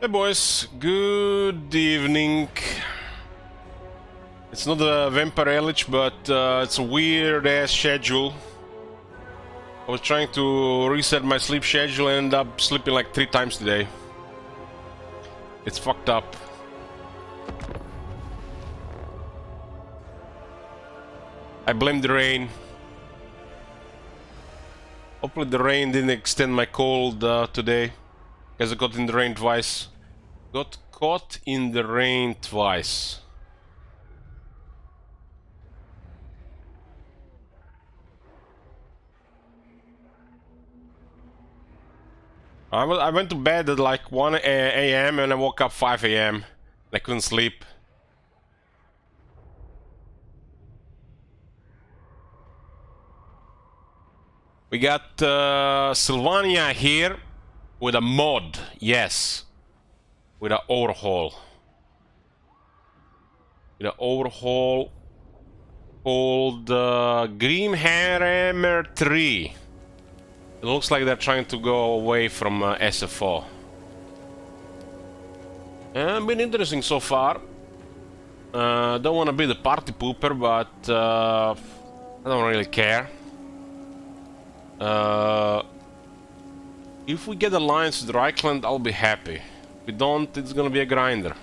Hey boys, good evening. It's not a Vampire Elich, but it's a weird ass schedule. I was trying to reset my sleep schedule and ended up sleeping like 3 times today. It's fucked up. I blame the rain. Hopefully the rain didn't extend my cold today, as I got in the rain twice. Got caught in the rain twice. I went to bed at like 1 a.m. and I woke up 5 a.m. I couldn't sleep. We got Sylvania here with a mod, yes, with an overhaul. With an overhaul called Grimhammer 3. It looks like they're trying to go away from SFO. Been interesting so far. Don't want to be the party pooper, but I don't really care. If we get alliance with Reichland, I'll be happy. If we don't, it's gonna be a grinder.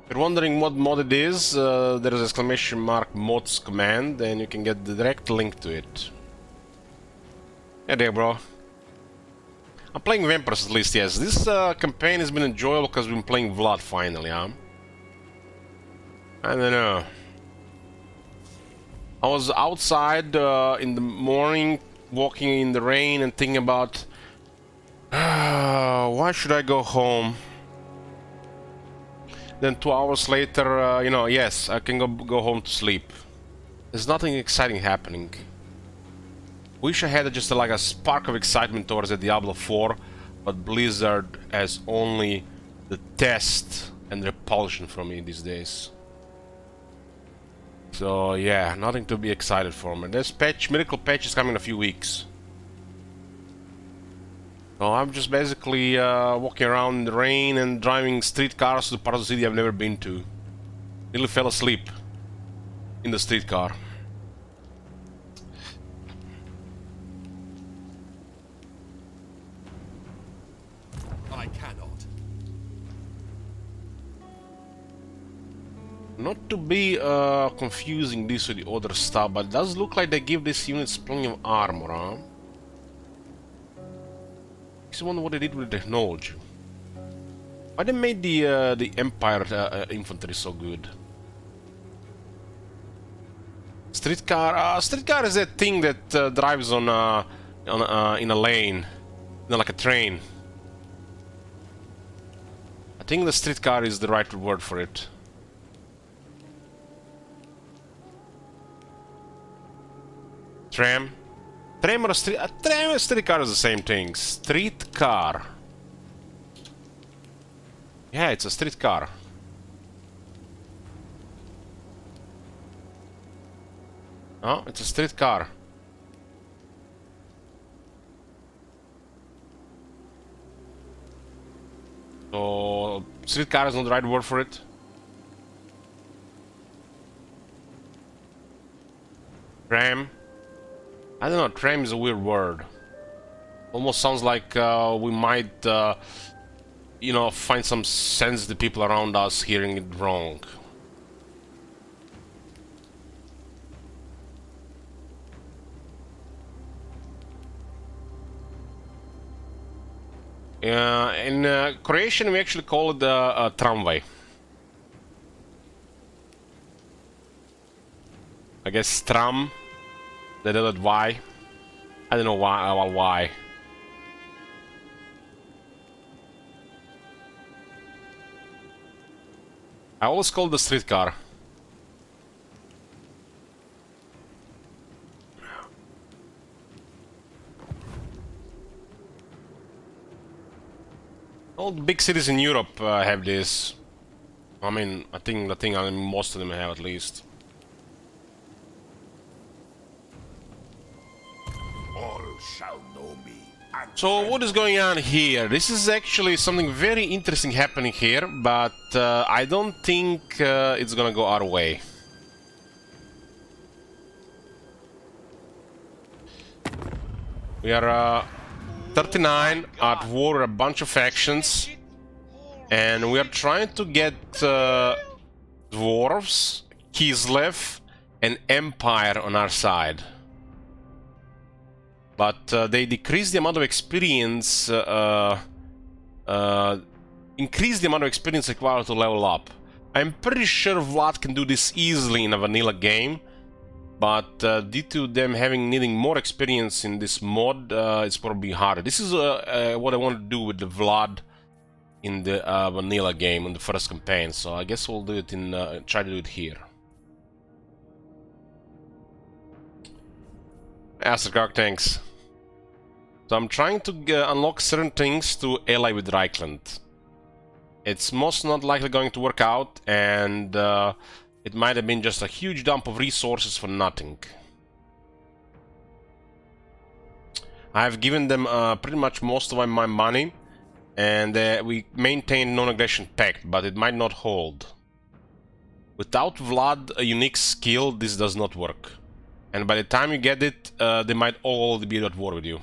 If you're wondering what mod it is, there's exclamation mark mods command, and you can get the direct link to it. Yeah, there, bro. I'm playing Vampires at least, yes. This campaign has been enjoyable because we've been playing Vlad finally, huh? I don't know. I was outside in the morning, walking in the rain and thinking about why should I go home? Then 2 hours later, you know, yes, I can go home to sleep. There's nothing exciting happening. Wish I had just like a spark of excitement towards the Diablo 4, but Blizzard has only the test and repulsion from me these days. So yeah, nothing to be excited for. And this patch, miracle patch, is coming in a few weeks. So I'm just basically walking around in the rain and driving streetcars to parts of the city I've never been to. Nearly fell asleep in the streetcar. I cannot. Not to be confusing this with the other stuff, but it does look like they give these units plenty of armor, huh? I wonder what they did with the technology. Why they made the Empire infantry so good? Streetcar. Streetcar is that thing that drives on in a lane, you know, like a train. I think the streetcar is the right word for it. Tram. Tram or a street... tram and streetcar is the same thing. Streetcar. Yeah, it's a streetcar. Oh, it's a streetcar. So... streetcar is not the right word for it. Tram. I don't know, tram is a weird word. Almost sounds like we might, you know, find some sensitive people around us hearing it wrong. In Croatian we actually call it a tramway. I guess tram. They did it why? I don't know why. Why? I always call the streetcar. All the big cities in Europe have this. I mean, I think most of them have at least. All shall know me. So what is going on here? This is actually something very interesting happening here, but I don't think it's gonna go our way. We are 39 at war with a bunch of factions, and we are trying to get dwarves, Kislev, and Empire on our side. But they decrease the amount of experience, increase the amount of experience required to level up. I'm pretty sure Vlad can do this easily in a vanilla game, but due to them needing more experience in this mod, it's probably harder. This is what I want to do with the Vlad in the vanilla game, in the first campaign, so I guess we'll do it in, try to do it here. Asterkark, thanks. So I'm trying to unlock certain things to ally with Reichland. It's most not likely going to work out, and it might have been just a huge dump of resources for nothing. I've given them pretty much most of my money, and we maintain non-aggression pact, but it might not hold. Without Vlad a unique skill, this does not work. And by the time you get it, they might all be at war with you.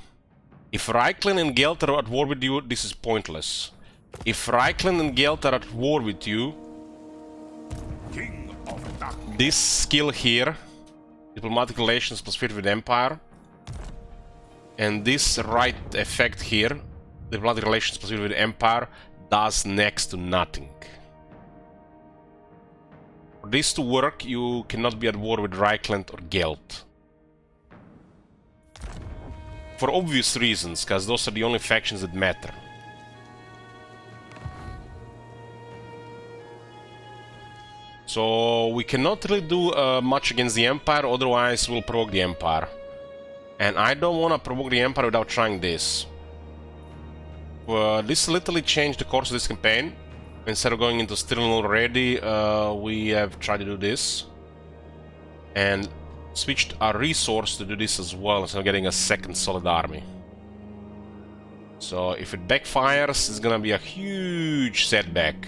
If Reichland and Gelt are at war with you, this is pointless. If Reichland and Gelt are at war with you, this skill here, diplomatic relations plus fit with Empire, and this right effect here, diplomatic relations plus fit with Empire, does next to nothing. For this to work, you cannot be at war with Reichland or Gelt. For obvious reasons, because those are the only factions that matter. So we cannot really do much against the Empire, otherwise we'll provoke the Empire. And I don't want to provoke the Empire without trying this. This literally changed the course of this campaign. Instead of going into Stirling already, we have tried to do this. And switched our resource to do this as well, instead of getting a second solid army. So if it backfires, it's gonna be a huge setback.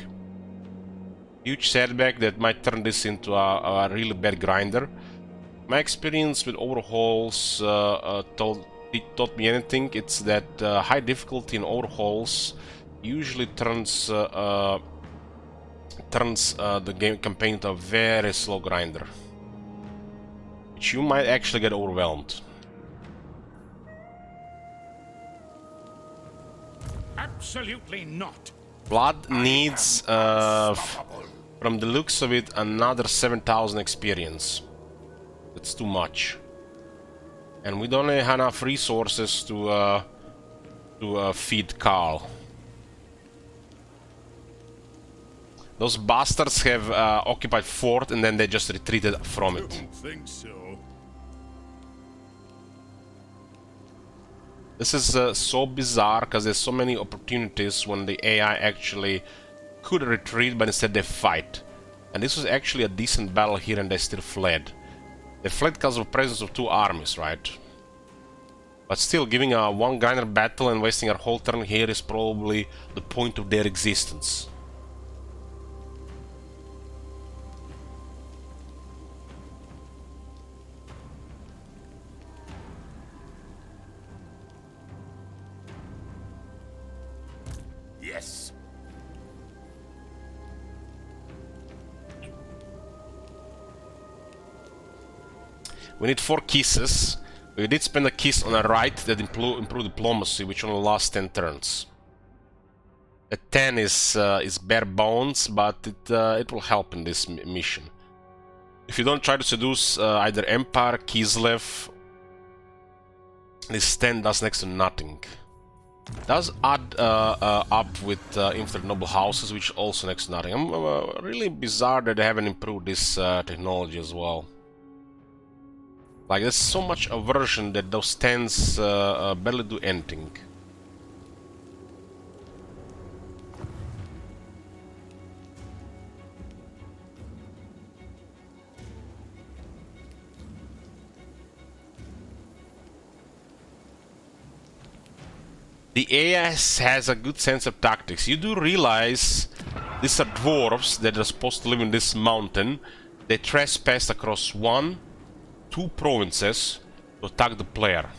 Huge setback that might turn this into a really bad grinder. My experience with overhauls taught me anything. It's that high difficulty in overhauls usually turns the game campaign into a very slow grinder. Which you might actually get overwhelmed. Absolutely not. Blood needs, from the looks of it, another 7,000 experience. That's too much. And we don't have enough resources to feed Carl. Those bastards have occupied fort and then they just retreated from it. Don't think so. This is so bizarre because there's so many opportunities when the AI actually could retreat, but instead they fight. And this was actually a decent battle here and they still fled. They fled because of the presence of two armies, right? But still, giving a one-grinder battle and wasting our whole turn here is probably the point of their existence. Yes. We need 4 kisses. We did spend a kiss on a right that improved diplomacy, which only lasts 10 turns. A 10 is bare bones, but it will help in this mission. If you don't try to seduce either Empire, Kislev, this 10 does next to nothing. It does add up with infinite noble houses, which also next to nothing. I'm really bizarre that they haven't improved this technology as well. Like, there's so much aversion that those 10s barely do anything. The AS has a good sense of tactics. You do realize these are dwarves that are supposed to live in this mountain. They trespassed across 1, 2 provinces to attack the player.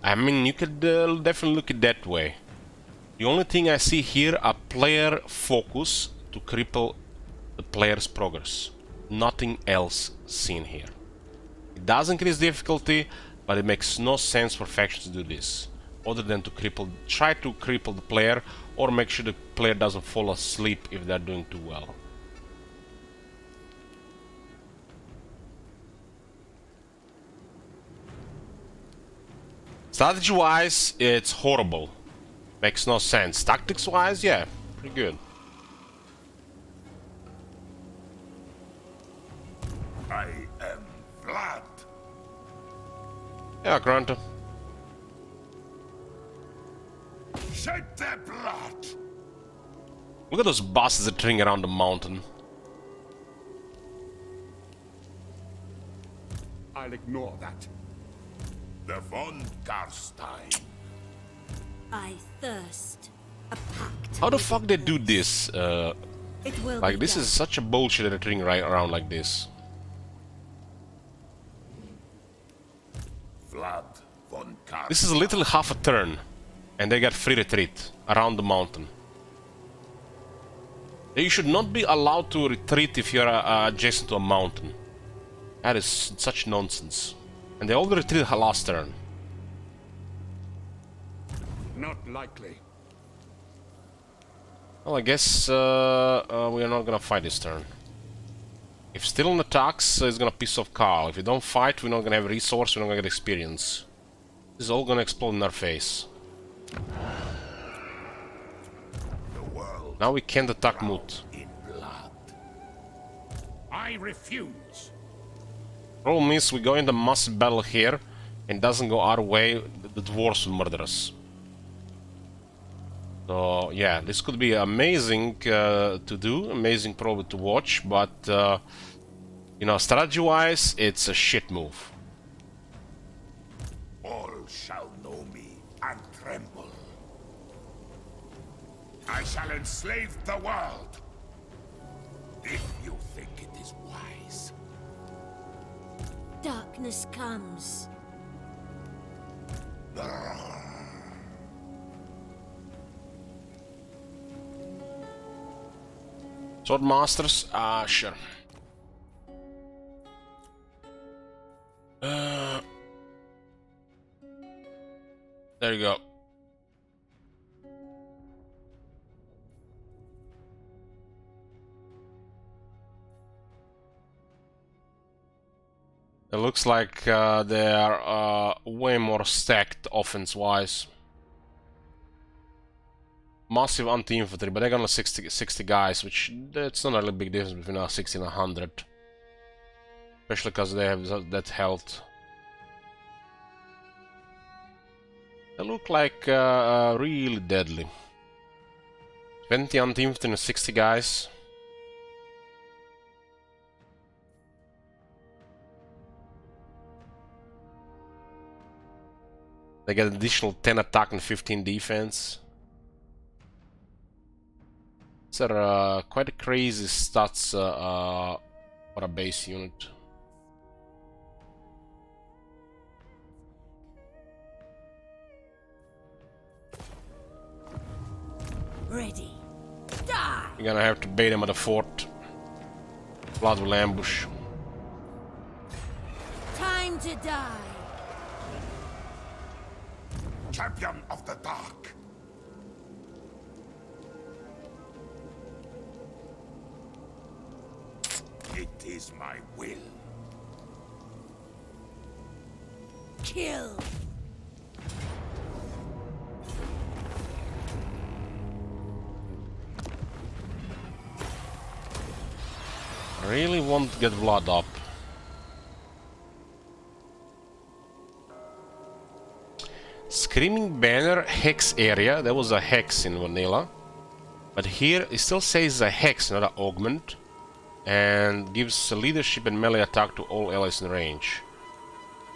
I mean, you could definitely look at it that way. The only thing I see here are player focus to cripple the player's progress. Nothing else seen here. It does increase difficulty, but it makes no sense for factions to do this, other than to try to cripple the player, or make sure the player doesn't fall asleep if they're doing too well. Strategy-wise, it's horrible. Makes no sense. Tactics-wise, yeah, pretty good. I am Vlad. Yeah, Granta. Shed their blood. Look at those bastards that ring around the mountain. I'll ignore that. The von Garstein. I thirst. A pact. How the fuck they do this? It will Like, be this done. is such a bullshit that they're ring right around like this. Vlad von Garstein. This is literally half a turn, and they get free retreat around the mountain. You should not be allowed to retreat if you're adjacent to a mountain. That is such nonsense. And they all retreated last turn. Not likely. Well, I guess we are not gonna fight this turn. If Stillen attacks, it's gonna piss off Carl. If we don't fight, we're not gonna have resource, we're not gonna get experience. This is all gonna explode in our face. The world Now we can't attack Moot. in blood. I refuse. Problem is, we go into massive battle here, and doesn't go our way, the dwarves will murder us. So yeah, this could be amazing to do, amazing probably to watch, but you know, strategy-wise, it's a shit move. All shall know me and tremble. I shall enslave the world. If you think it is wise. Darkness comes. Sword Masters? Sure. There you go. It looks like they are way more stacked offense-wise. Massive anti-infantry, but they got only 60 guys, which that's not a really big difference between 60 and 100. Especially because they have that health. They look like really deadly. 20 anti-infantry and 60 guys. They get additional 10 attack and 15 defense. These are quite crazy stats for a base unit. Ready. Die! You're gonna have to bait them at the fort. Blood will ambush. Time to die. Champion of the dark. It is my will. Kill. I really want to get blood up. Screaming Banner Hex area. There was a Hex in Vanilla. But here it still says a Hex, not an Augment. And gives a leadership and melee attack to all allies in range.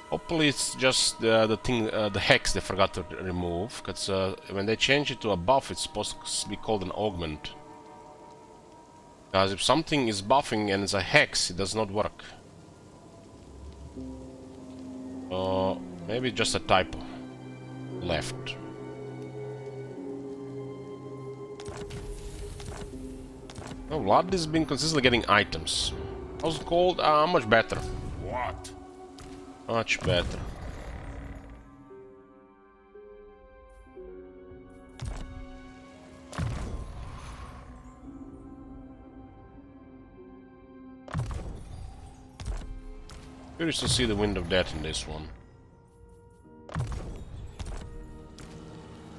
Hopefully it's just the thing, the hex they forgot to remove, because when they change it to a buff, it's supposed to be called an augment. Because if something is buffing and it's a hex, it does not work. Maybe just a typo. Left. Oh, Vlad has been consistently getting items. How's it called? Much better. What? Much better. Curious to see the Wind of Death in this one.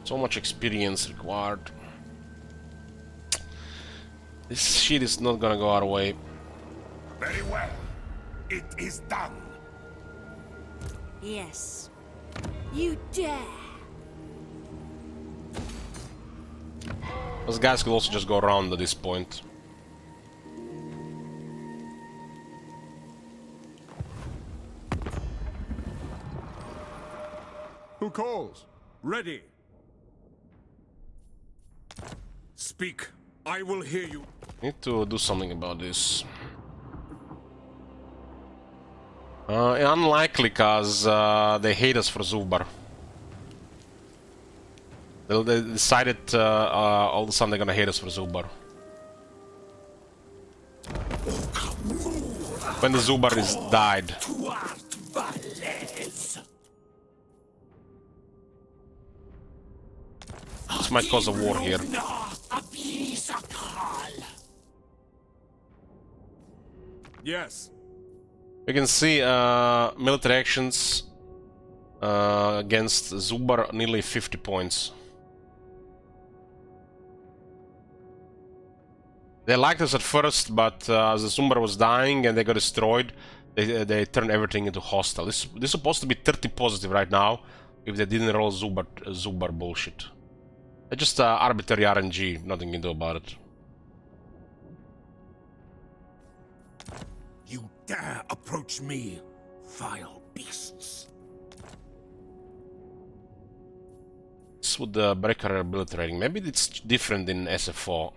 So much experience required. This shit is not gonna go our way. Very well. It is done. Yes. You dare. Those guys could also just go around at this point. Who calls? Ready. Speak. I will hear you. Need to do something about this. Unlikely, cause they hate us for Zubar. They decided all of a sudden they're gonna hate us for Zubar. When the Zubar is died. This might cause a war here. Yes. You can see military actions against Zubar, nearly 50 points. They liked us at first, but as the Zubar was dying and they got destroyed, they turned everything into hostile. This is supposed to be 30 positive right now, if they didn't roll Zubar bullshit. It's just arbitrary RNG, nothing you can do about it. You dare approach me, vile beasts. This would break our ability rating. Maybe it's different in SFO.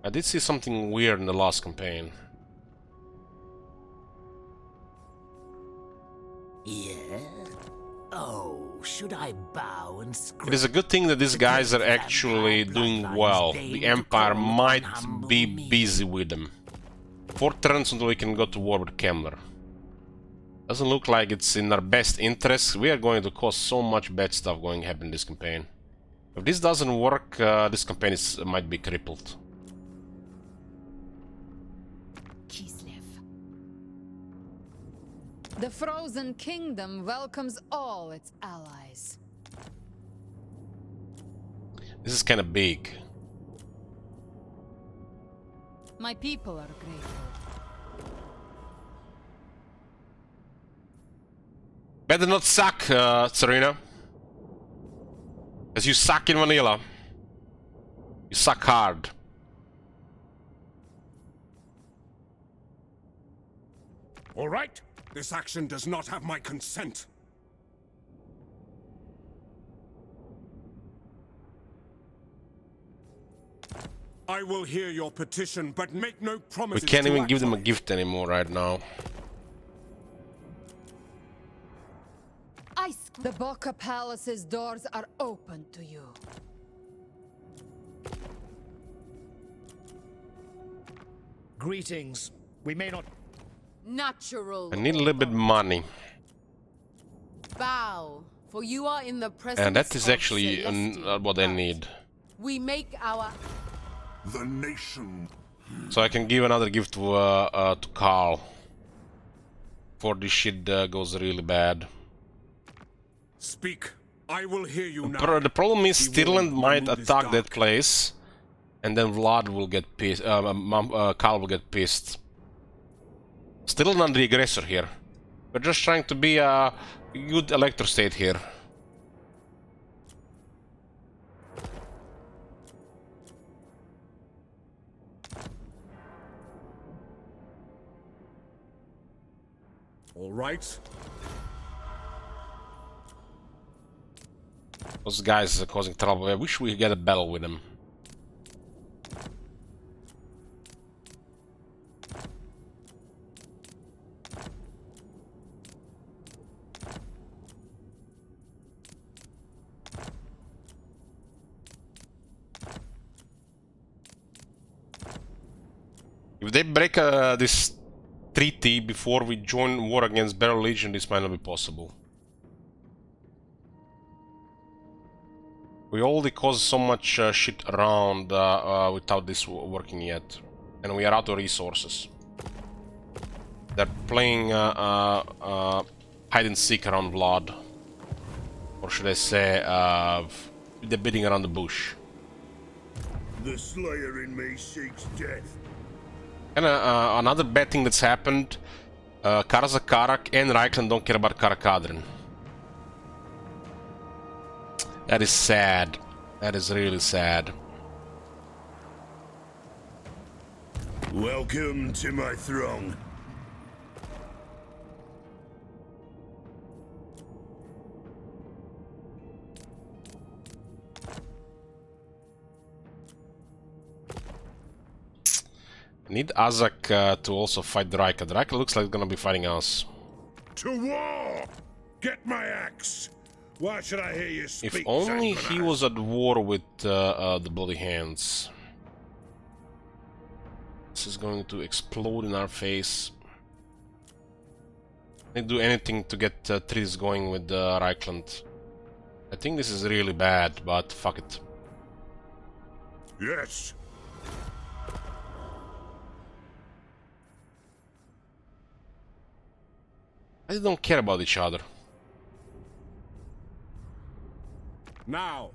I did see something weird in the last campaign. Yeah? Oh, should I bow and scream? It is a good thing that these guys are actually doing well. The Empire might be busy with them. 4 turns until we can go to war with Kemmler. Doesn't look like it's in our best interest. We are going to cause so much bad stuff going to happen in this campaign. If this doesn't work, this campaign might be crippled. The Frozen Kingdom welcomes all its allies. This is kind of big. My people are grateful. Better not suck, Serena. As you suck in vanilla. You suck hard. All right. This action does not have my consent. I will hear your petition, but make no We promises. can't to even act give them a on it. gift anymore right now. The Boca Palace's doors are open to you. Greetings. We may not... Natural. I need a little bit of money. Bow, for you are in the presence And that is of actually celestial what I gods. need. We make our The nation. So I can give another gift to Carl. Before this shit goes really bad. Speak. I will hear you now. The problem is Be Stirland warned, might my mood is attack that dark. place. And then Vlad will get pissed. Carl will get pissed. Still not the aggressor here. We're just trying to be a good elector state here. All right. Those guys are causing trouble. I wish we could get a battle with them. If they break this treaty before we join war against Battle Legion, this might not be possible. We already caused so much shit around without this working yet. And we are out of resources. They're playing hide and seek around blood. Or should I say, they're beating around the bush. The Slayer in me seeks death. And another bad thing that's happened, Karak and Reichland don't care about Karakadrin. That is sad. That is really sad. Welcome to my throng. Need Azak to also fight Draika. Draika looks like he's gonna be fighting us. To war! Get my axe! Why should I hear you speak? If only he Sanguinus? was at war with the Bloody Hands. This is going to explode in our face. They do anything to get trees going with Reichland. I think this is really bad, but fuck it. Yes. They don't care about each other. Now.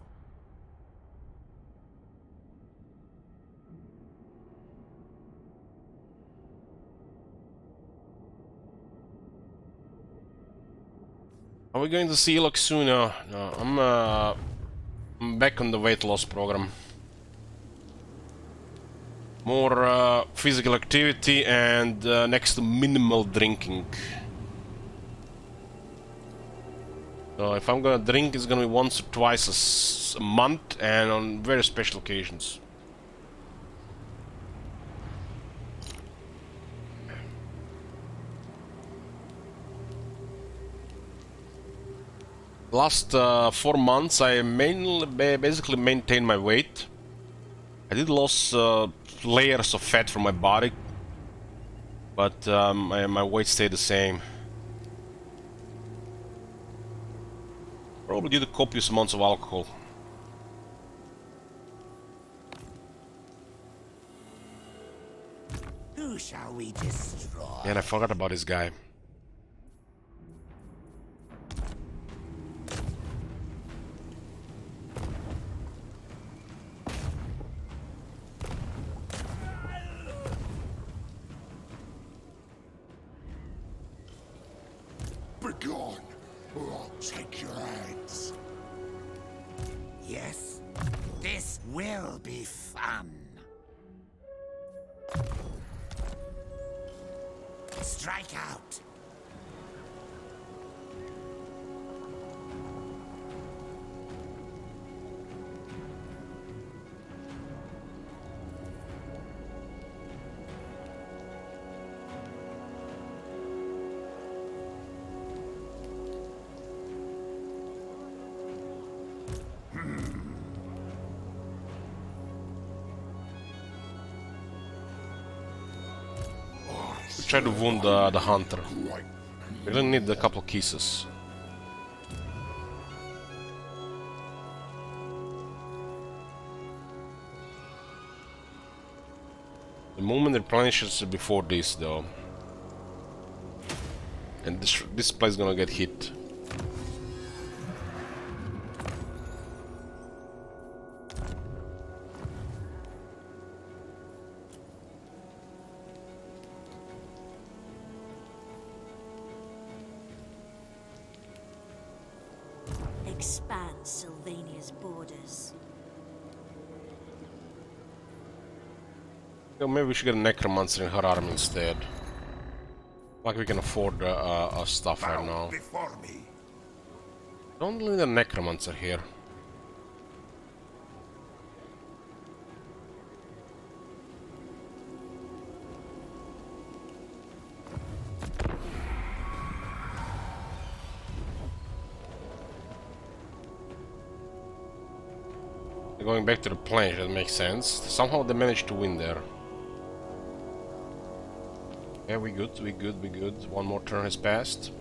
Are we going to see Elok soon? No, I'm back on the weight loss program. More physical activity and next to minimal drinking. So if I'm gonna drink, it's gonna be once or twice a month and on very special occasions. Last 4 months I basically maintained my weight. I did lose layers of fat from my body, but my weight stayed the same. Probably due to copious amounts of alcohol. Who shall we destroy? And I forgot about this guy. Begone, or I'll take your heads. Yes, this will be fun. Strike out. Try to wound the hunter. We really need a couple kisses. The movement replenishes before this, though, and this place is gonna get hit. Expand Sylvania's borders. Maybe we should get a necromancer in her army instead. Like we can afford our stuff right Bow now. before me. Don't need a necromancer here. Going back to the planche, that makes sense. Somehow they managed to win there. Yeah, we good, we good, we good. One more turn has passed.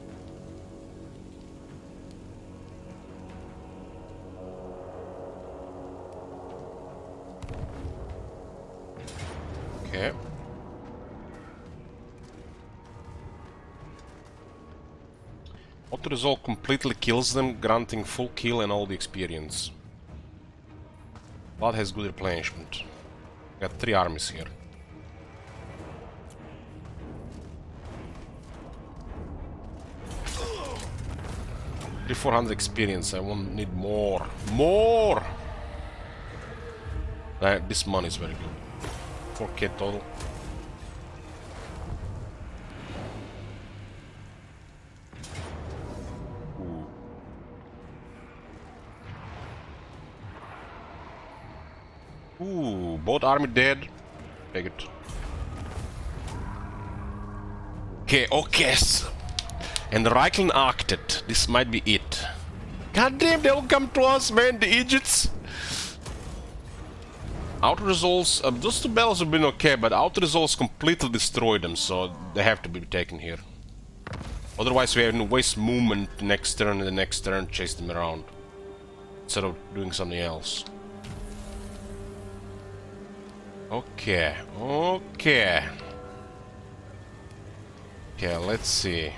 Okay. Auto-resolve completely kills them, granting full kill and all the experience. Blood has good replenishment. Got 3 armies here. Three 400 experience. I won't need more. More. This money is very good. 4k total. Ooh, both army dead. Take it. Okay, okay. And Reichland acted. This might be it. God damn, they'll come to us, man, the idiots. Outer resolves, those 2 battles have been okay, but outer resolves completely destroyed them, so they have to be taken here. Otherwise, we have to waste movement next turn and the next turn, chase them around. Instead of doing something else. Okay, okay. Okay, let's see.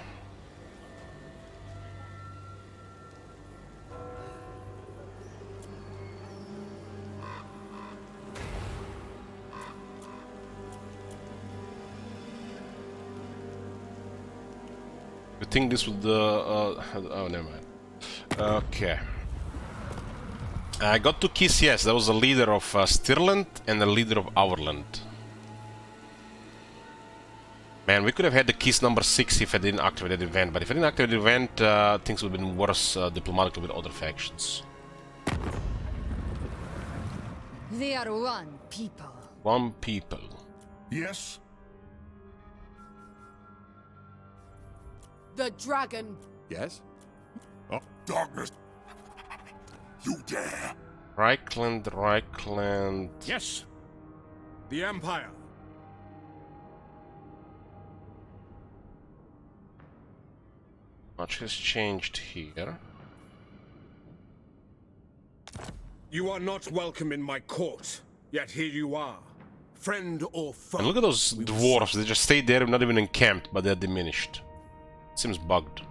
You think this would oh, never mind. Okay. I got 2 keys, yes. That was the leader of Stirland and the leader of Auerland. Man, we could have had the keys number 6 if I didn't activate the event, but if I didn't activate the event, things would have been worse diplomatically with other factions. They are one people. One people. Yes? The dragon. Yes? Oh, darkness. You dare? Reichland. Yes. The Empire. Much has changed here. You are not welcome in my court, yet here you are. Friend or foe. And look at those dwarves, they just stay there, not even encamped, but they're diminished. Seems bugged.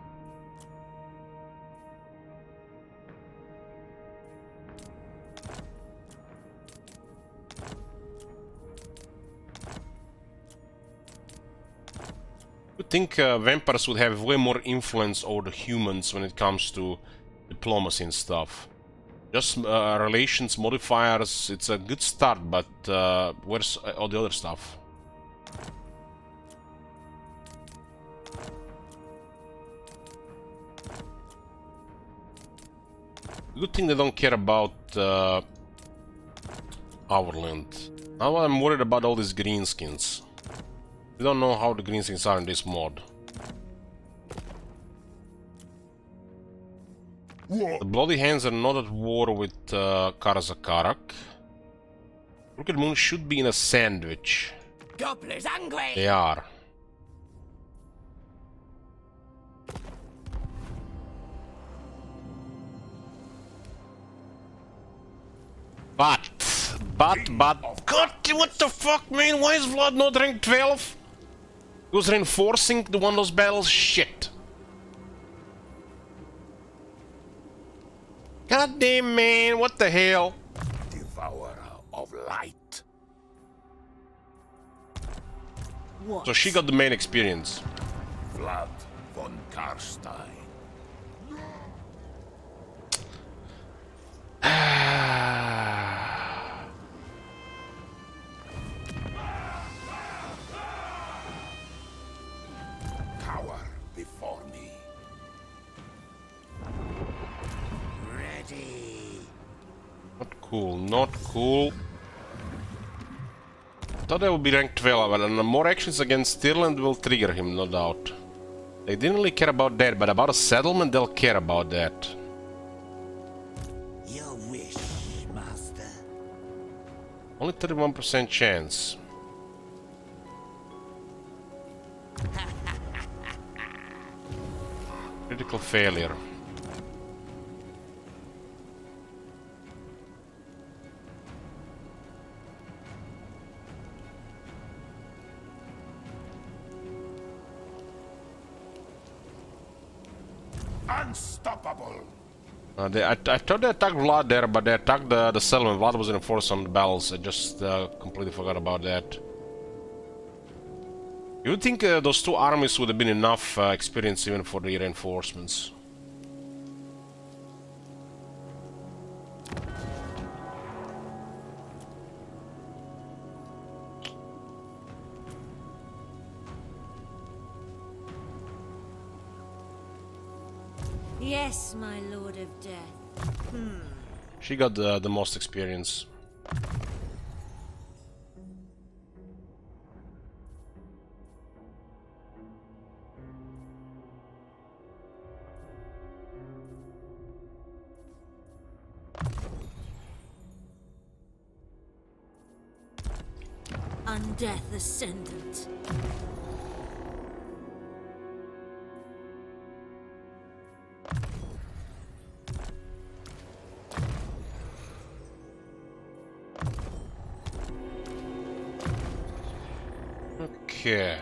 You'd think vampires would have way more influence over the humans when it comes to diplomacy and stuff. Just relations, modifiers, it's a good start, but where's all the other stuff? Good thing they don't care about our land. Now I'm worried about all these greenskins. We don't know how the greenskins are in this mod. The Bloody Hands are not at war with Karazakarak. Crooked Moon should be in a sandwich. Gobbler's angry! They are. But... God, what the fuck, man? Why is Vlad not rank 12? He was reinforcing the one of those battles? Shit. God damn, man, what the hell? Devourer of light. What? So she got the main experience. Vlad von Karstein. cool, not cool. Thought I would be rank 12, and more actions against Stirland will trigger him, no doubt. They didn't really care about that, but about a settlement, they'll care about that. Your wish, master. Only 31% chance. Critical failure. Unstoppable. I thought they attacked Vlad there, but they attacked the settlement. Vlad was enforced on the battles. I just completely forgot about that. You would think those two armies would have been enough experience even for the reinforcements. Yes, my Lord of Death. She got the most experience. Undeath Ascendant. Okay.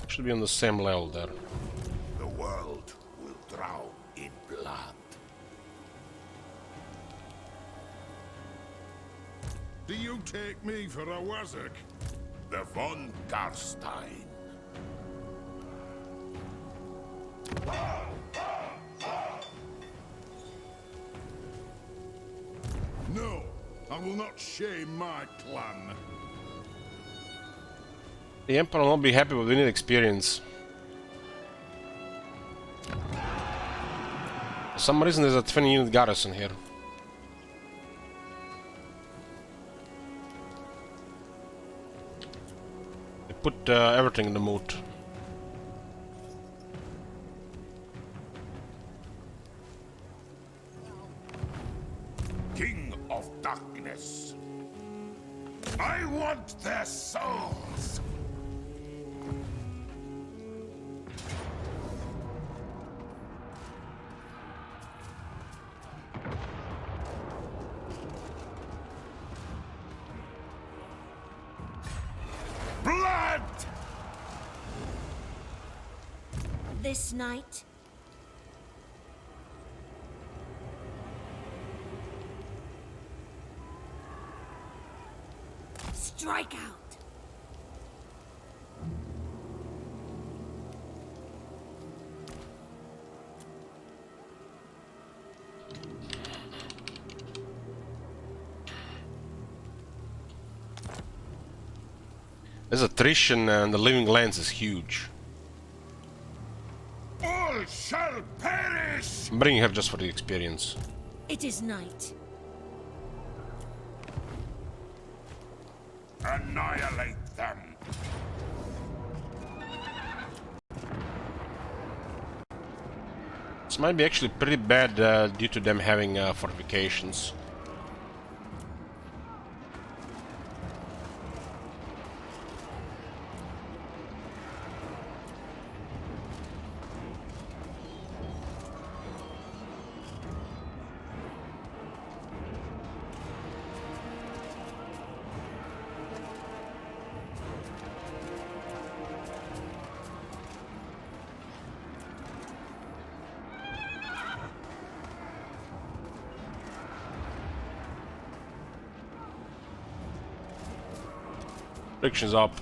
Should be on the same level there. The world will drown in blood. Do you take me for a wazzock? The von Garstein. No, I will not shame my clan. The Emperor will not be happy, but we need experience. For some reason there's a 20-unit garrison here. They put everything in the mood. King of Darkness. I want their souls. Blood! This night, strike out. There's attrition and the living lands is huge. All shall perish! I'm bringing her just for the experience. It is night. Annihilate them! This might be actually pretty bad due to them having fortifications. Friction's up.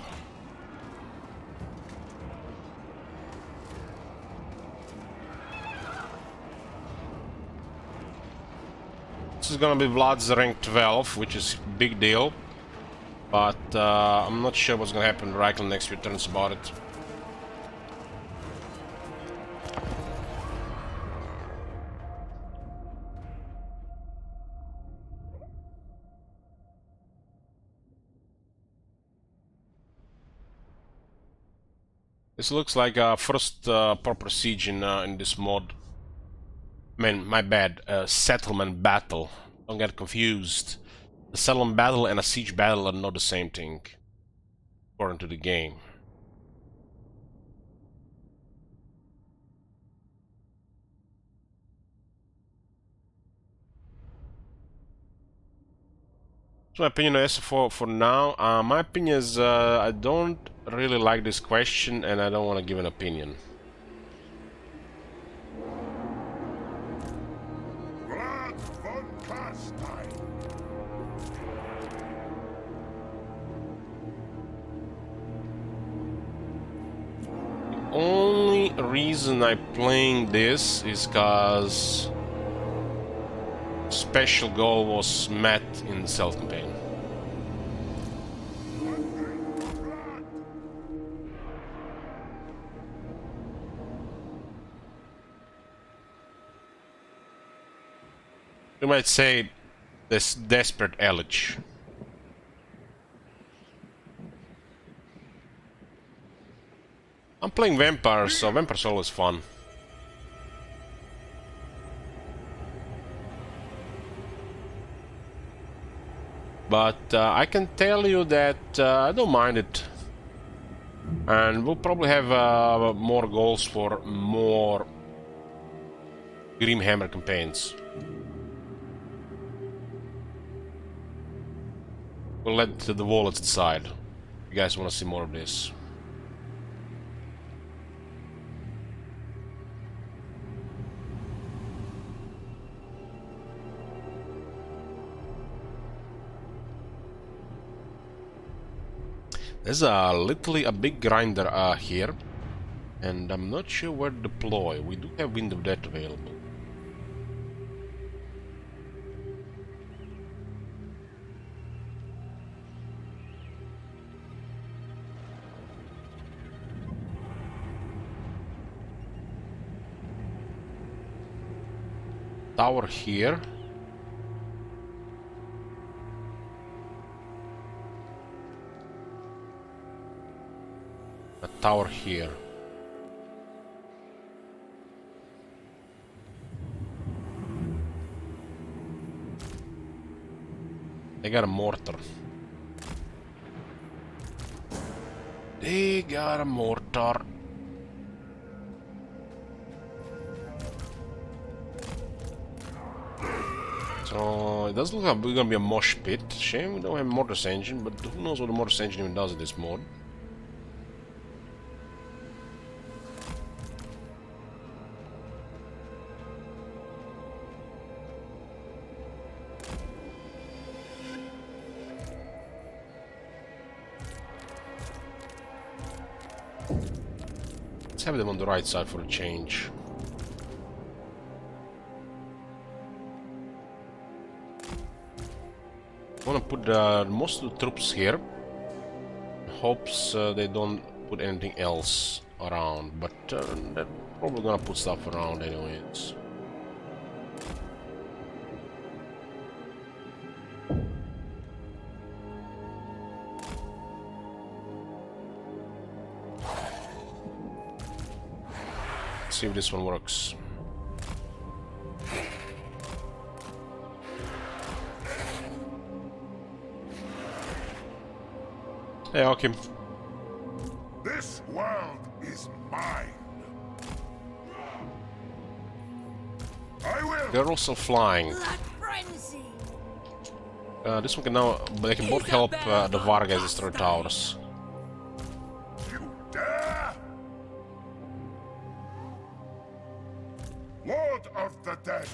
This is gonna be Vlad's rank 12, which is big deal. But I'm not sure what's gonna happen right in the next few turns about it. This looks like a first proper siege in this mod. I mean, my bad, settlement battle. Don't get confused. A settlement battle and a siege battle are not the same thing, according to the game. So my opinion on SFO for now. My opinion is I don't really like this question and I don't want to give an opinion. Blood von Karstein. Only reason I'm playing this is cause special goal was met in the self-campaign. You might say this desperate elegy. I'm playing vampires, so vampires are always fun. But I can tell you that I don't mind it. And we'll probably have more goals for more Grimhammer campaigns. We'll let the wallets decide. You guys want to see more of this. There's literally a big grinder here, and I'm not sure where to deploy. We do have Wind of Death available. Tower here. A tower here. They got a mortar. They got a mortar. So it does look like we're gonna be a mosh pit. Shame we don't have a mortar's engine, but who knows what the mortar's engine even does in this mod. Let's have them on the right side for a change. I want to put most of the troops here. Hopes they don't put anything else around, but they're probably gonna put stuff around anyways. Let's see if this one works. Hey, okay. This world is mine. I will. They're also flying. Blood frenzy. This one can now, they can both help the Vargas destroy towers. You dare? Lord of the Dead.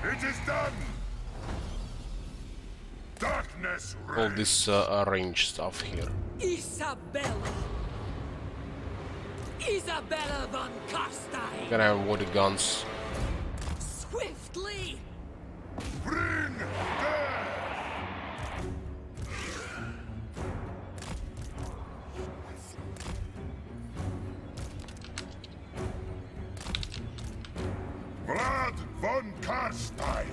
It is done. Darkness All reigns. this range stuff here. Isabella. Isabella von Karstein. Gonna have water guns. Swiftly. Bring death. Vlad von Karstein.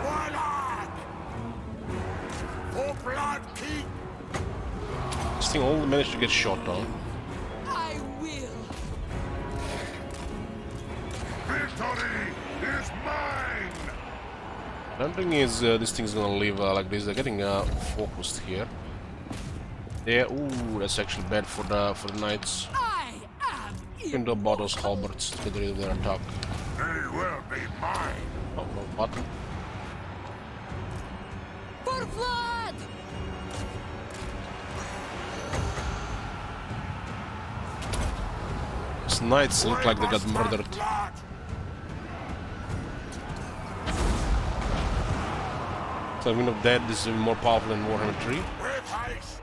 Warlock. For blood king. thing only managed to get shot on. I will. Victory is mine! I don't think this thing's gonna live like this. They're getting focused here. Yeah, ooh, that's actually bad for the knights. I am Can do about those halberds to get rid of their attack. They will be mine! Oh, no button. for blood. These knights look like they got murdered. Blood! So I mean, of that, this is even more powerful than Warhammer 3. With haste!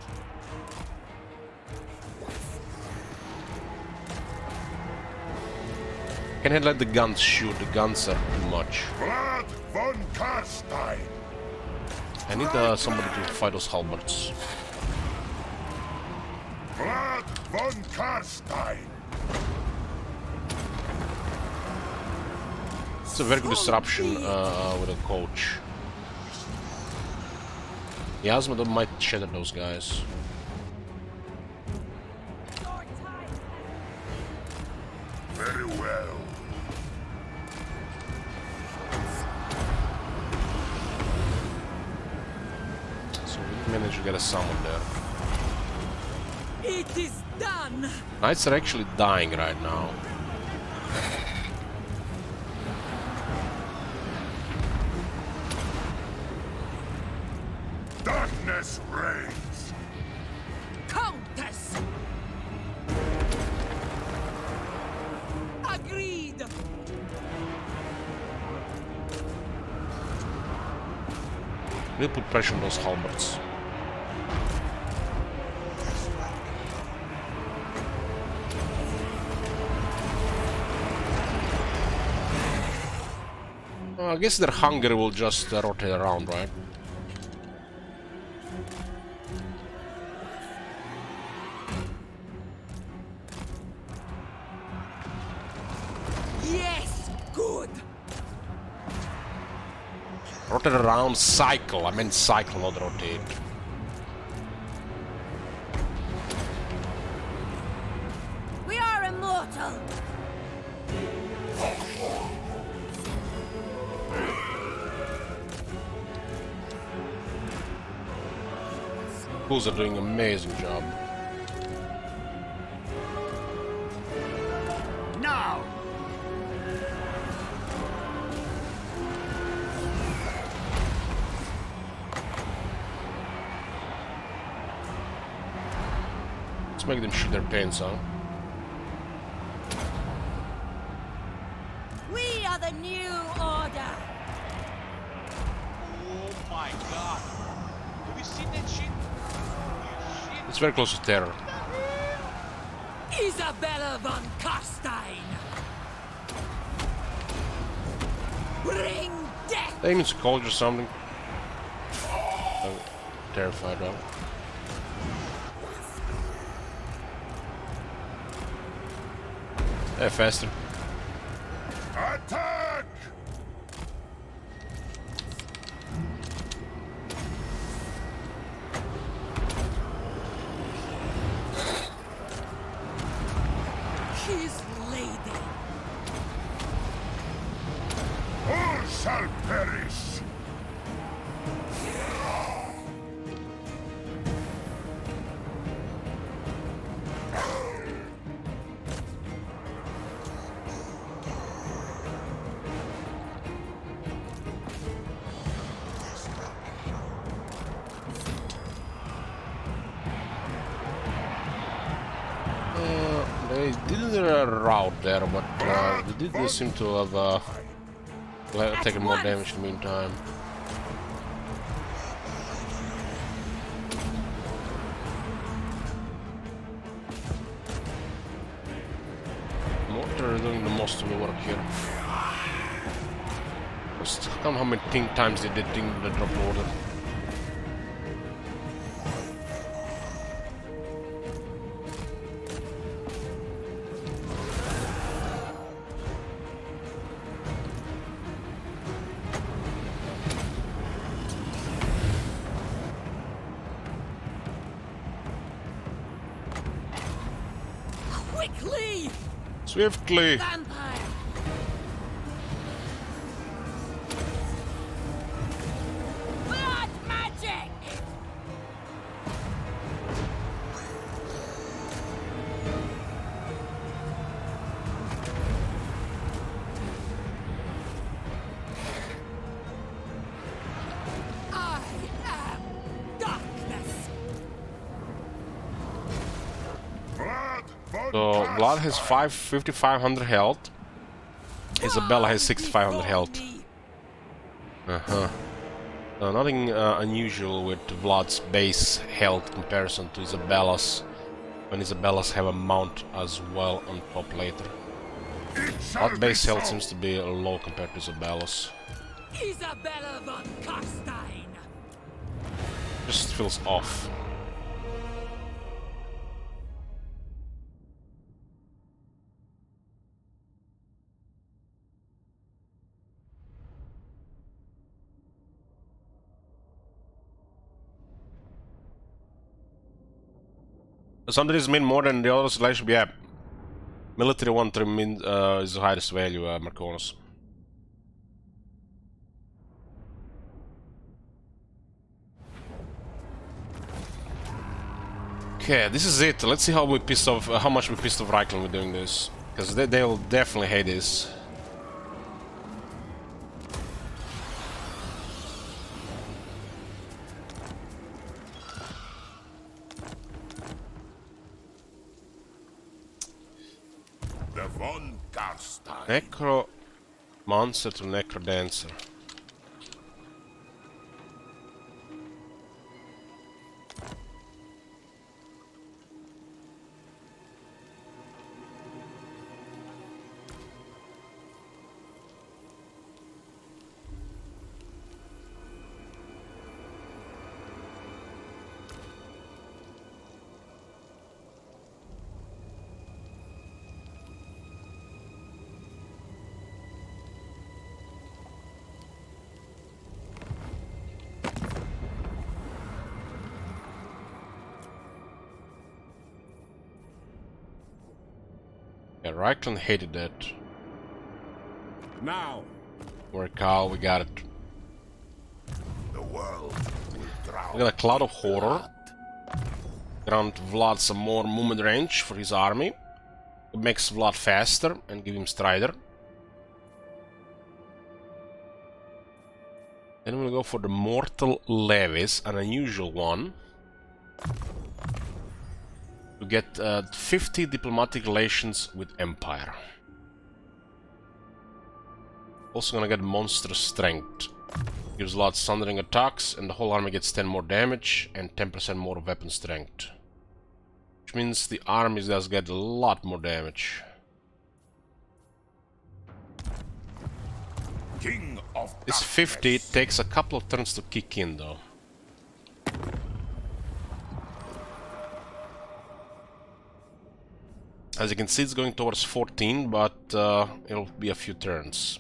Can I let the guns shoot? The guns are too much. Blood von Karstein! I need somebody to fight those halberds. Blood von Karstein! It's a very good disruption with a coach. Yasma might shatter those guys. Very well. So we managed to get a summon there. It is done. Knights are actually dying right now. Darkness reigns! Countess. Agreed. We'll put pressure on those halberds. I guess their hunger will just rotate around, right? Yes, good. Rotate around, cycle. I meant cycle, not rotate. We are immortal. Fools are doing an amazing job. Now! Let's make them shoot their pants out. We are the new order. Oh my god. Have you seen that shit? Holy shit. It's very close to terror. Isabella von Karstein. Bring death. They mean college or something. I'm terrified of. Hey, faster. Attack! His lady. All shall perish! They did a route there, but they did seem to have taken more damage in the meantime. Mortar is doing the most of the work here. Just count how many times they did the drop order. Swiftly! Vampire! Blood magic! I am darkness. Blood von So Vlad has Carstein. 5,500 health. Isabella has 6,500 health. Me. Nothing unusual with Vlad's base health comparison to Isabella's, when Isabella's have a mount as well on top later. It shall Vlad's be base health so. seems to be low compared to Isabella's. Isabella von Carstein. Just feels off. Something is mean more than the others, like, yeah. Military one trim is the highest value, Marconis. Okay, this is it. Let's see how we pissed off, how much we pissed off Reichland with doing this, because they'll definitely hate this. The von Carstein. Necro Monster to Necro Dancer. Yeah, Reichland hated that. Now, Work, Carl, we got it. The world will drown. We got a Cloud of Horror. Grant Vlad some more movement range for his army. It makes Vlad faster and give him Strider. Then we'll go for the Mortal Levies, an unusual one. To get 50 diplomatic relations with Empire. Also gonna get Monstrous Strength. Gives Vlad Sundering attacks and the whole army gets 10 more damage and 10% more weapon strength. Which means the armies does get a lot more damage. King of This 50 darkness. takes a couple of turns to kick in though. As you can see, it's going towards 14, but it'll be a few turns.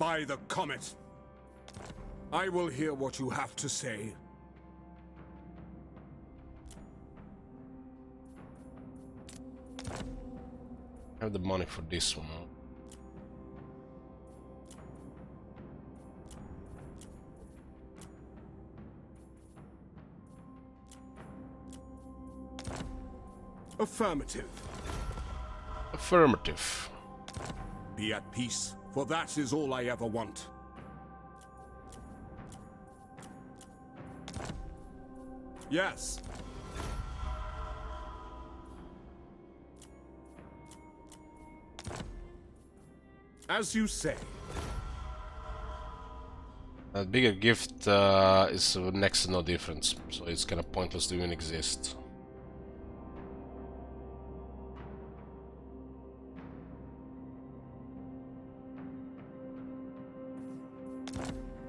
by the comet. I will hear what you have to say. I have the money for this one. Affirmative. Affirmative. Be at peace, for that is all I ever want. Yes. As you say. A bigger gift is next to no difference, so it's kind of pointless to even exist.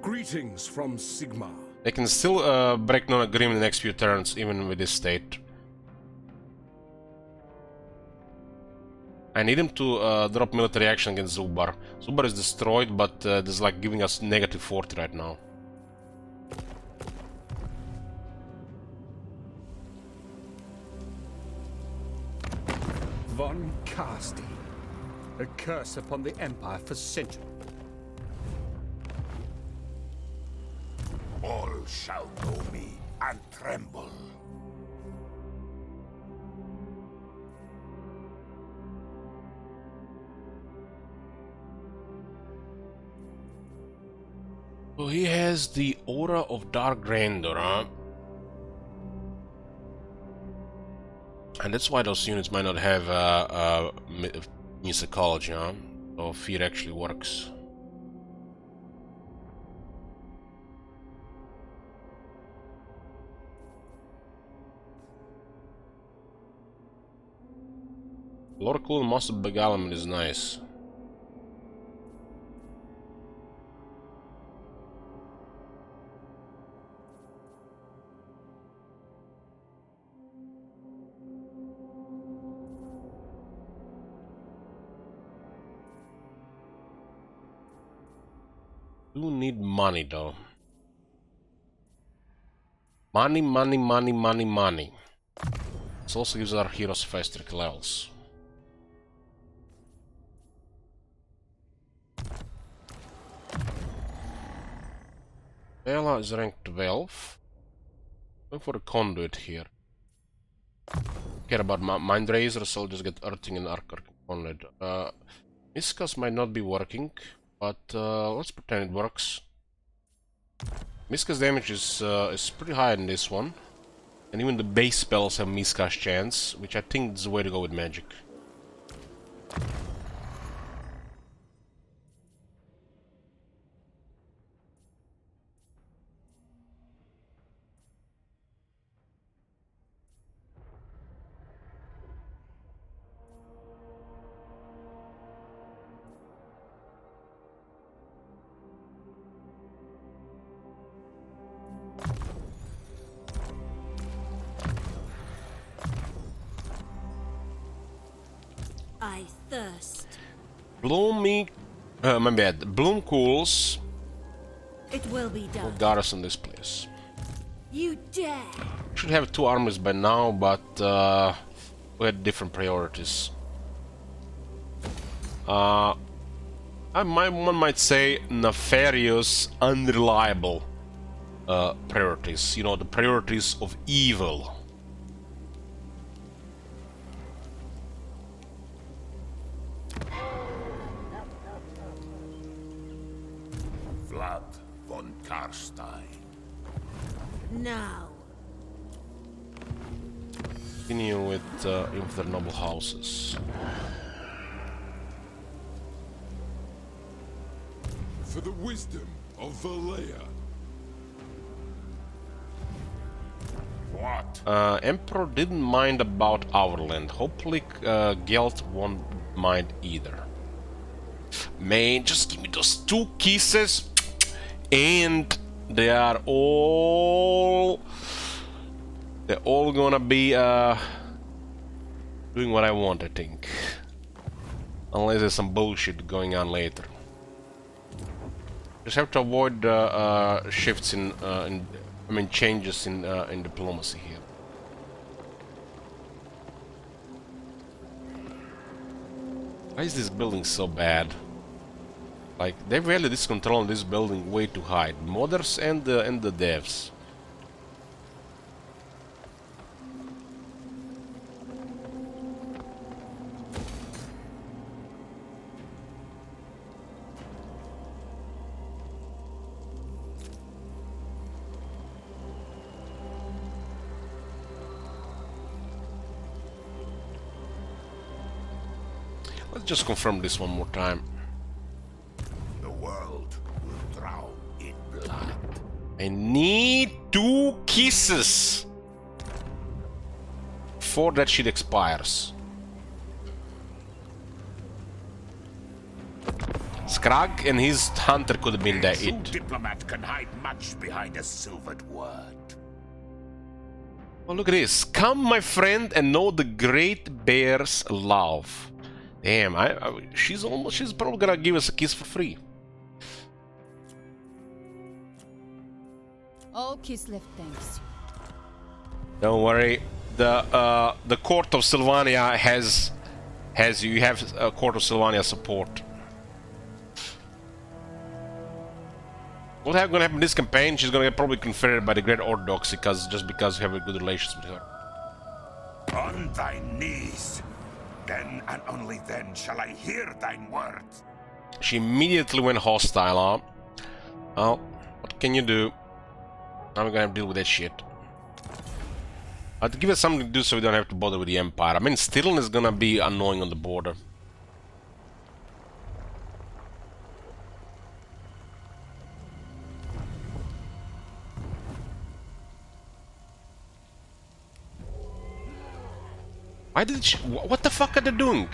Greetings from Sigma. They can still break non-agreement in the next few turns, even with this state. I need him to drop military action against Zubar. Zubar is destroyed, but there's like giving us negative 40 right now. von Karstein. A curse upon the Empire for centuries. All shall know me and tremble. So he has the aura of dark grandeur, huh? And that's why those units might not have musicology, huh? So fear actually works. Lord Cool Master Begalam is nice. Do need money though. Money, money, money, money, money. This also gives our heroes faster levels. Bella is rank 12. Going for a conduit here. Care about mind razor, so I'll just get earthing and arc conduit. Miscas might not be working, but let's pretend it works. Miscas damage is pretty high in this one, and even the base spells have Miscas chance, which I think is the way to go with magic. I thirst. Bloomy, my bad. Bloom cools It will be will done. garrison this place. You dare! Should have 2 armies by now, but we had different priorities. One might say nefarious, unreliable priorities. You know, the priorities of evil. Vlad von Karstein. Now. Continue with the noble houses. For the wisdom of Valea. What? Emperor didn't mind about our land. Hopefully, Gelt won't mind either. Man, just give me those 2 kisses, and they're all gonna be doing what I want, I think. Unless there's some bullshit going on later. Just have to avoid shifts changes in diplomacy here. Why is this building so bad? Like, they value this control on this building way too high. Modders and the devs. Let's just confirm this one more time. The world will drown in blood. I need 2 kisses before that shit expires. Skrag and his hunter could have been A there. true diplomat can hide much behind a silvered word. Oh, look at this. Come, my friend, and know the great bear's love. Damn, she's probably gonna give us a kiss for free. All Kislev thanks you. Don't worry. The court of Sylvania has has you have a Court of Sylvania support. What's gonna happen in this campaign? She's gonna get probably converted by the Great Orthodox because you have a good relations with her. On thy knees. Then and only then shall I hear thine words. She immediately went hostile, huh? Well, what can you do? I'm gonna deal with that shit. I'd give us something to do so we don't have to bother with the Empire. I mean, Stirling is gonna be annoying on the border. Why did she... What the fuck are they doing?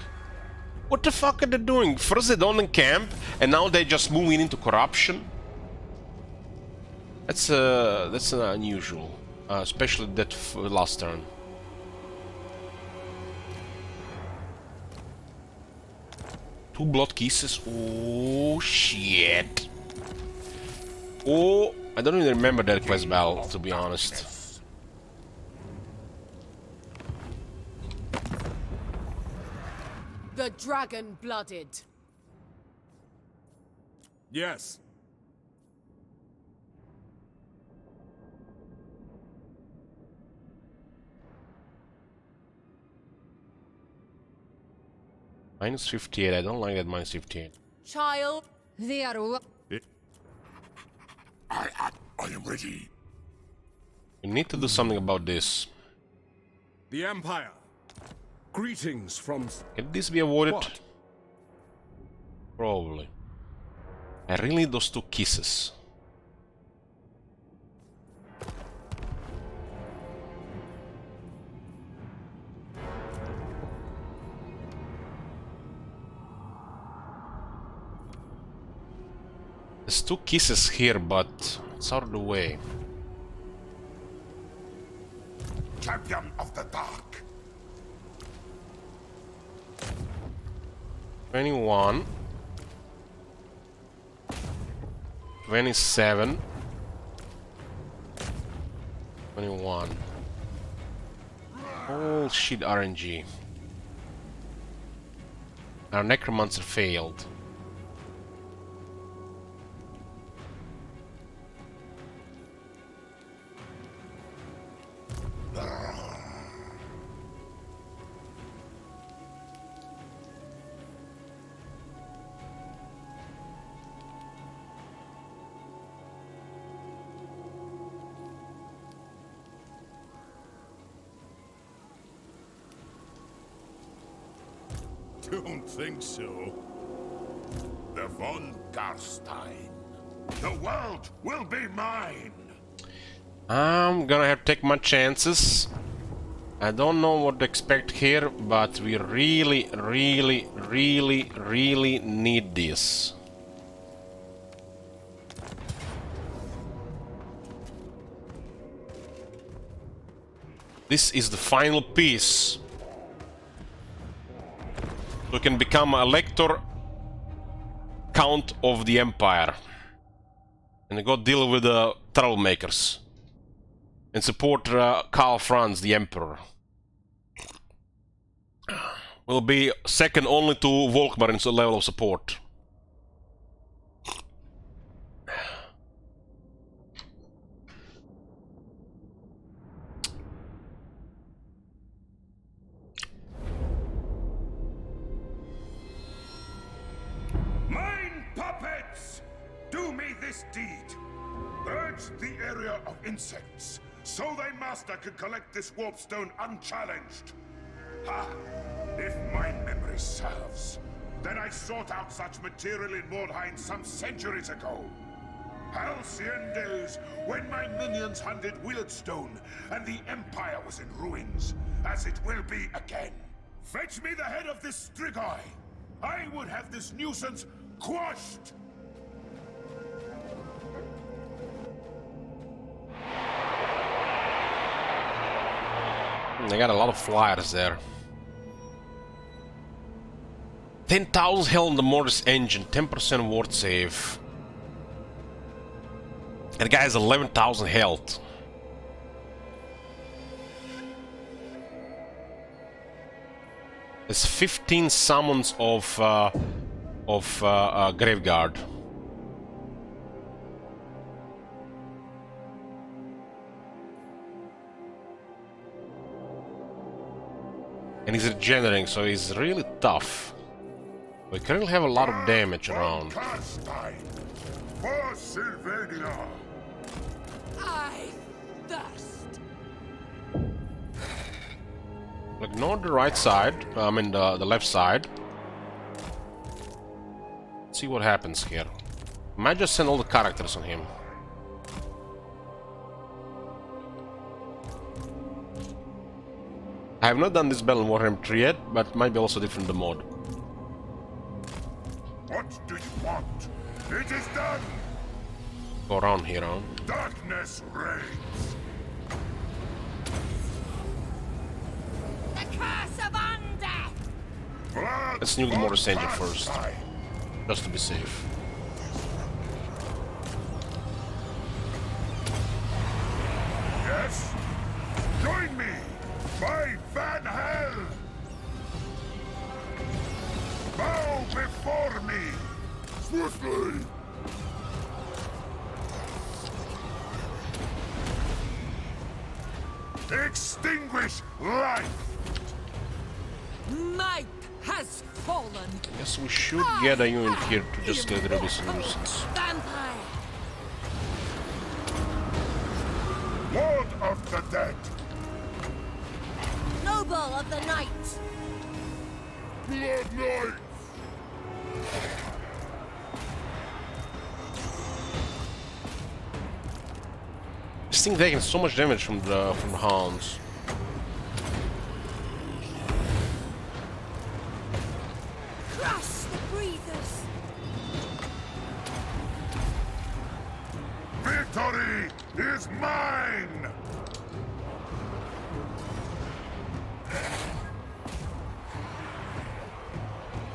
What the fuck are they doing? First they don't encamp, and now they just moving into corruption? That's unusual. Especially that last turn. Two blood kisses. Oh shit. Oh, I don't even remember that quest battle, to be honest. The dragon-blooded. Yes. Minus 58, I don't like that minus 58. Child. They are I am ready. We need to do something about this. The Empire. Greetings from... Can this be avoided? What? Probably. I really need those two kisses. There's two kisses here, but it's out of the way. Champion of the Dark. 21. 27. 21. Oh shit, RNG. Our necromancer failed. Don't think so. The von Garstein. The world will be mine. I'm gonna have to take my chances. I don't know what to expect here, but we really need this. This is the final piece. We can become a Elector Count of the Empire. And go deal with the troublemakers. And support Karl Franz, the Emperor. Will be second only to Volkmar in level of support. Mine puppets! Do me this deed. Purge the area of insects, so thy master could collect this warpstone unchallenged. Ha! If my memory serves, then I sought out such material in Mordheim some centuries ago. Halcyon days, when my minions hunted Weirdstone, and the Empire was in ruins, as it will be again. Fetch me the head of this Strigoi! I would have this nuisance quashed! They got a lot of flyers there. 10,000 hell on the Mortis engine, 10% ward save. And the guy has 11,000 health. There's 15 summons of Graveguard. And he's regenerating, so he's really tough. We currently have a lot of damage around. For Sylvania. I thirst. Ignore the right side, I mean the left side. Let's see what happens here. Might just send all the characters on him. I have not done this battle in Warhammer 3 yet, but might be also different the mode. What do you want? It is done. Go around here, huh? Darkness reigns. The curse of undeath! Blood Let's nuke the Mortar of Sanger first, Palestine. just to be safe. Yes? Join me! By Van Hell! Bow before me! Swiftly! Extinguish life! Might has fallen. Guess we should get a unit here to just get rid of this nuisance. Vampire! Lord of the Dead! Noble of the night! Blood Knight! This thing taking so much damage from the hounds. Crush the breathers! Victory is mine!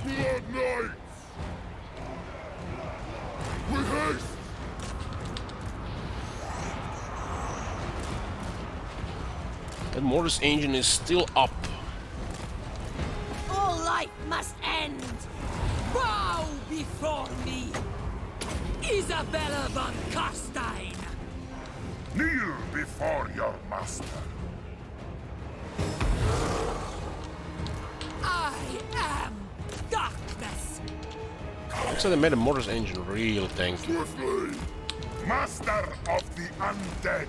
Blood Knights! With haste! That Mortis engine is still up. All life must end! Bow before me. Isabella von Carstein. Kneel before your master. I am darkness. Looks like they made a Mortis engine real tanky. Swiftly! Master of the undead!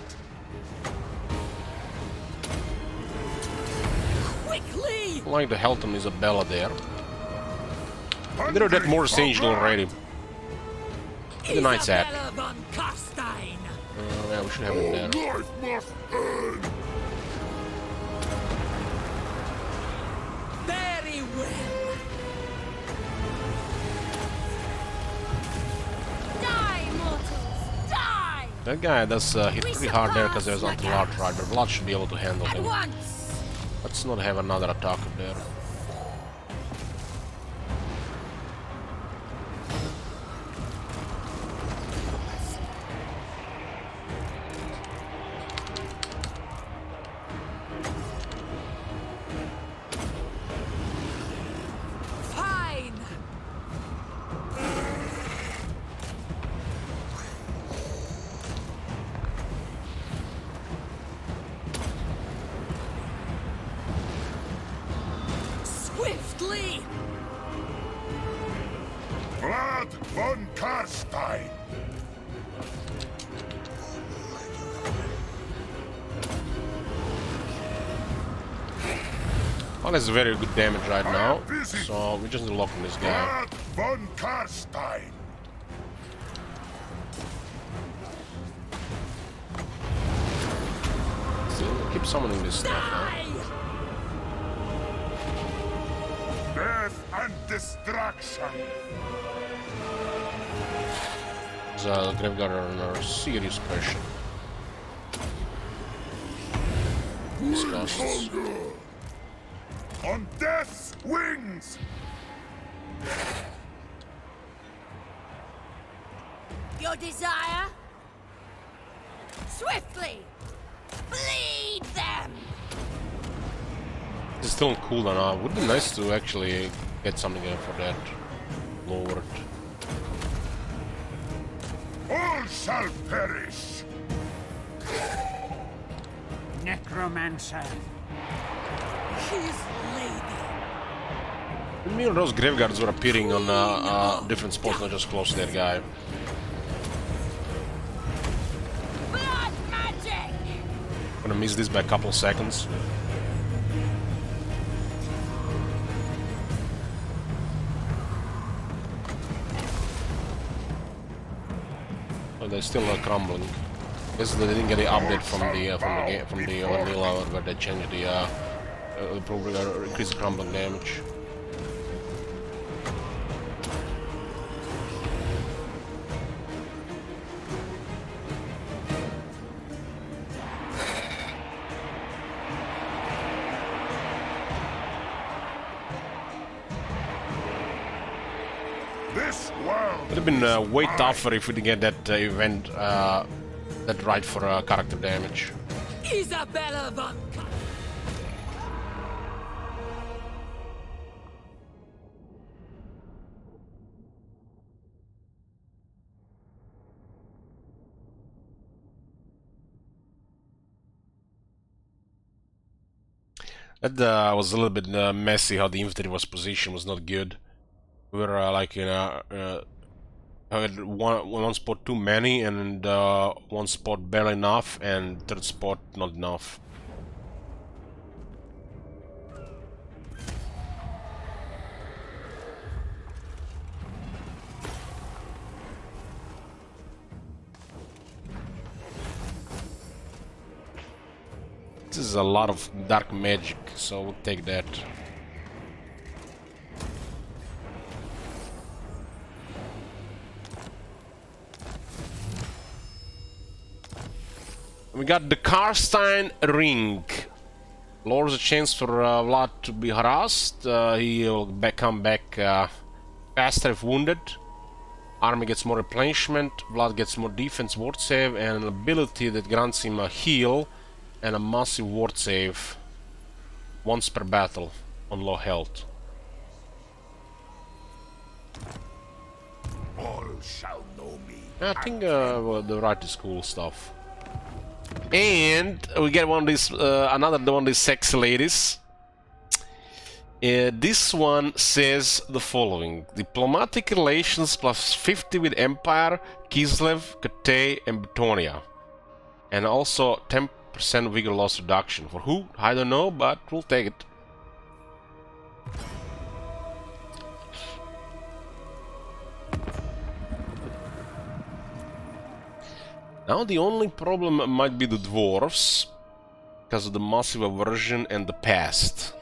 Quickly. I like the health on Isabella there. They're that Mortis engine already. The Knight's happy. Isabella von Carstein. Yeah, we should have him there. Life must end! Very well. Die, mortals! Die! That guy does hit pretty hard there because there's anti-large, right? But Blood should be able to handle At him. once! Let's not have another attack up there. Fine. Swiftly. Blood von Carstein! Well, that's very good damage right now, so we just need to lock on this guy. Blood von Carstein! Still keep summoning this stuff, huh? Death and destruction! The Graveguard are under serious pressure. Discuss. On death's wings! Your desire? Swiftly! Bleed them! It's still on cooldown now. Would be nice to actually get something for that. Lowered. All shall perish! Necromancer. His lady. Many of those graveguards were appearing on different spots, not just close to that guy. Blood magic! I'm gonna miss this by a couple seconds. Oh, they're still crumbling. Guess they didn't get the update from the vanilla where they changed the probably increase the crumbling damage. This world Would have been way tougher if we didn't get that event that right for character damage. Isabella von Ka- That was a little bit messy how the infantry was positioned, was not good. We were like, you know, had one spot too many, and one spot barely enough, and third spot not enough. This is a lot of dark magic, so we'll take that. We got the Karstein Ring. Lowers the chance for Vlad to be harassed. He will come back faster if wounded. Army gets more replenishment. Vlad gets more defense, ward save, and an ability that grants him a heal and a massive ward save once per battle on low health. all shall know me. I think well, the right is cool stuff. And we get one of these, another one of these sexy ladies. This one says the following: diplomatic relations plus 50 with Empire, Kislev, Katay, and Betonia, and also 10% vigor loss reduction. For who? I don't know, but we'll take it. Now the only problem might be the dwarves, because of the massive aversion and the past.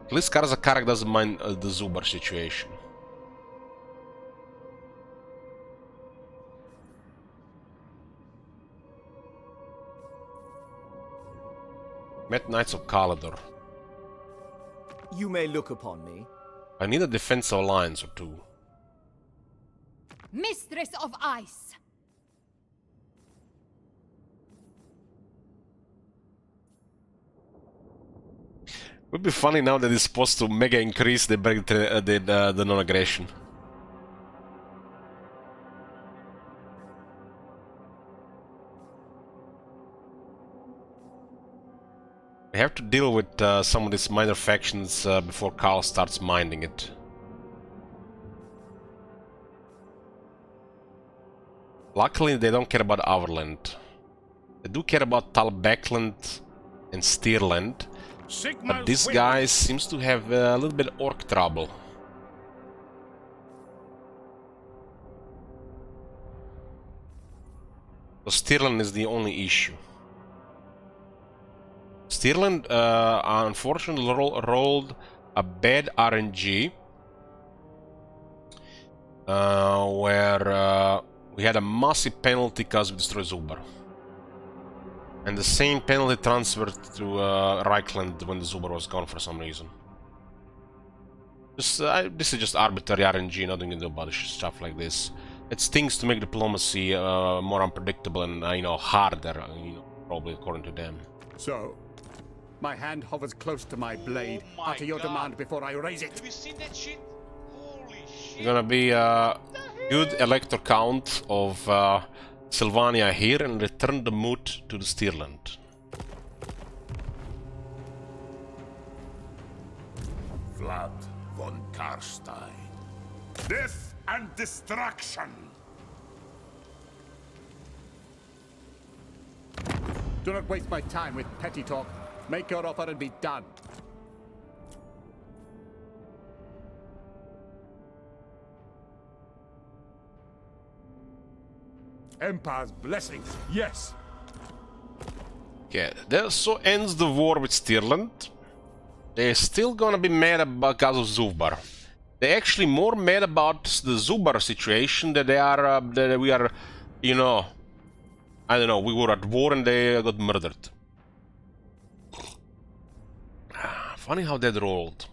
At least Karzakarak doesn't mind the Zubar situation. Met Knights of Kalador. You may look upon me. I need a defensive alliance or two. Mistress of Ice. Would be funny now that it's supposed to mega increase the non-aggression. We have to deal with some of these minor factions before Karl starts minding it. Luckily, they don't care about our land. They do care about Talbeckland and Steerland. But this guy seems to have a little bit of orc trouble. So Stirland is the only issue. Stirland unfortunately rolled a bad RNG where we had a massive penalty because we destroyed Zubar. And the same penalty transferred to Reichland when the Zubar was gone for some reason. This is just arbitrary RNG, nothing to do about stuff like this. It's things to make diplomacy more unpredictable and, you know, harder, you know, probably according to them. So, My hand hovers close to my blade. Oh my Utter your God. demand before I raise it. Have you seen that shit? Holy shit. Gonna be a good elector count of Sylvania here and return the mood to the Steerland. Vlad von Karstein. Death and destruction! Do not waste my time with petty talk. Make your offer and be done. Empire's blessings, yes. Okay, that so ends the war with Steerland. They're still gonna be mad about because of Zubbar. They're actually more mad about the Zubbar situation that they are that we are, you know, I don't know. We were at war and they got murdered. Funny how that rolled.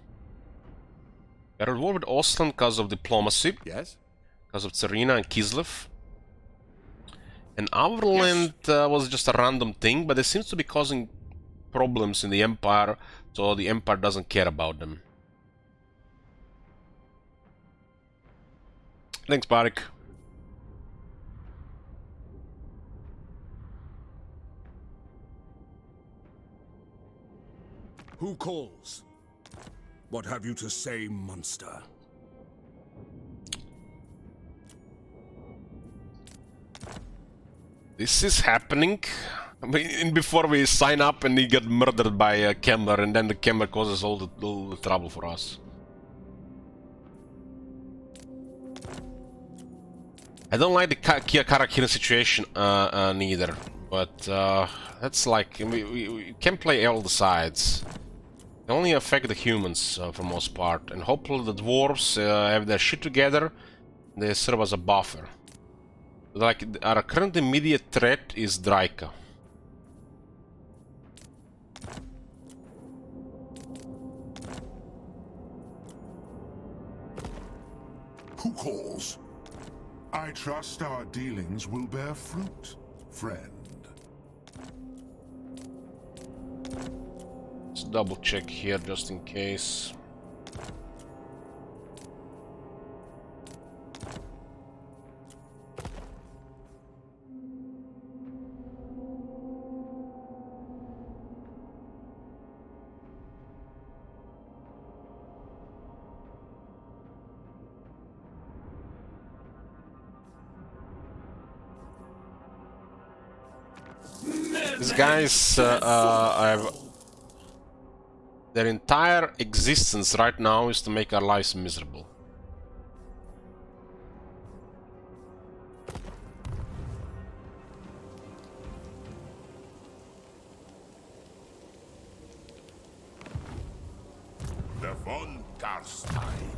They're at war with Ostland because of diplomacy. Yes. Because of Tsarina and Kislev. And our land was just a random thing, but it seems to be causing problems in the Empire, so the Empire doesn't care about them. Thanks, Barik. Who calls? What have you to say, monster? This is happening. I mean, before we sign up and he get murdered by Kemmer, and then the Kemmer causes all the trouble for us. I don't like the Karakina situation neither, but that's like we can play all the sides. It only affect the humans for most part, and hopefully the dwarves have their shit together. They serve as a buffer. Like, our current immediate threat is Draika. Who calls? I trust our dealings will bear fruit, friend. Let's double check here just in case. These guys have their entire existence right now is to make our lives miserable. The von Karstein.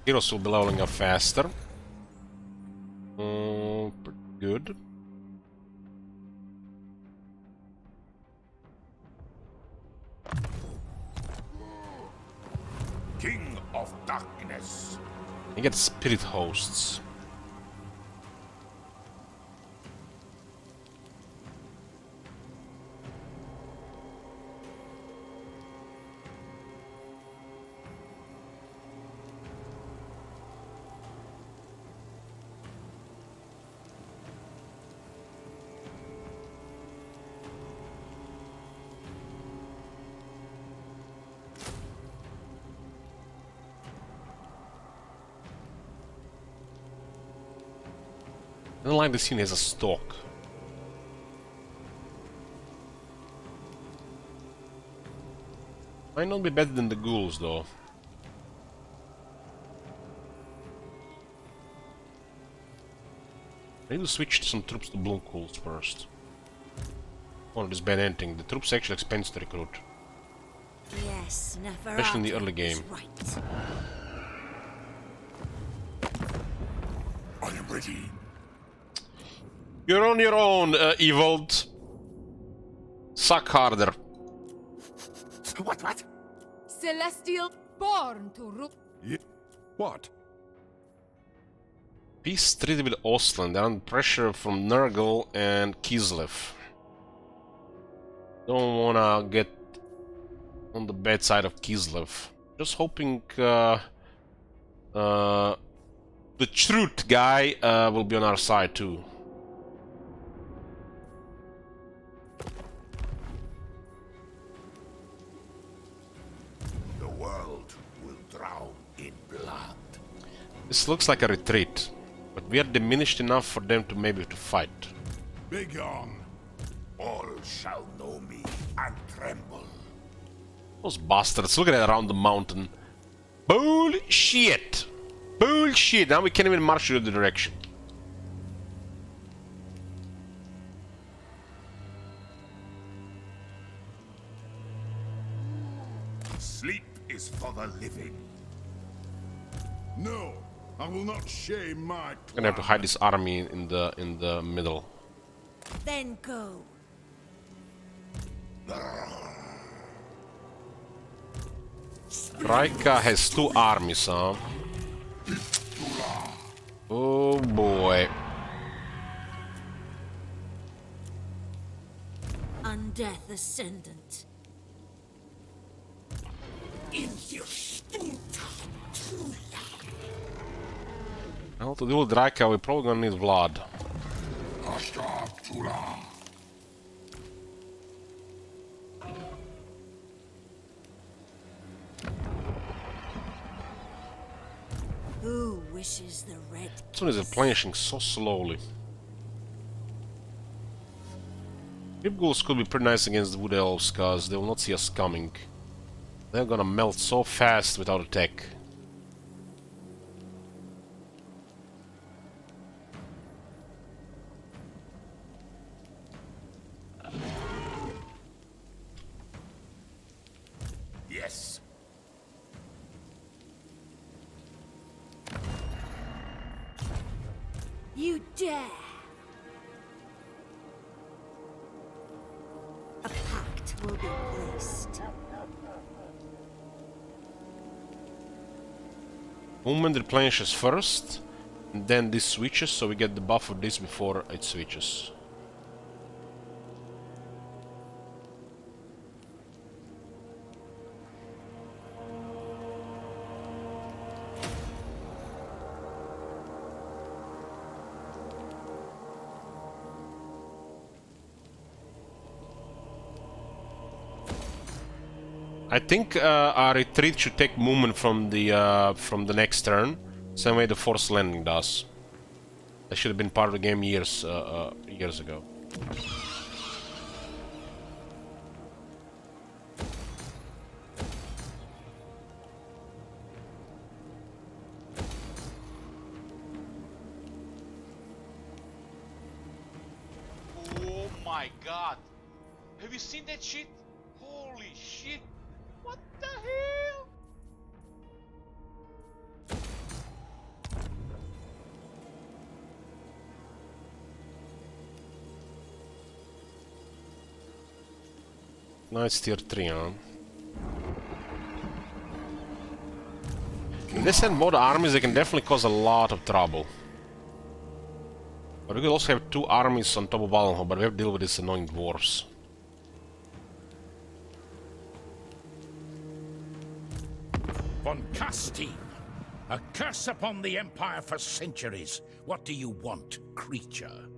Heroes will be leveling up faster. Pretty good. King of Darkness. You get spirit hosts. I don't like the scene as a stalk. Might not be better than the ghouls though. I need to switch some troops to blue ghouls first. Oh, this bad ending. The troops actually expensive to recruit. Yes, Especially in the early game. Right. I am ready. You're on your own, Evold. Suck harder. What? Celestial Born to rule. What? Peace treaty with Ostland. They're under pressure from Nurgle and Kislev. Don't wanna get on the bad side of Kislev. Just hoping the truth guy will be on our side too. The world will drown in blood. This looks like a retreat, but we are diminished enough for them to maybe to fight. Begone. All shall know me and tremble. Those bastards, look at that around the mountain. Bullshit! Bullshit! Now we can't even march in the direction. Sleep is for the living. No, I will not shame my. Gonna have to hide this army in the middle. Then go. Raika has 2 armies, huh? Oh boy. Undeath Ascendant. Well, to deal with Raika, we're probably gonna need Vlad. Who wishes the red? This one is replenishing so slowly. Rip Ghouls could be pretty nice against the Wood Elves, cause they will not see us coming. They're gonna melt so fast without attack. Yes. You dare! A pact will be placed. Movement replenishes first, and then this switches, so we get the buff of this before it switches. I think our retreat should take movement from the next turn, same way the forced landing does. That should have been part of the game years ago. Oh my god! Have you seen that shit? Holy shit! What the hell? Nice tier 3, huh? If they send both armies, they can definitely cause a lot of trouble. But we could also have 2 armies on top of Valhalla, but we have to deal with these annoying dwarves. Von Castine! A curse upon the Empire for centuries. What do you want, creature?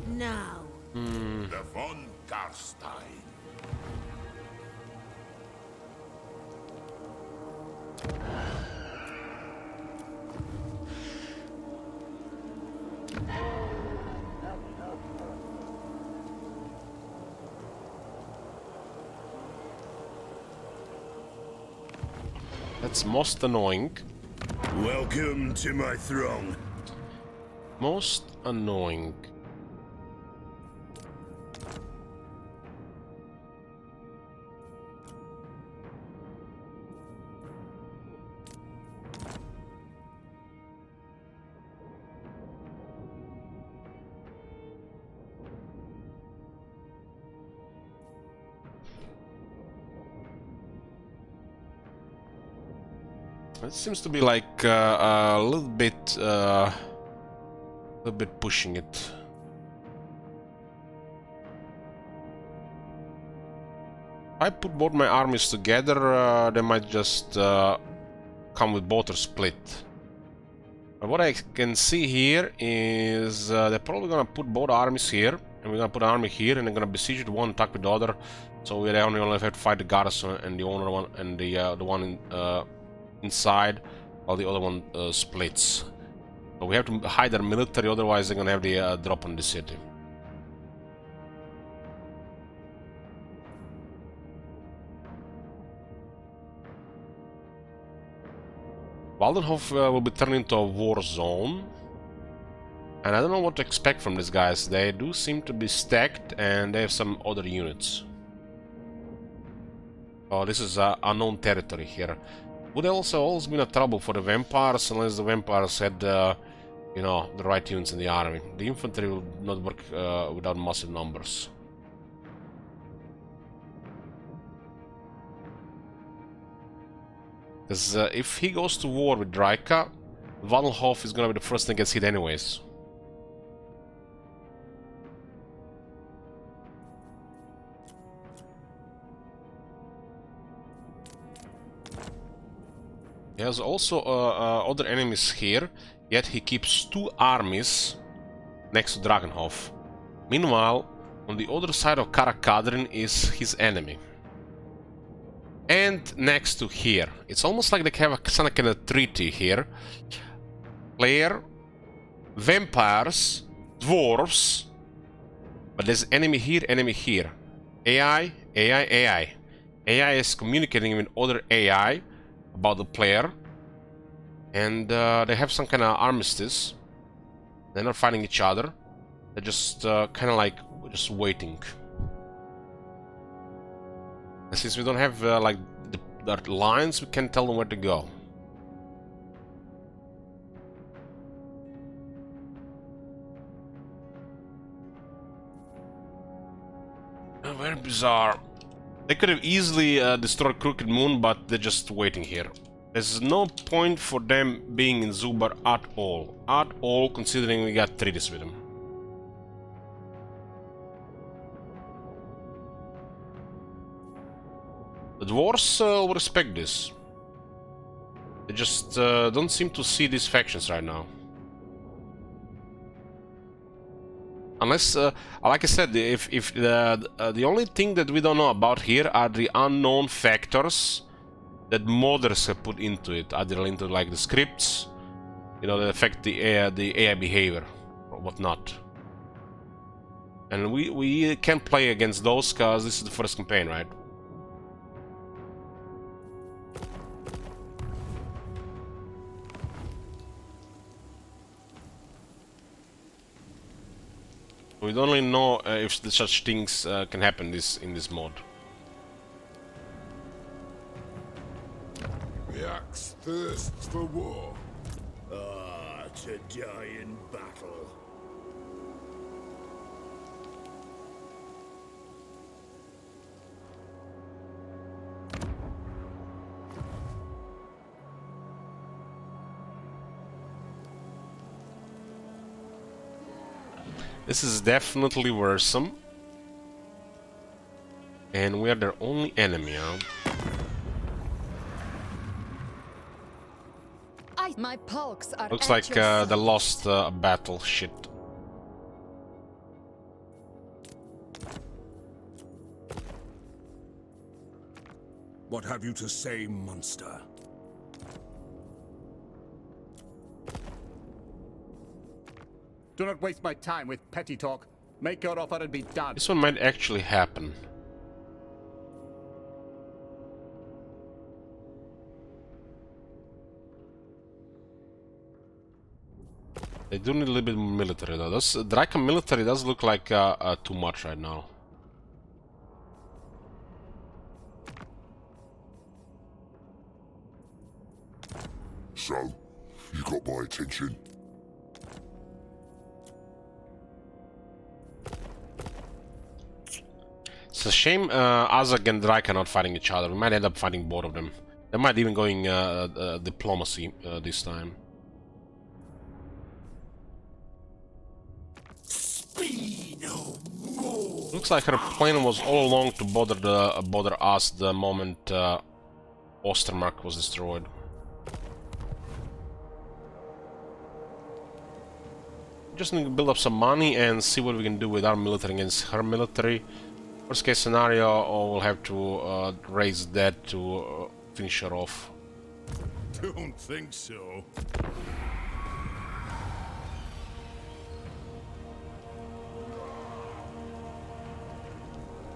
Now. The von Garstein. That's most annoying. Welcome to my throng. Most annoying. It seems to be like a little bit pushing it. If I put both my armies together, they might just come with both or split. But what I can see here is they're probably gonna put both armies here, and we're gonna put an army here, and they're gonna besiege with one, attack with the other. So we only have to fight the garrison and the owner one and the one inside, while the other one splits. So we have to hide their military, otherwise they're gonna have the drop on the city. Waldenhof will be turned into a war zone, and I don't know what to expect from these guys. They do seem to be stacked, and they have some other units. Oh, this is unknown territory here. Would also always been a trouble for the vampires, unless the vampires had, you know, the right units in the army. The infantry will not work without massive numbers. Because if he goes to war with Draika, Waldenhof is gonna be the first thing that gets hit anyways. He has also other enemies here, yet he keeps 2 armies next to Drakenhof. Meanwhile, on the other side of Karakadrin is his enemy. And next to here, it's almost like they have a kind of treaty here. Player, vampires, dwarves, but there's enemy here, enemy here. AI, AI, AI. AI is communicating with other AI about the player, and they have some kind of armistice. They're not fighting each other. They're just kind of like just waiting. And since we don't have like the lines, we can't tell them where to go. Very bizarre. They could have easily destroyed Crooked Moon, but they're just waiting here. There's no point for them being in Zubar at all. At all, considering we got treaties with them. The dwarves will respect this. They just don't seem to see these factions right now. Unless, like I said, if the only thing that we don't know about here are the unknown factors that modders have put into it, either into like the scripts, you know, that affect the AI behavior or whatnot. And we can't play against those because this is the first campaign, right? We don't really know if such things can happen in this mod. The axe thirsts for war. Ah, to die in battle. This is definitely worrisome. And we are their only enemy, huh? My pulks are Looks like they lost a battle. Shit. What have you to say, monster? Do not waste my time with petty talk. Make your offer and be done. This one might actually happen. They do need a little bit more military though. This Draken military does look like too much right now. So, you got my attention. It's a shame Azag and Draken are not fighting each other. We might end up fighting both of them. They might even going diplomacy this time. Looks like her plan was all along to bother us the moment Ostermark was destroyed. Just need to build up some money and see what we can do with our military against her military. Worst case scenario, we'll have to raise debt to finish her off. Don't think so.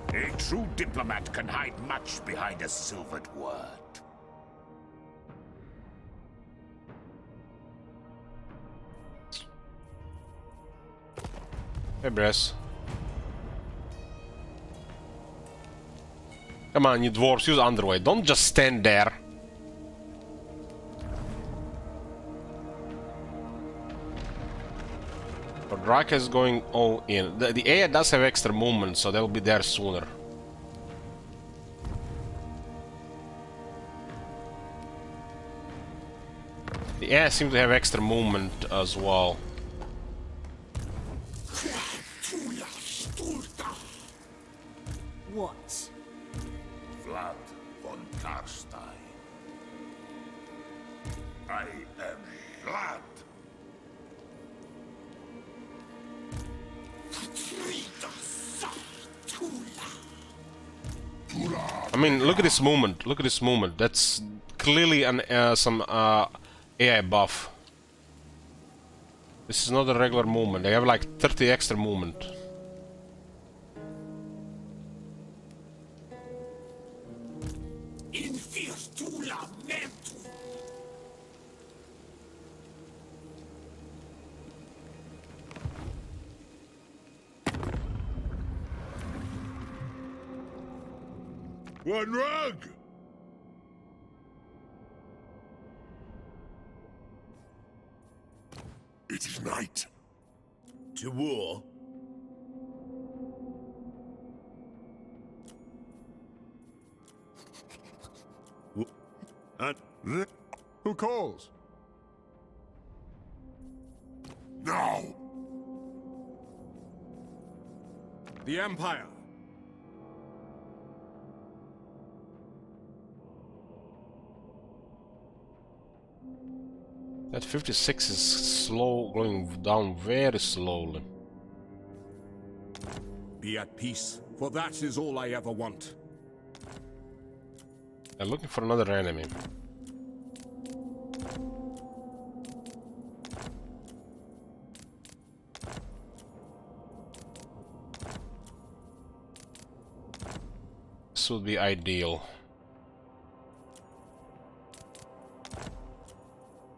A true diplomat can hide much behind a silvered word. Hey, Bress. Come on, you dwarves, use underway. Don't just stand there. But Draka is going all in. The AI does have extra movement, so they'll be there sooner. The AI seems to have extra movement as well. What? Vlad von Karstein. I am Vlad. I mean, look at this movement. Look at this movement. That's clearly an some AI buff. This is not a regular movement. They have like 30 extra movement. One rug! It is night. To war. And Who calls? now! The Empire. That 56 is slow, going down very slowly. Be at peace, for that is all I ever want. They're looking for another enemy. This would be ideal.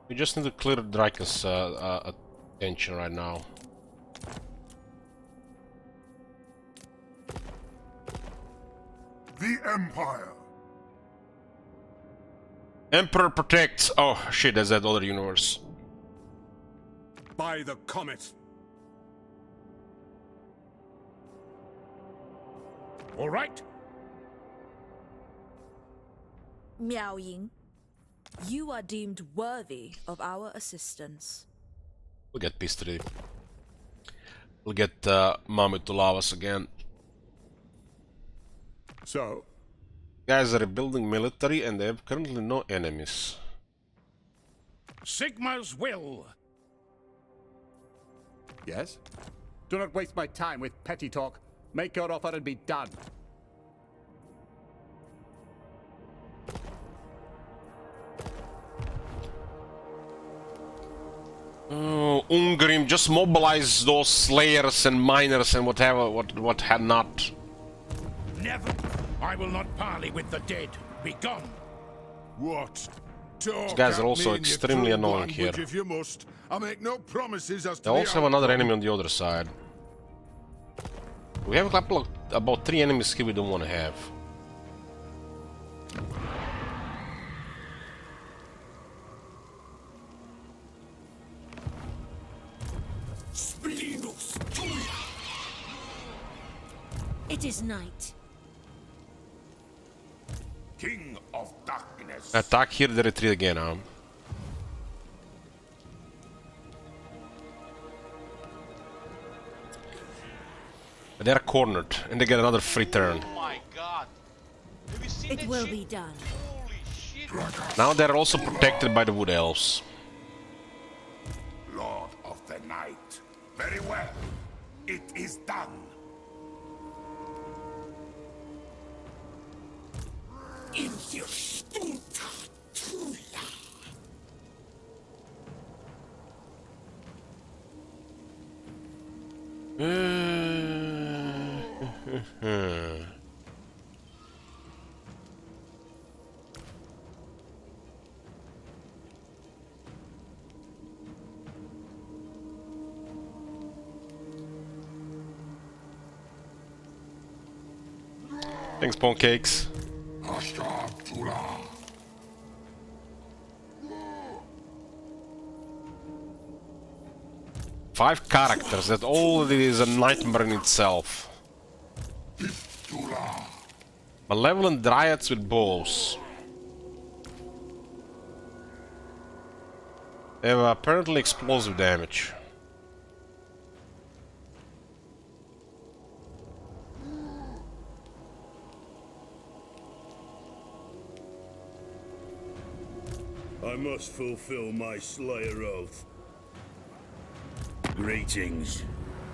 We just need to clear Draka's attention right now. The Empire! Emperor protects! Oh shit, that's that other universe. By the comet. All right. Miao Ying, you are deemed worthy of our assistance. We'll get pissed ready. We'll get Mammoth to love us again. So? Guys are rebuilding military and they have currently no enemies. Sigma's will. Yes? Do not waste my time with petty talk. Make your offer and be done. Oh, Ungrim, just mobilize those slayers and miners and whatever, what had not. Never. I will not parley with the dead. Be gone. What? These guys are also extremely annoying here. If you must, I make no promises as to They also have another enemy on the other side. We have a couple of, about 3 enemies here we don't want to have. It is night. King of darkness. Attack here, they retreat again, huh? They're cornered, and they get another free turn. Oh my god. Have you seen It that will shit? be done. Holy shit. Now they're also protected by the Wood Elves. Lord of the Night. Very well. It is done. Thanks, pancakes. Five characters, that already is a nightmare in itself. Malevolent dryads with bows. They have apparently explosive damage. I must fulfill my Slayer oath. Greetings.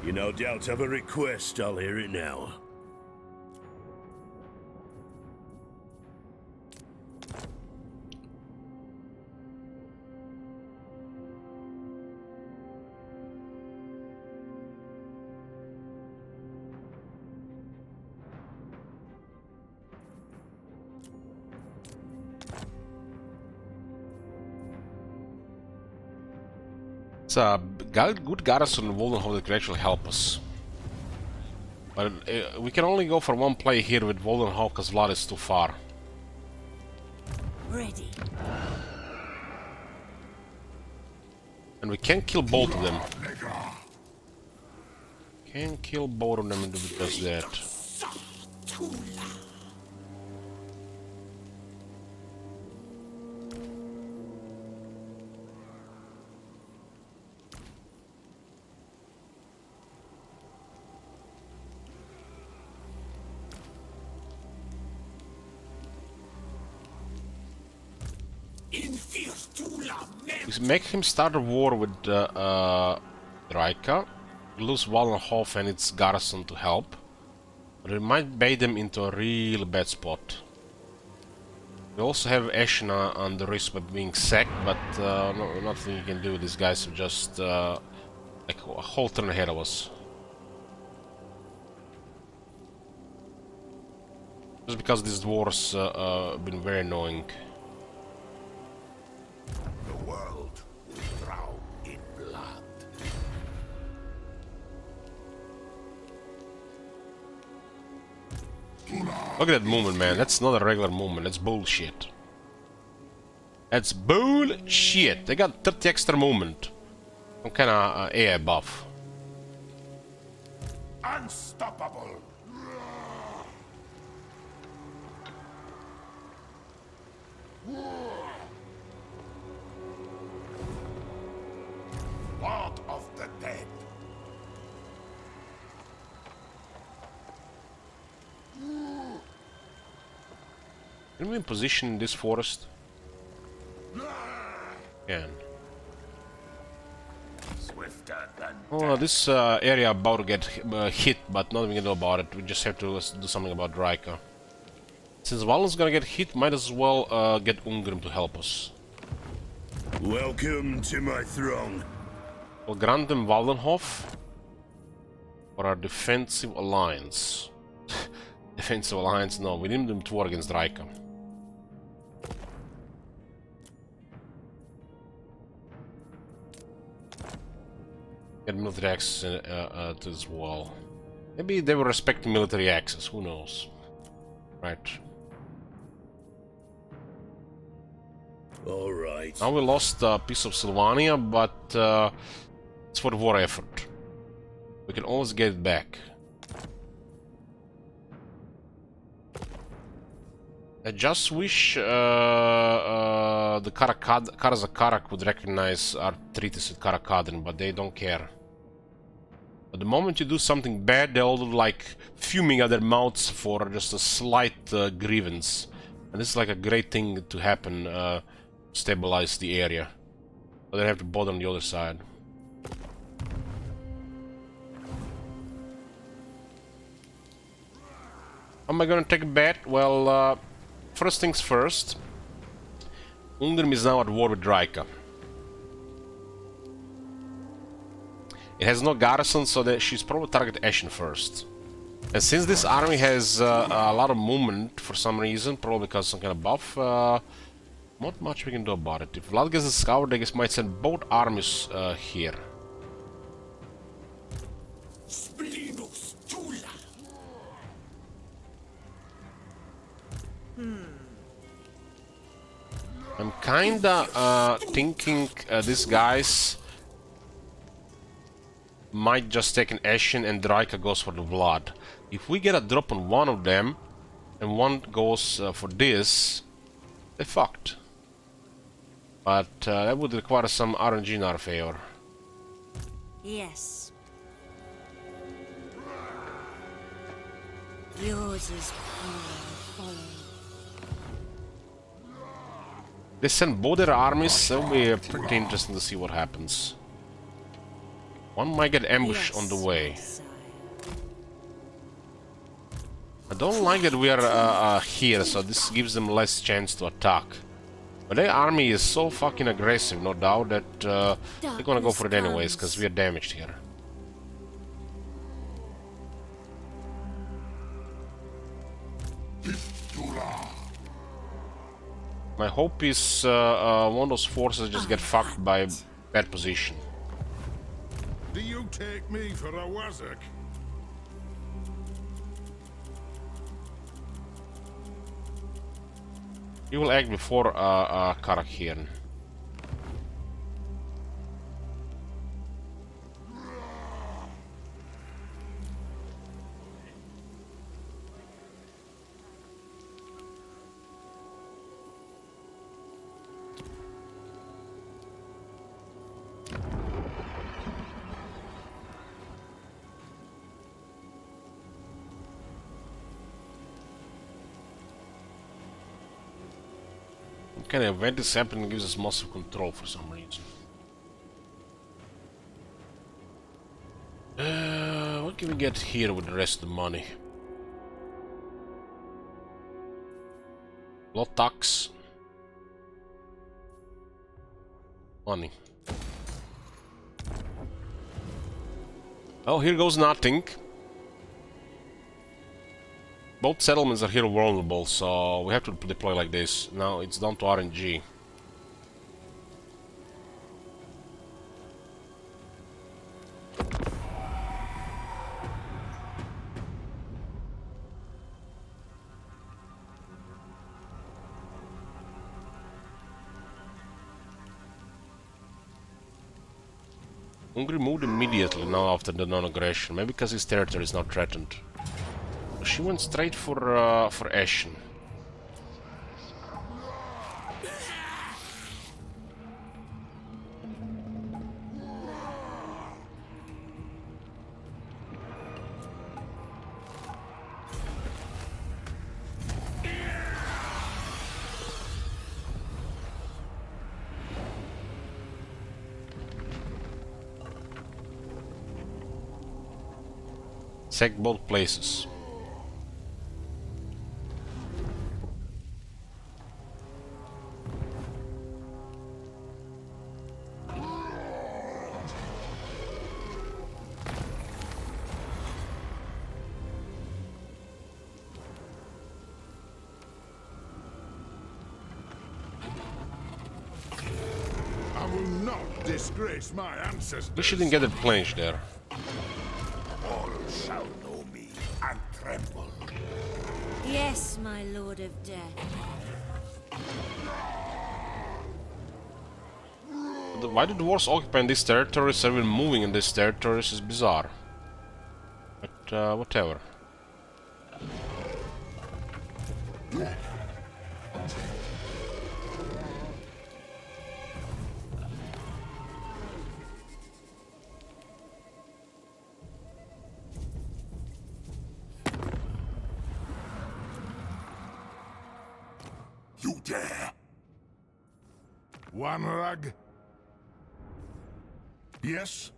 You no doubt have a request, I'll hear it now. It's a good garrison in Waldenhof that could actually help us. But we can only go for one play here with Waldenhof because Vlad is too far. Ready. And we can kill both of them. Can kill both of them and do just that. Make him start a war with Draika, lose Wallenhof and its garrison to help, but it might bait them into a real bad spot. We also have Ashina on the risk of being sacked, but nothing you can do. These guys are just like a whole turn ahead of us. Just because these dwarves have been very annoying. The world will drown in blood. Look at that movement, man. That's not a regular movement. That's bullshit. That's bullshit. They got 30 extra movement. Some kind of AI buff. Unstoppable. Lord of the Dead. Can we position in this forest? Can. Swifter than Oh, this area about to get hit, but nothing we can do about it. We just have to do something about Draika. Since Valen's gonna get hit, might as well get Ungrim to help us. Welcome to my throne. We'll grant them Waldenhof for our defensive alliance. Defensive alliance? No, we need them to war against Draika. Get military access to this wall. Maybe they were respecting military access, who knows? Right. Alright. Now we lost a piece of Sylvania, but it's for the war effort. We can always get it back. I just wish the Karazakarak would recognize our treaties with Karakadrin, but they don't care. At the moment you do something bad, they're all like fuming at their mouths for just a slight grievance. And this is like a great thing to happen, stabilize the area. But they have to bother on the other side. Am I gonna take a bet? Well, first things first. Ungrim is now at war with Draika. It has no garrison, so that she's probably target Ashen first. And since this army has a lot of movement for some reason, probably because of some kind of buff, not much we can do about it. If Vlad gets a scout, they might send both armies here. I'm kinda thinking these guys might just take an Ashen and Draika goes for the Vlad. If we get a drop on one of them and one goes for this, they're fucked. But that would require some RNG in our favor. Yes. Yours is power. They send both their armies, it'll be pretty interesting to see what happens. One might get ambushed on the way. I don't like that we are here, so this gives them less chance to attack. But their army is so fucking aggressive, no doubt, that they're gonna go for it anyways, because we are damaged here. My hope is one of those forces just get fucked by bad position. Do you take me for a wazak? He will act before Karak here. Kind of event is happening and gives us massive control for some reason. What can we get here with the rest of the money? Lot tax. Money. Oh, here goes nothing. Both settlements are here vulnerable, so we have to deploy like this. Now it's down to RNG. Hungary moved immediately now after the non-aggression, maybe because his territory is not threatened. She went straight for Ashen. Sack both places. Disgrace my ancestors. We shouldn't get replenished there. All shall know me and tremble. Yes, my lord of death. Why do the dwarves occupy these territories and even moving in these territories is bizarre. But whatever. dare? One rug? Yes?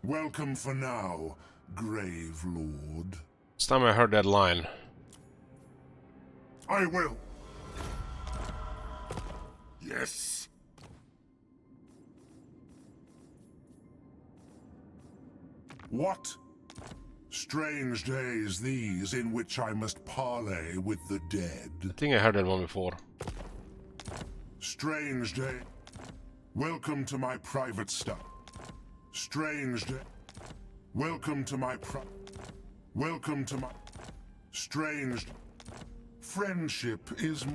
Welcome for now, grave lord. Last time I heard that line. I will. Yes. What? Strange days these in which I must parley with the dead. I think I heard that one before. Strange day. Welcome to my private stuff. Strange day. Welcome to my Welcome to my... Strange... Friendship is...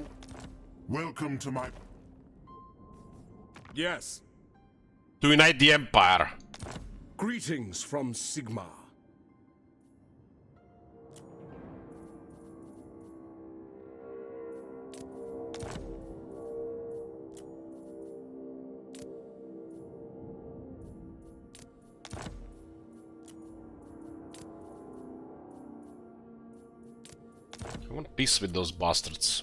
Welcome to my... Yes. To unite the Empire. Greetings from Sigmar. I want peace with those bastards.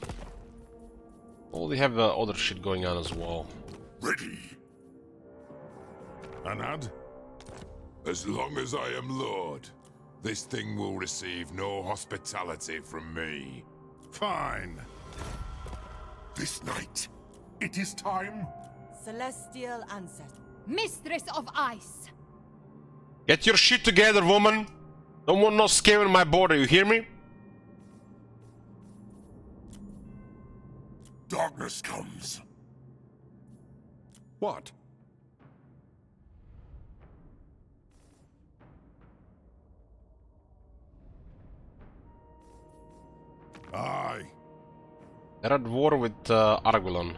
Oh, they have other shit going on as well. Ready. Anad? As long as I am Lord, this thing will receive no hospitality from me. Fine. This night, it is time. Celestial ancestor. Mistress of Ice. Get your shit together, woman! Don't want no scaring my border, you hear me? Darkness comes. What? Aye. They're at war with Arguelon.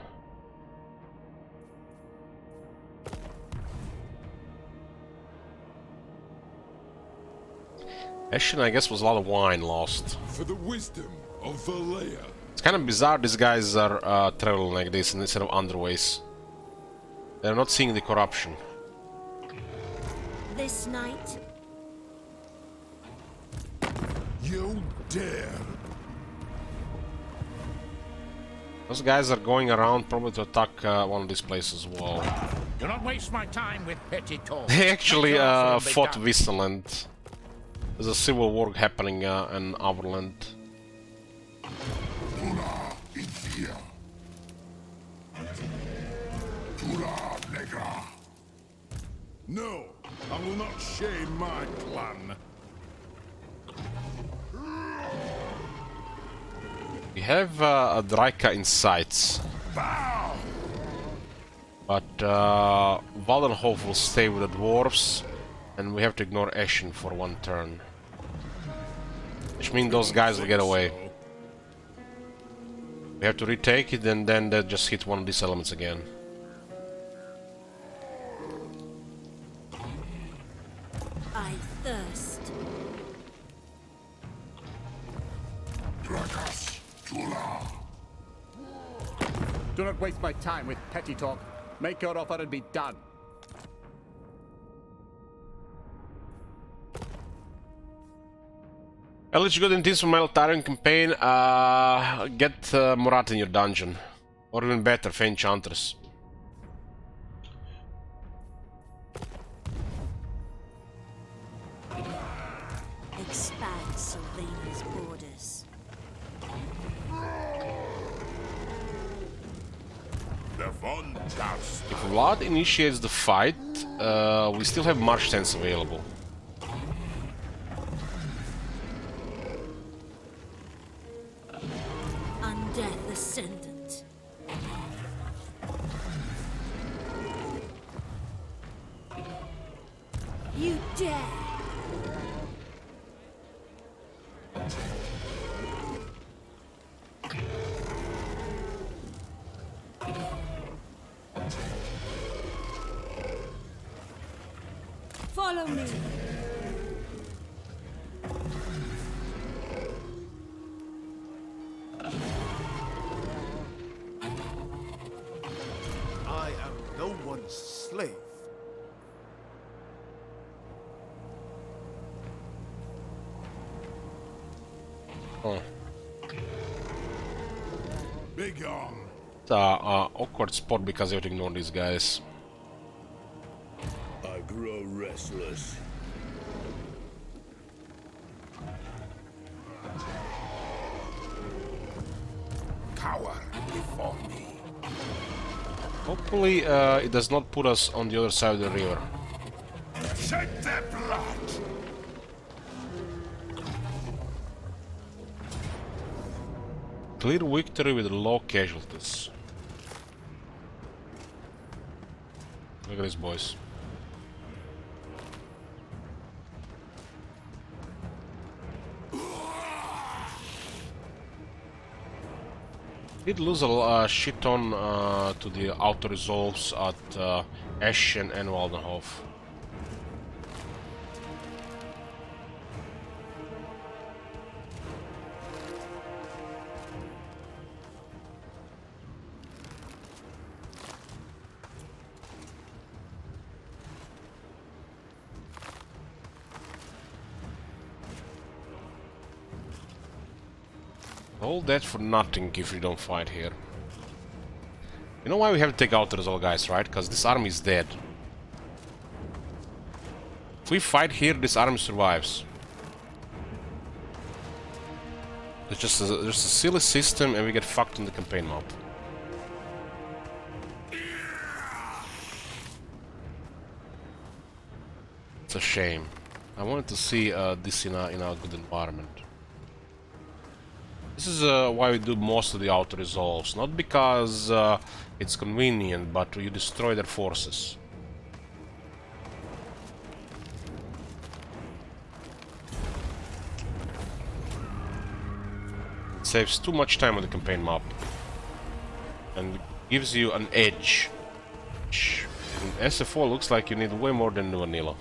Ashen, I guess, was a lot of wine lost. For the wisdom of Valea. It's kind of bizarre these guys are traveling like this instead of underways. They're not seeing the corruption. This night? You dare! Those guys are going around probably to attack one of these places as well. Do not waste my time with petty talk. They actually Make your offer and be fought done. Vistaland. There's a civil war happening in Overland. Tula Infia. Tula Negra. No, I will not shame my plan. We have a Draika in sights. Bow! But Waldenhof will stay with the dwarves, and we have to ignore Ashen for one turn. Which means those guys will get away. We have to retake it, and then they just hit one of these elements again. I thirst. Drakas Tula. Do not waste my time with petty talk. Make your offer and be done. Eldritch Good Intis from my Eltarian campaign. Get Murat in your dungeon. Or even better, Feint Enchantress. Expand Sylvania's borders. The Von Joust. If Vlad initiates the fight, we still have March Stance available. Undeath Ascendant. You dare! Follow me. I am no one's slave. Oh. awkward spot because I have to ignore these guys. I grow restless. Cower before me. Hopefully, it does not put us on the other side of the river. Shed their blood. Clear victory with low casualties. Look at these boys. Did lose a shit on to the auto resolves at Eschen and Waldenhof. All that for nothing if we don't fight here. You know why we have to take out the result, guys, right? Because this army is dead. If we fight here, this army survives. It's just a silly system and we get fucked in the campaign map. It's a shame. I wanted to see this in a good environment. This is why we do most of the auto resolves, not because it's convenient, but you destroy their forces. It saves too much time on the campaign map and gives you an edge. In SFO looks like you need way more than vanilla.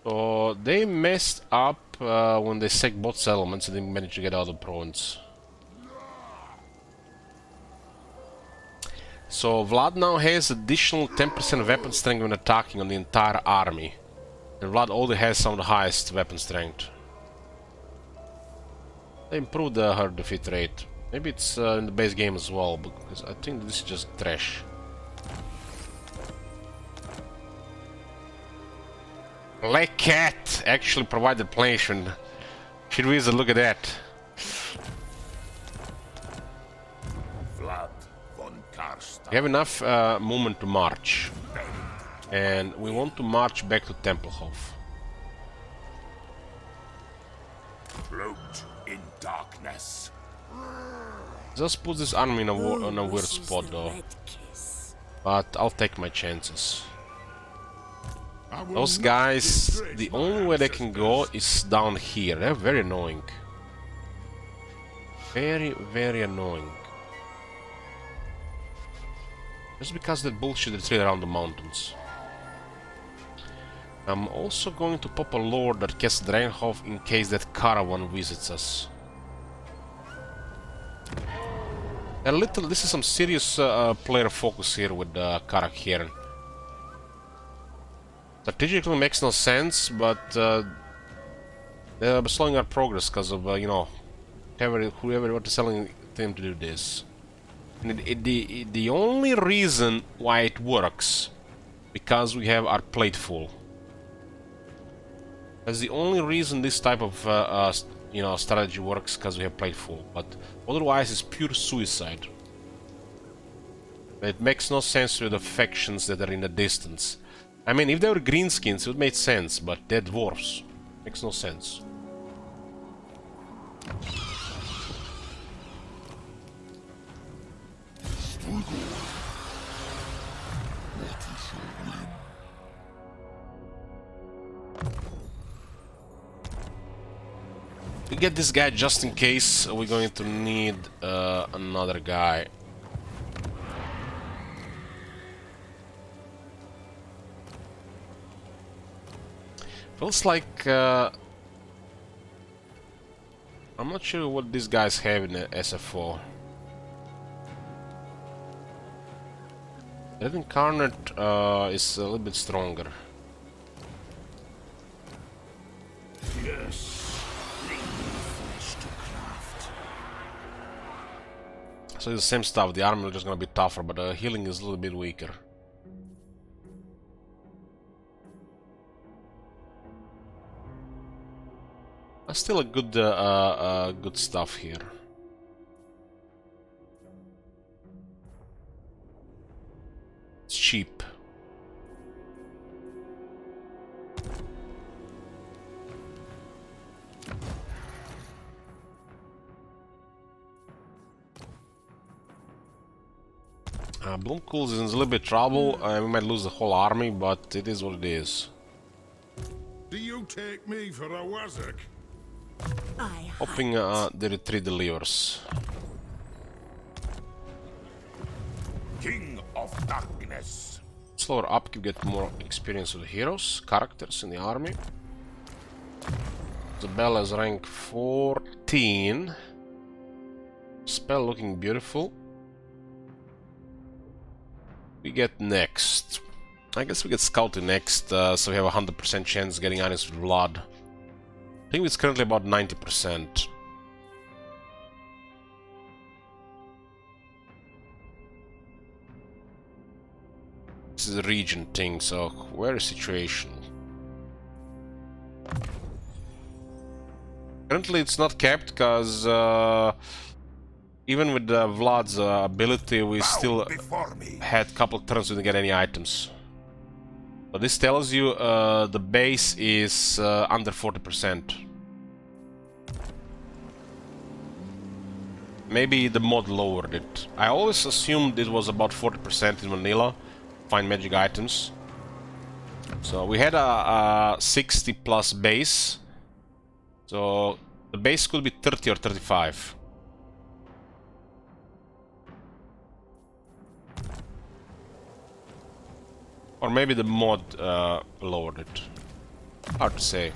So they messed up when they sacked both settlements and didn't manage to get out of the province. So Vlad now has additional 10% weapon strength when attacking on the entire army. And Vlad already has some of the highest weapon strength. They improved her defeat rate. Maybe it's in the base game as well, because I think this is just trash. Black Cat actually provided planation. Should we look at that? Vlad von Karsta. We have enough movement to march. And we want to march back to Tempelhof. Cloaked in darkness. Just put this army in a weird spot though. But I'll take my chances. Those guys, the only way they can go is down here. They're very annoying. Very, very annoying. Just because that bullshit retreat around the mountains. I'm also going to pop a lord at Castle Draenhof in case that caravan visits us. This is some serious player focus here with Karak here. Strategically makes no sense, but they're slowing our progress because of, you know, whoever is telling them to do this. And the only reason why it works, because we have our plate full. That's the only reason this type of, you know, strategy works, because we have plate full. But otherwise, it's pure suicide. It makes no sense with the factions that are in the distance. I mean, if they were greenskins, it would make sense, but they're dwarves. Makes no sense. We get this guy just in case we're going to need another guy. Feels like I'm not sure what these guys have in the SFO. Red Incarnate is a little bit stronger. Yes. Flesh to craft. So it's the same stuff. The armor is just gonna be tougher, but the healing is a little bit weaker. Still a good, good stuff here. It's cheap. Bloomcool is in a little bit trouble. We might lose the whole army, but it is what it is. Do you take me for a wazzock? Hoping the retreat delivers. King of Darkness. Slower upkeep, get more experience with heroes, characters in the army. Isabella is rank 14. Spell looking beautiful. We get next. I guess we get scouting next, so we have a 100% chance of getting items with blood. I think it's currently about 90%. This is a region thing, so where is situation? Currently it's not capped, because even with Vlad's ability, we still had a couple turns we didn't get any items. But this tells you the base is under 40%. Maybe the mod lowered it. I always assumed it was about 40% in vanilla. Find magic items. So we had a 60 plus base. So the base could be 30 or 35. Or maybe the mod lowered it. Hard to say.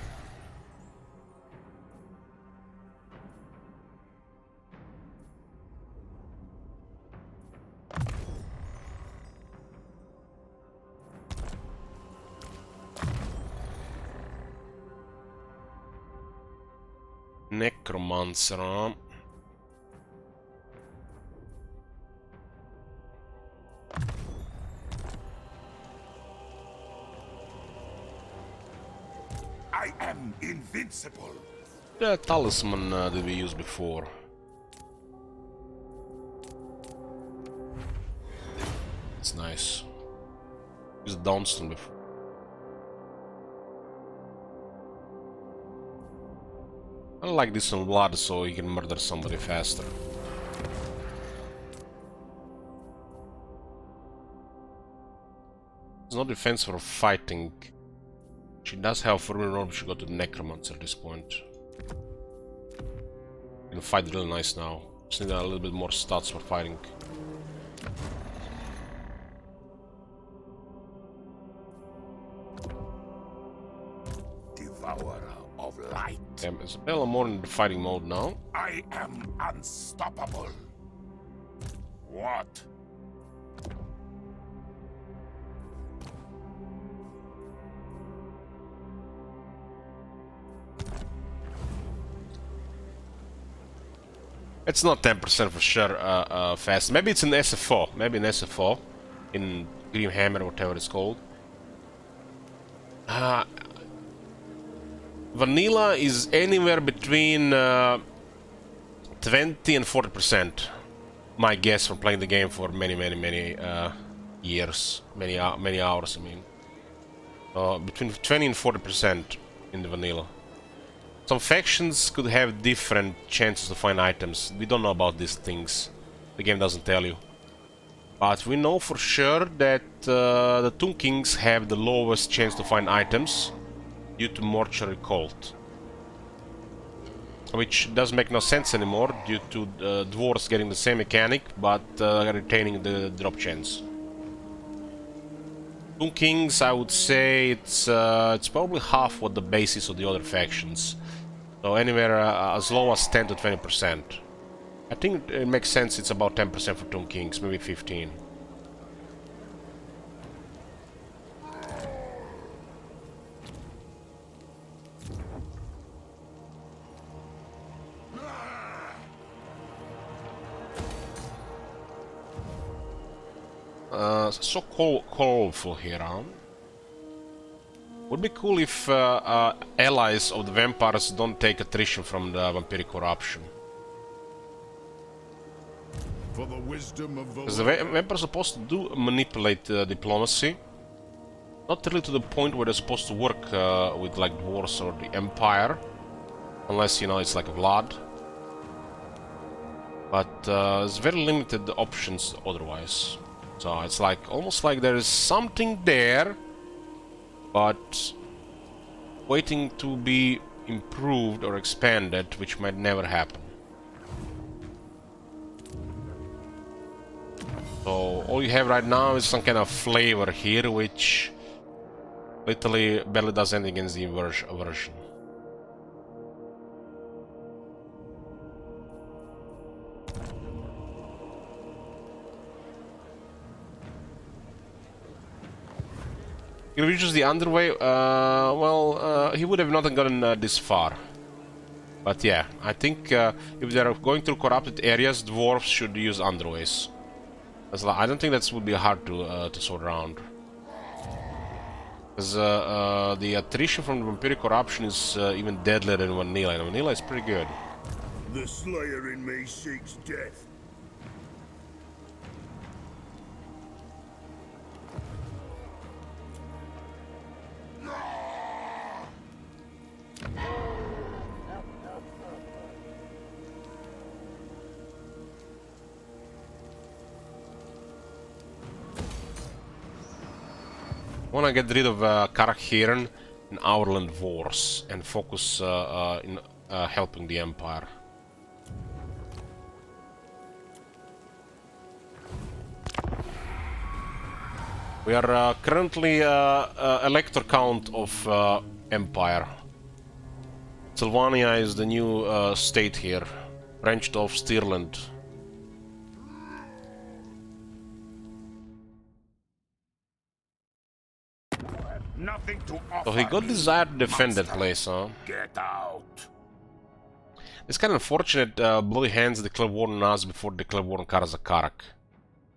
Necromancer, huh? I am invincible. The talisman that we used before. It's nice. Used Downstone before. I like this on blood, so you can murder somebody faster. There's no defense for fighting. She does have forbidden robe, she got to the Necromancer at this point. Can fight really nice now. Just need a little bit more stats for fighting. Devourer of light. Isabella more in the fighting mode now. I am unstoppable. What? It's not 10% for sure fast. Maybe it's in SFO. Maybe in SFO. In Grimhammer, whatever it's called. Vanilla is anywhere between 20 and 40%. My guess from playing the game for many years. Many hours, I mean. Between 20 and 40% in the vanilla. Some factions could have different chances to find items. We don't know about these things. The game doesn't tell you. But we know for sure that the Tomb Kings have the lowest chance to find items due to Mortuary Cult. Which doesn't make no sense anymore due to dwarves getting the same mechanic but retaining the drop chance. Tomb Kings, I would say it's probably half what the base is of the other factions. So anywhere as low as 10 to 20%. I think it makes sense it's about 10% for Tomb Kings, maybe 15. so colorful here, huh? Would be cool if allies of the vampires don't take attrition from the vampiric corruption. For the wisdom of the Because the vampires are supposed to do manipulate diplomacy. Not really to the point where they're supposed to work with like dwarves or the Empire. Unless, you know, it's like Vlad. But there's very limited options otherwise. So it's like almost like there is something there, but waiting to be improved or expanded, which might never happen. So all you have right now is some kind of flavor here, which literally barely does anything against the aversion. If he reaches the underway, he would have not gotten this far. But yeah, I think if they're going through corrupted areas, dwarves should use underways. I don't think that would be hard to sort around. Because the attrition from the vampiric corruption is even deadlier than vanilla, and vanilla is pretty good. The Slayer in me seeks death. I want to get rid of Karakhiran and Outland wars and focus in helping the Empire. We are currently elector count of Empire. Sylvania is the new state here, branched off Stirland. Nothing to offer. So he got desire to defend that place, huh? Get out. It's kind of unfortunate Bloody Hands declared war on us before they declared war on Karazakarak.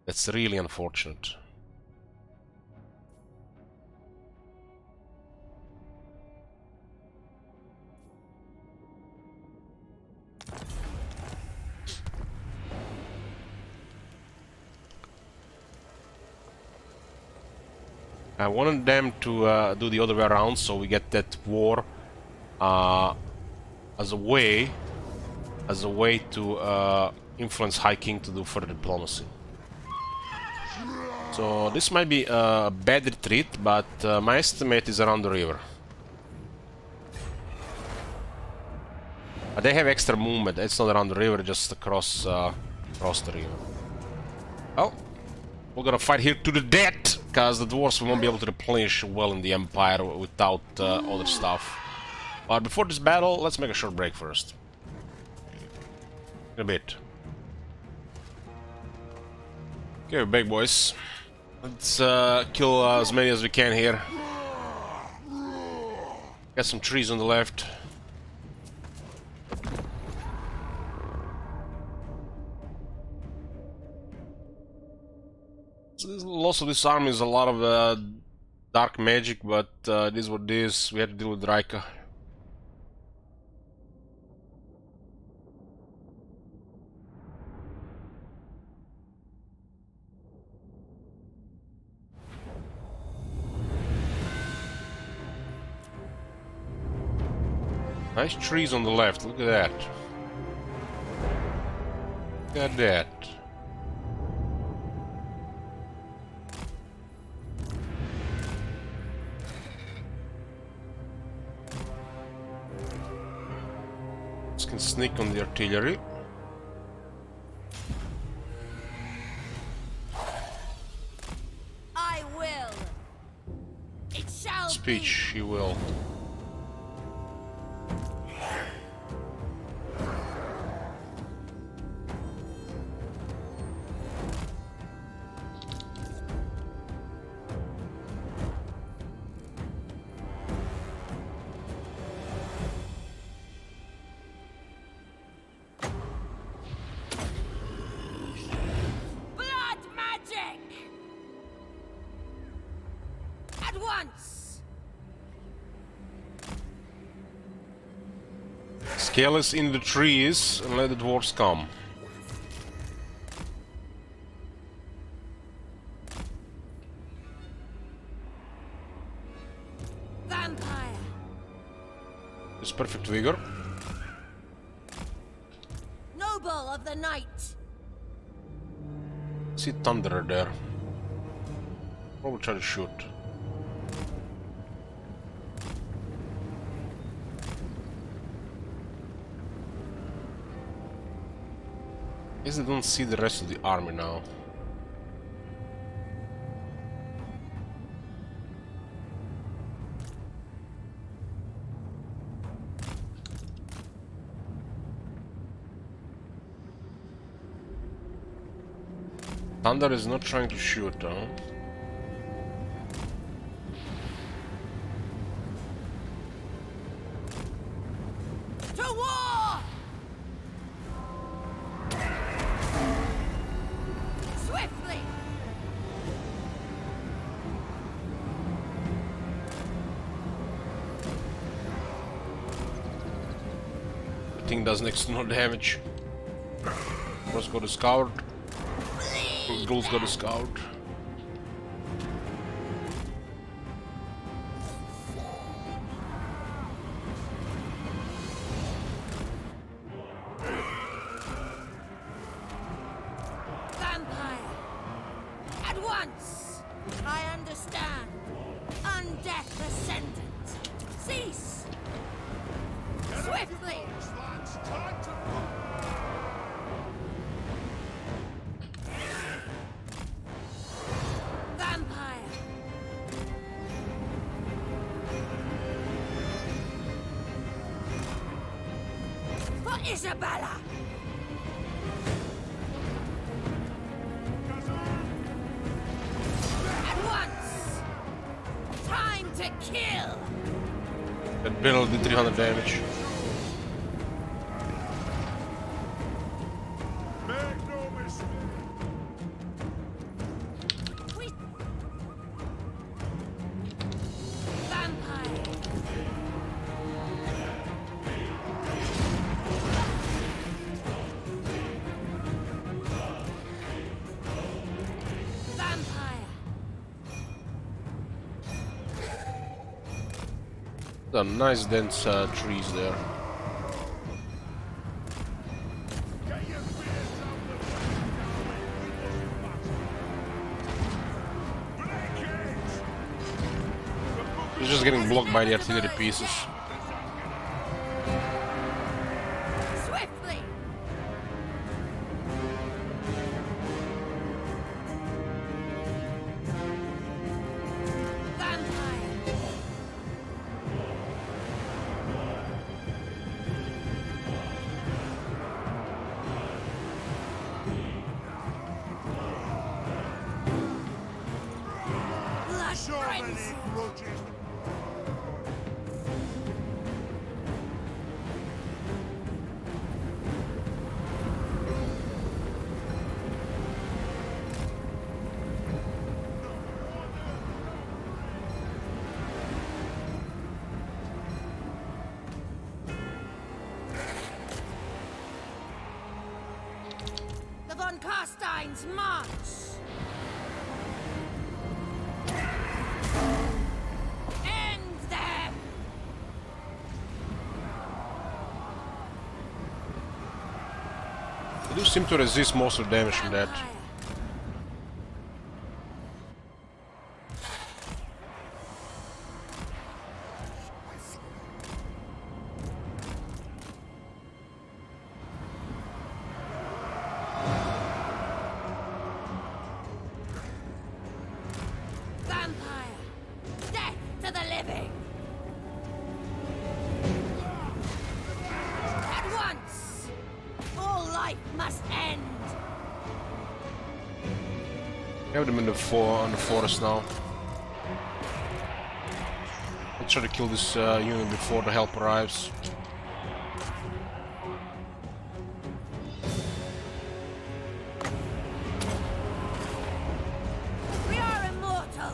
That's really unfortunate. I wanted them to do the other way around, so we get that war as a way to influence High King to do further diplomacy. So this might be a bad retreat, but my estimate is around the river. But they have extra movement. It's not around the river, just across the river. Well, we're gonna fight here to the death, because the dwarves won't be able to replenish well in the Empire without other stuff. But before this battle, let's make a short break first. In a bit. Okay, we're back, boys. Let's kill as many as we can here. Got some trees on the left. So the loss of this army is a lot of dark magic, but it is what it is. We had to deal with Raika. Nice trees on the left, look at that. Look at that. This can sneak on the artillery. I will. It shall Speech, he will. once! Scale is in the trees and let the dwarves come. Vampire! It's perfect vigor. Noble of the night! See Thunderer there. Probably try to shoot. Guess they don't see the rest of the army now. Thunder is not trying to shoot, huh? To war! Swiftly! The thing does next to no damage. Let's go to scout. Ghouls got a scout. Vampire! At once! I understand. Undeath the sentence. Cease! Swiftly! Vampire! For Isabella! At once! Time to kill! That barrel did 300 damage. Vampire! Vampire! The nice dense trees there. He's just getting blocked by the artillery pieces. Swiftly! Vampire! Blood frenzy! The Von Carsteins march! End them! They do seem to resist most of the damage from that. Vampire! Vampire! Death to the living! At once! All life must end! We have them in the forest now. Let's try to kill this unit before the help arrives. We are immortal!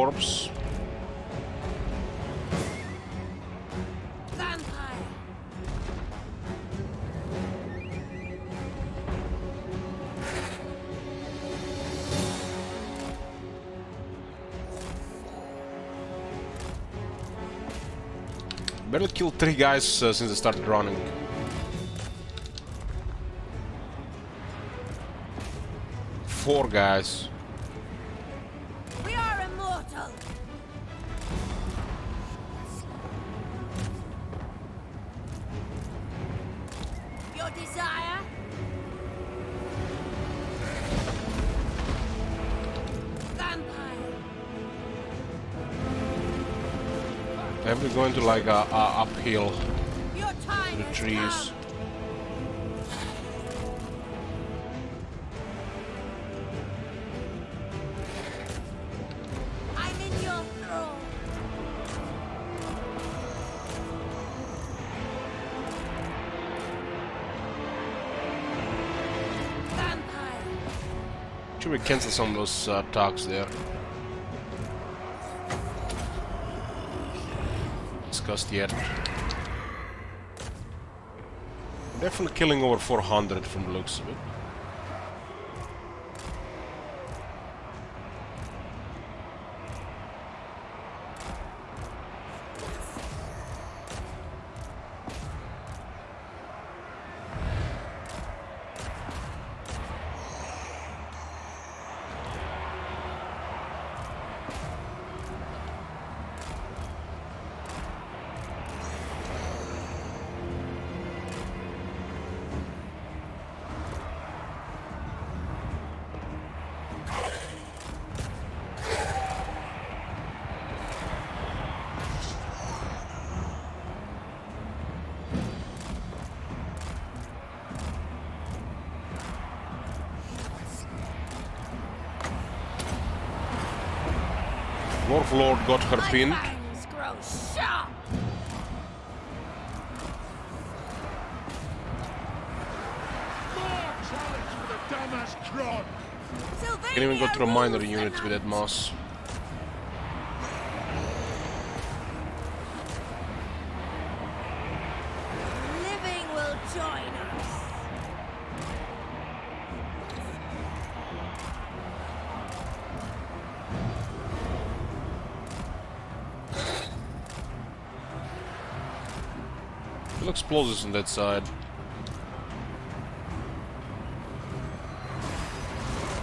corpse. Vampire. Barely killed 3 guys since I started running. Four guys. We are immortal. Your desire? Vampire. Have we going to like a uphill Your time to the has trees? come. I'm in your thrall. Vampire. Should we cancel some of those talks there? Discussed yet. Definitely killing over 400 from the looks of it. Lord got her My pinned. fangs grow sharp. More challenge for the dumbass crod! Sylvania Can even go through a minor rules unit the with that moss. living will join us. Still explosives on that side.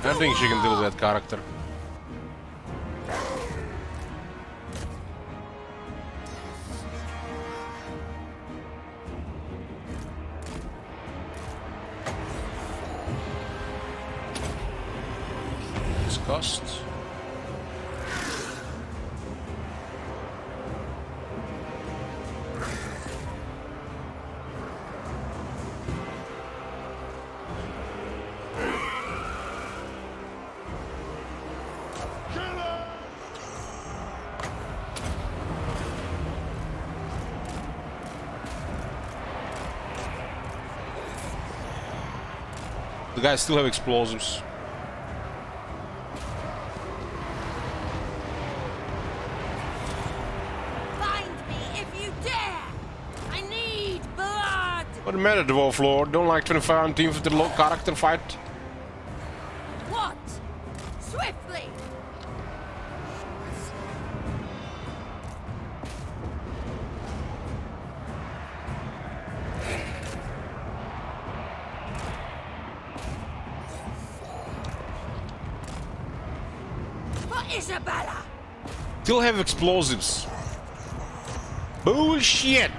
I think she can deal with that character. Discussed. The guys still have explosives. Find me if you dare. I need blood. What the matter, Dwarf Lord? Don't like 25 on team for the low character fight? What? Swiftly. For Isabella. Still have explosives. Bullshit!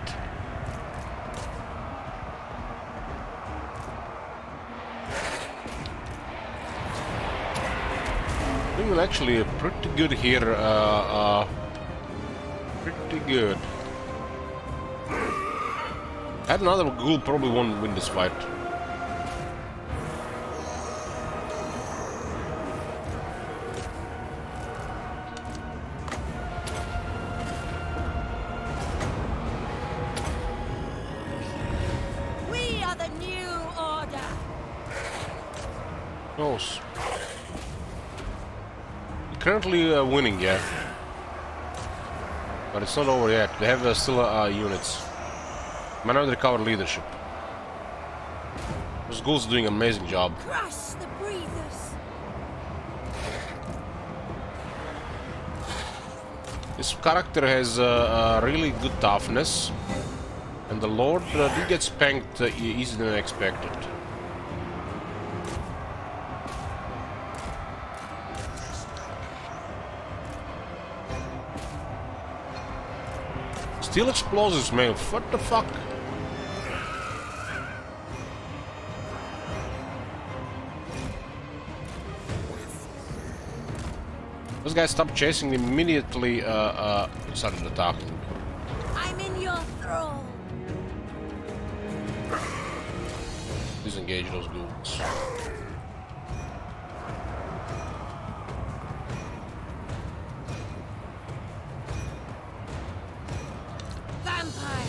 Doing actually pretty good here. Pretty good. Had another ghoul, probably won't win this fight. We are the new order. Knows. Currently winning, yeah. But it's not over yet. They have still units. Might not recover leadership. Those ghouls are doing an amazing job. Crush the breathers. This character has really good toughness. And the Lord did get spanked easier than expected. Still explosives, man. What the fuck? Those guys stopped chasing immediately. Started attacking. I'm in your thrall. Disengage those ghouls. Vampire.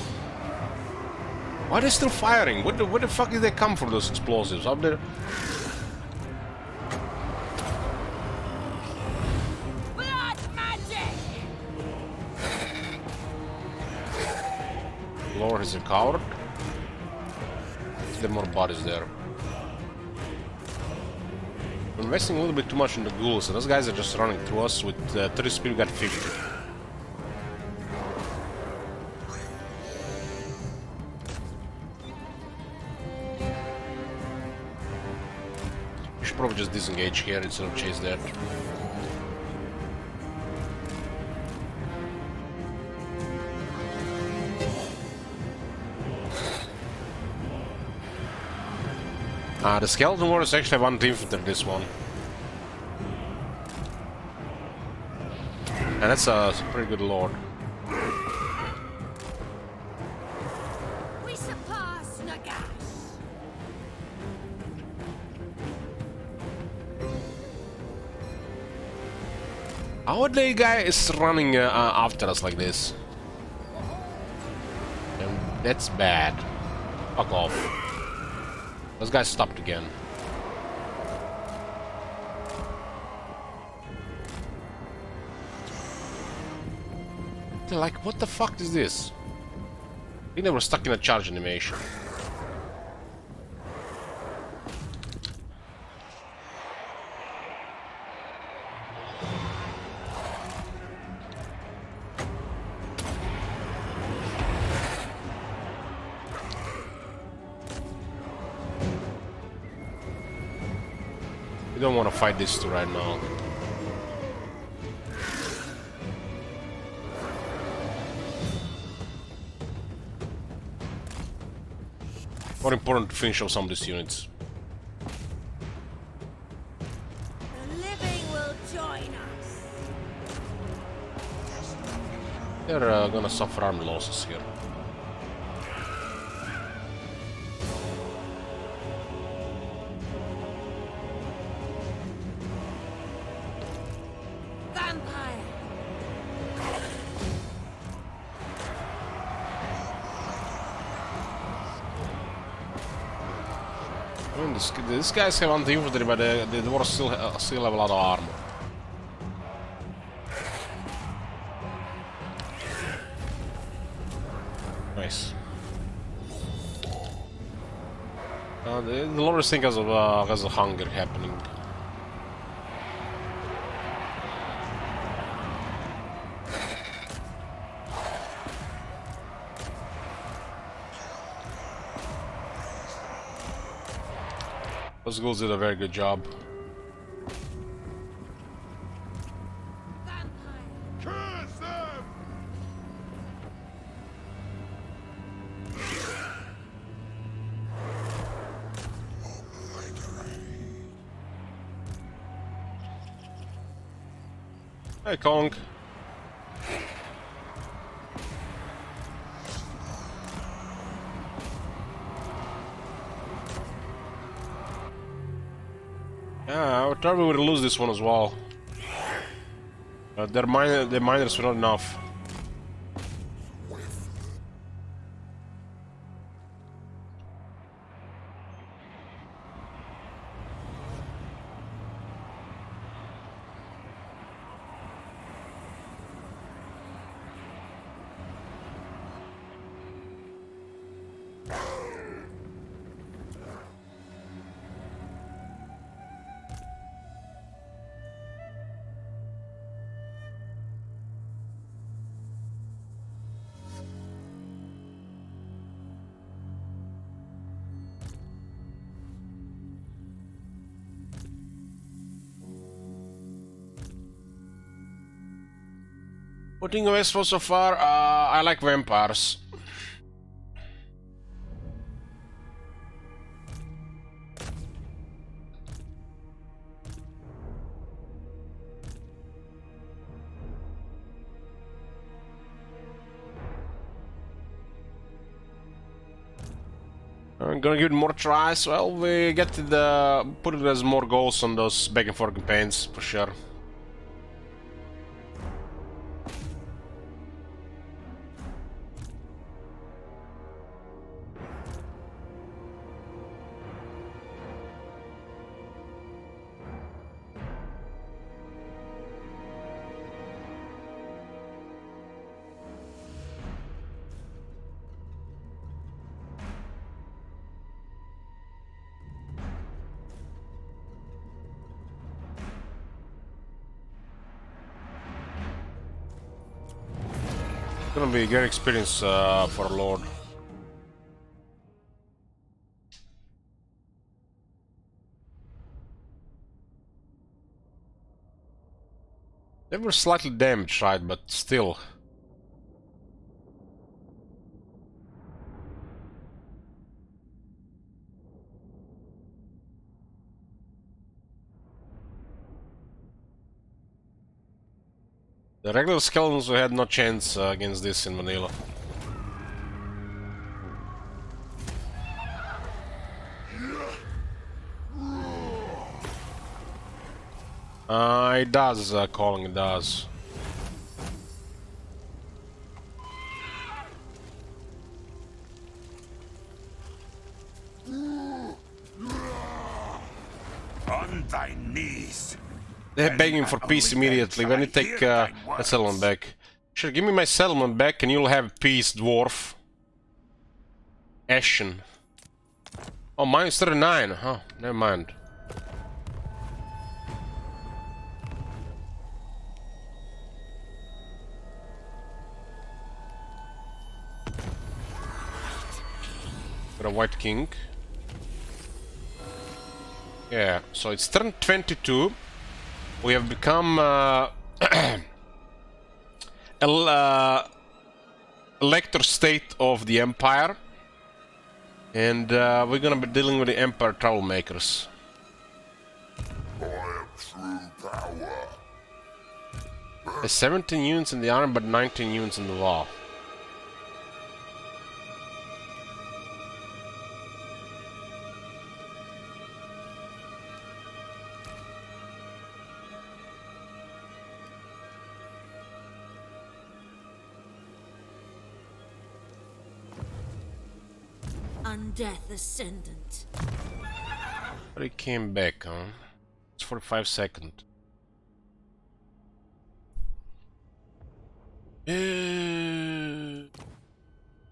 Why are they still firing? Where the fuck did they come from, those explosives? Up there. Blood magic. Lord has recovered. There are more bodies there. We're investing a little bit too much in the ghouls, and those guys are just running through us with 30 speed. We got 50. We should probably just disengage here instead of chase that. The skeleton warriors actually have anti-infantry this one. And that's a pretty good lord. We surpass Nagash. How are they guys running after us like this? And that's bad. Fuck off. Those guys stopped again. They're like, what the fuck is this? I think they were stuck in a charge animation. We don't want to fight these two right now. More important to finish off some of these units. The living will join us. They're gonna suffer army losses here. I mean, these guys have anti-infantry, but the dwarves still have a lot of armor. Nice. The lords think has a hunger happening. Those ghouls did a very good job. Hey, Kong. Yeah, I thought we would lose this one as well. Their miners were not enough. What do you think of SFO so far? I like vampires. I'm gonna give it more tries. Well, we get the put it as more goals on those back and forth campaigns for sure. It's gonna be a great experience for Lord. They were slightly damaged, right, but still. The regular skeletons had no chance against this in vanilla. It does, calling it does. On thy knees. They're begging for peace immediately. When you take a settlement back. Sure, give me my settlement back and you'll have peace, dwarf. Ashen. Oh, minus 39. Huh, never mind. Got a white king. Yeah, so it's turn 22. We have become elector state of the Empire. And we're gonna be dealing with the Empire troublemakers. I have true power. There's 17 units in the army, but 19 units in the wall. Undeath Ascendant. But he came back, huh? It's 45 seconds.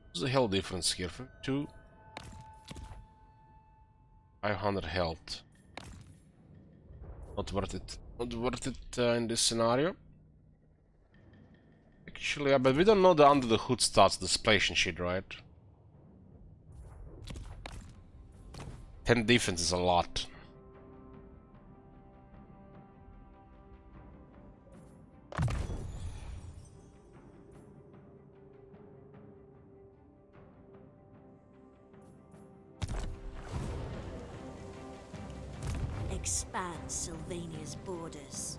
What's the health difference here? 2 500 health. Not worth it. Not worth it in this scenario. Actually, yeah, but we don't know the under the hood stats, the splash shit, right? 10 defense is a lot. Expand Sylvania's borders.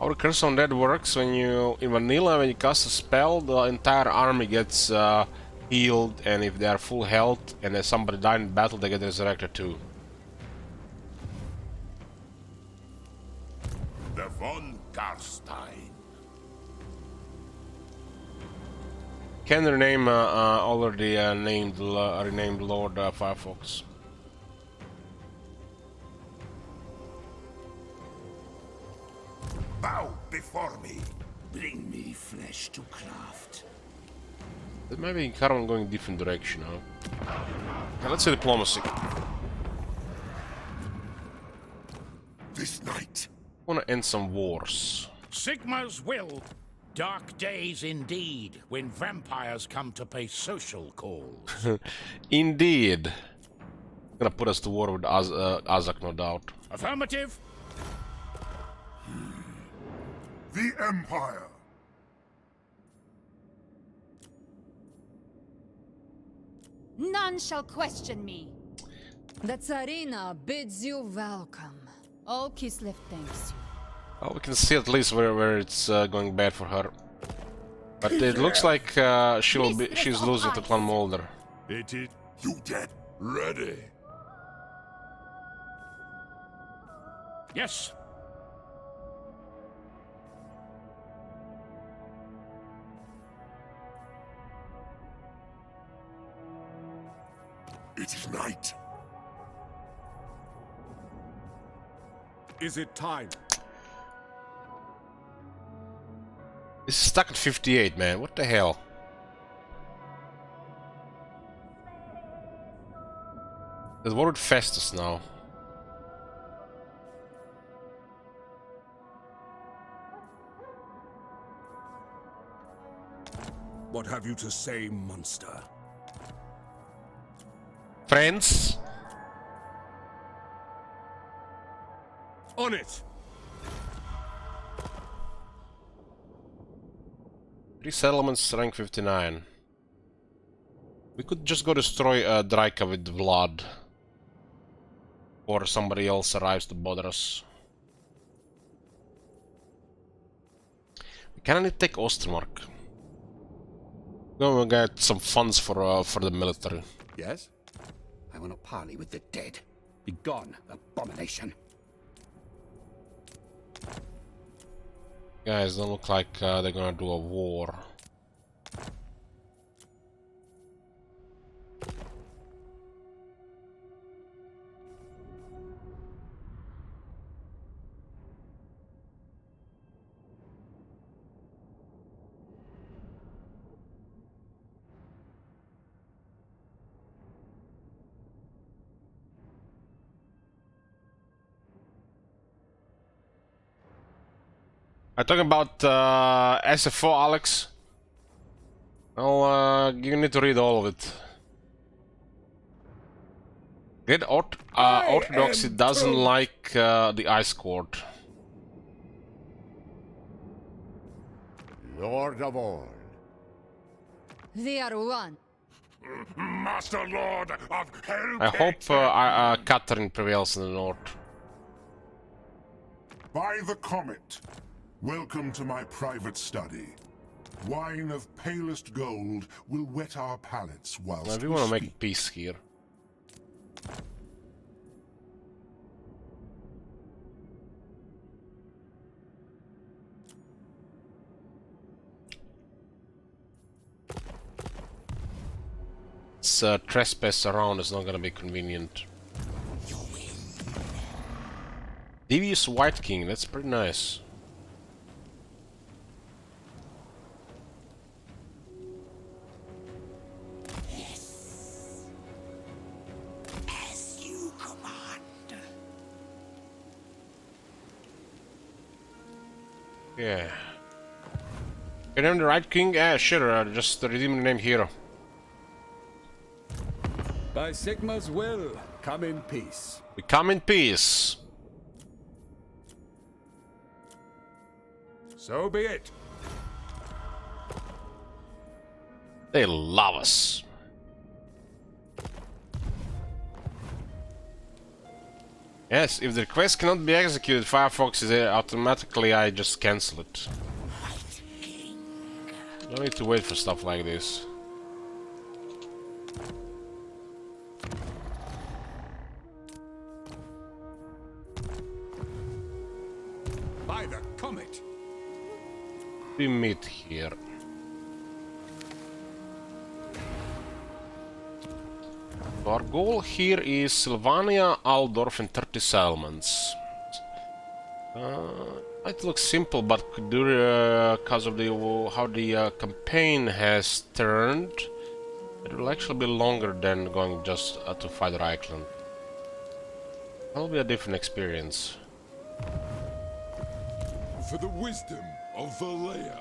Our curse on that works when you, in vanilla, when you cast a spell, the entire army gets healed, and if they are full health and if somebody died in battle, they get resurrected too. The von Garstein. Can rename already renamed Lord Firefox. Bow before me. Bring me flesh to craft. That might be Carmen going a different direction, huh? Okay, let's say diplomacy. This night. I wanna end some wars. Sigma's will. Dark days indeed, when vampires come to pay social calls. Indeed. Gonna put us to war with Azak, no doubt. Affirmative. The Empire. None shall question me. The Tsarina bids you welcome. All Kislev thanks you. Oh, we can see at least where it's going bad for her. But it looks like she's losing to Clan Mulder. It is you dead. Ready. Yes. It is night. Is it time? It's stuck at 58, man. What the hell? There's war with Festus now. What have you to say, monster? Friends? On it! 3 settlements, rank 59. We could just go destroy Draika with Vlad. Or somebody else arrives to bother us. We kinda need to take Ostermark. We'll get some funds for the military. Yes? I will not parley with the dead. Begone, abomination. Guys, don't look like they're gonna do a war. I'm talking about SFO, Alex. Well, you need to read all of it. Great Orthodoxy doesn't like the Ice Court. Lord of all. We are one. Master Lord of Hell. I hope Catherine prevails in the north. By the comet. Welcome to my private study. Wine of palest gold will wet our palates whilst We want to make peace here. This trespass around is not gonna be convenient. Devious White King, that's pretty nice. Yeah. Your name the right king? Yeah, sure, just redeem the name hero. By Sigma's will, come in peace. We come in peace. So be it. They love us. Yes, if the request cannot be executed, Firefox is automatically, I just cancel it. Don't need to wait for stuff like this. By the comet. We meet here. Our goal here is Sylvania, Aldorf and 30 settlements. It looks simple, but because of how the campaign has turned, it will actually be longer than going just to fight Reichland. That'll be a different experience. For the wisdom of Valea.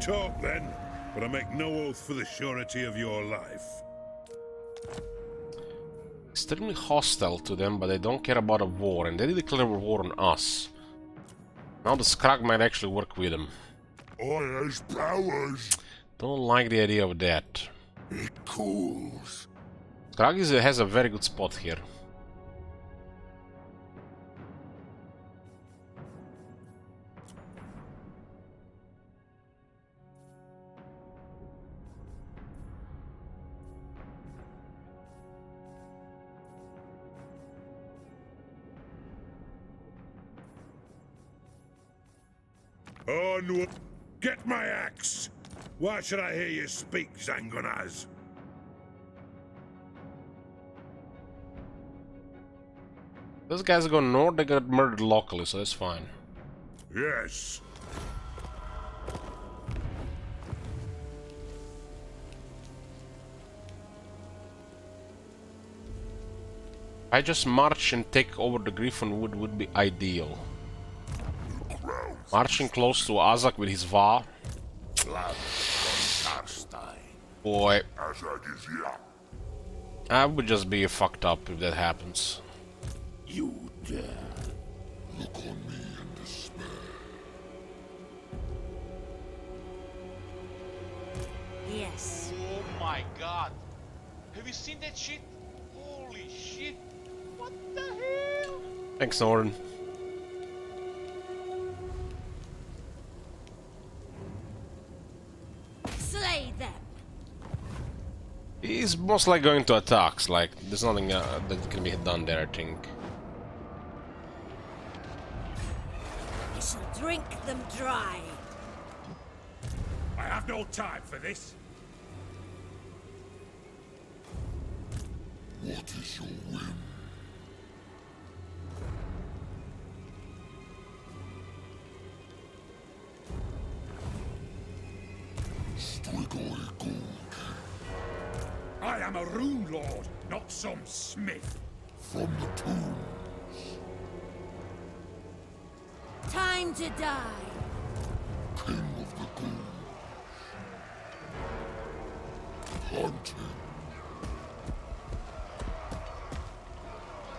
Talk then, but I make no oath for the surety of your life. extremely hostile to them, but they don't care about a war, and they declare war on us. Now the Skrag might actually work with them. I has powers. Don't like the idea of that. It cools. Skrag has a very good spot here. Onward! Get my axe! Why should I hear you speak, Zangonaz? Those guys go north, they got murdered locally, so that's fine. Yes. I just march and take over the Griffin would be ideal. Marching close to Azak with his Va. Boy. I would just be fucked up if that happens. You dare look on me in despair. Yes. Oh my god. Have you seen that shit? Holy shit. What the hell? Thanks, Norton. Slay them. He's most likely going to attacks, like, there's nothing that can be done there, I think. I shall drink them dry. I have no time for this. What is your whim? I am a rune lord, not some smith. From the tombs. Time to die. King of the ghouls. Hunting.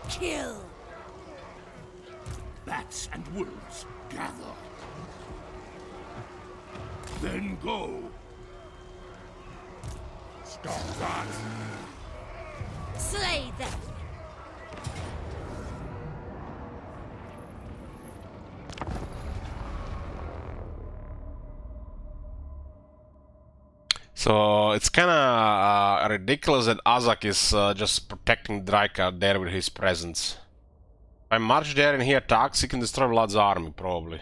Kill. Bats and wolves, gather. Then go. Stop that! Slay them. So it's kinda ridiculous that Azak is just protecting Draika there with his presence. If I march there and he attacks, he can destroy Vlad's army, probably.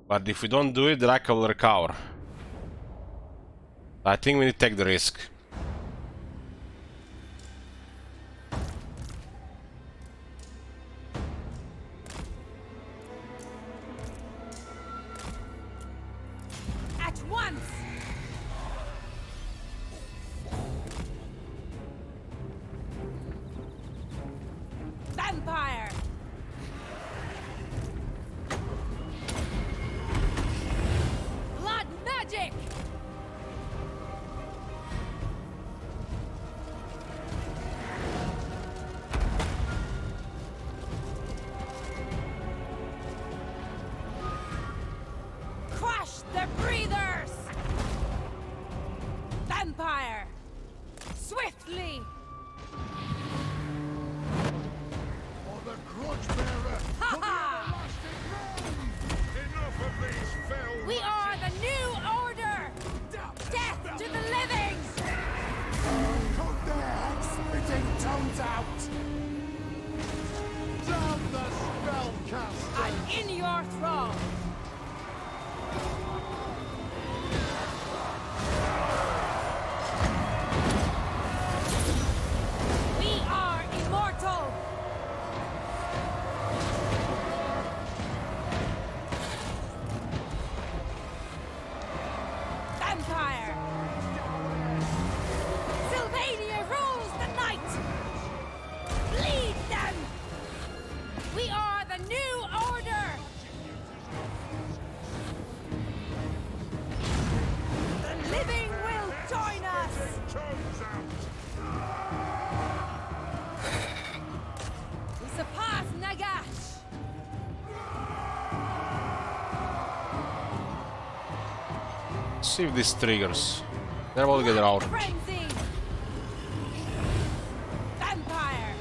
But if we don't do it, Draika will recover. I think we need to take the risk. At once. Vampire. Blood magic. Crush the breathers! Vampire! Swiftly! For the grudge bearer! Ha ha! Enough of these fell. We are the new order! Death to the living! Cut their heads, spitting tongues out! Damn the spellcaster! I'm in your thrall! We are immortal! Vampire! Sylvania rules the night! Lead them! We are the new order! See if this triggers. Then we'll get out. Frenzy! Vampire!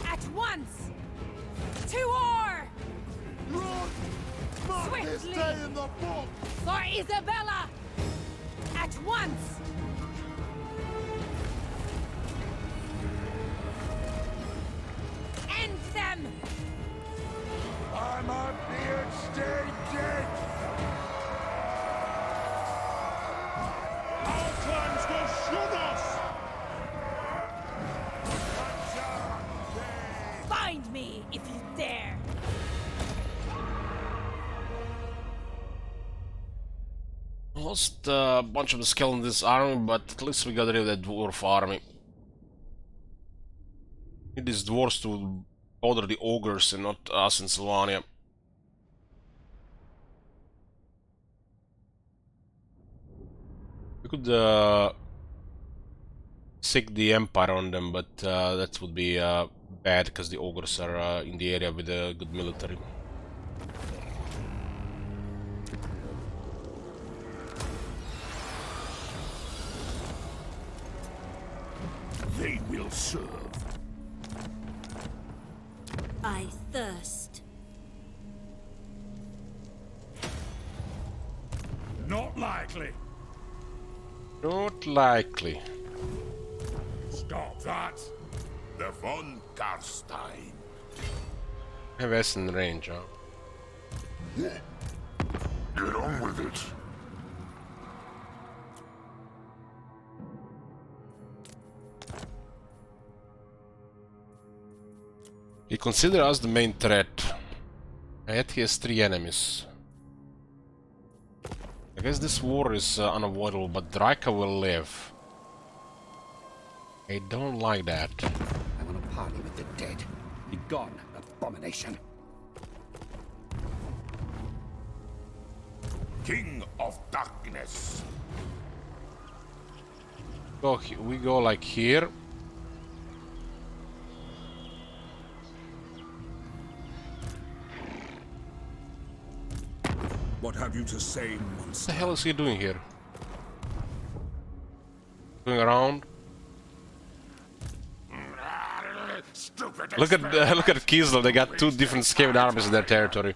At once! To war! Run! Mark this Swiftly! day in the book! For Isabella! At once! End them! I'm a beard, stay dead! Our clans will shoot us! Find me if you dare! Lost a bunch of the skill in this army, but at least we got rid of that dwarf army. Need these dwarves to bother the ogres and not us in Sylvania. We could sick the empire on them, but that would be bad because the ogres are in the area with a good military. They will serve. I thirst. Not likely. Not likely. Stop that. The von Karstein. Have S in range, huh? Get on with it. He considers us the main threat, and yet he has 3 enemies. I guess this war is unavoidable, but Draika will live. I don't like that. I want to party with the dead. Be gone, abomination. King of Darkness. We go like here. What have you to say, What monster? the hell is he doing here? Going around? Look at Kislev. They got 2 different scaled armies in their territory.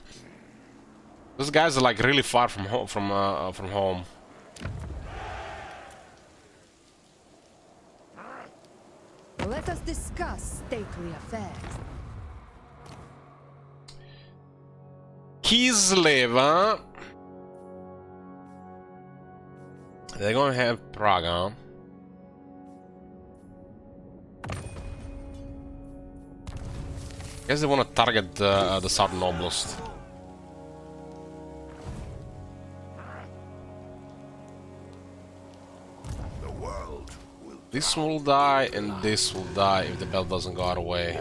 Those guys are like really far from home. Let us discuss stately affairs. Kislev, huh? They're gonna have Prague, huh? Guess they wanna target the Southern Oblast. This will die and this will die if the bell doesn't go our way.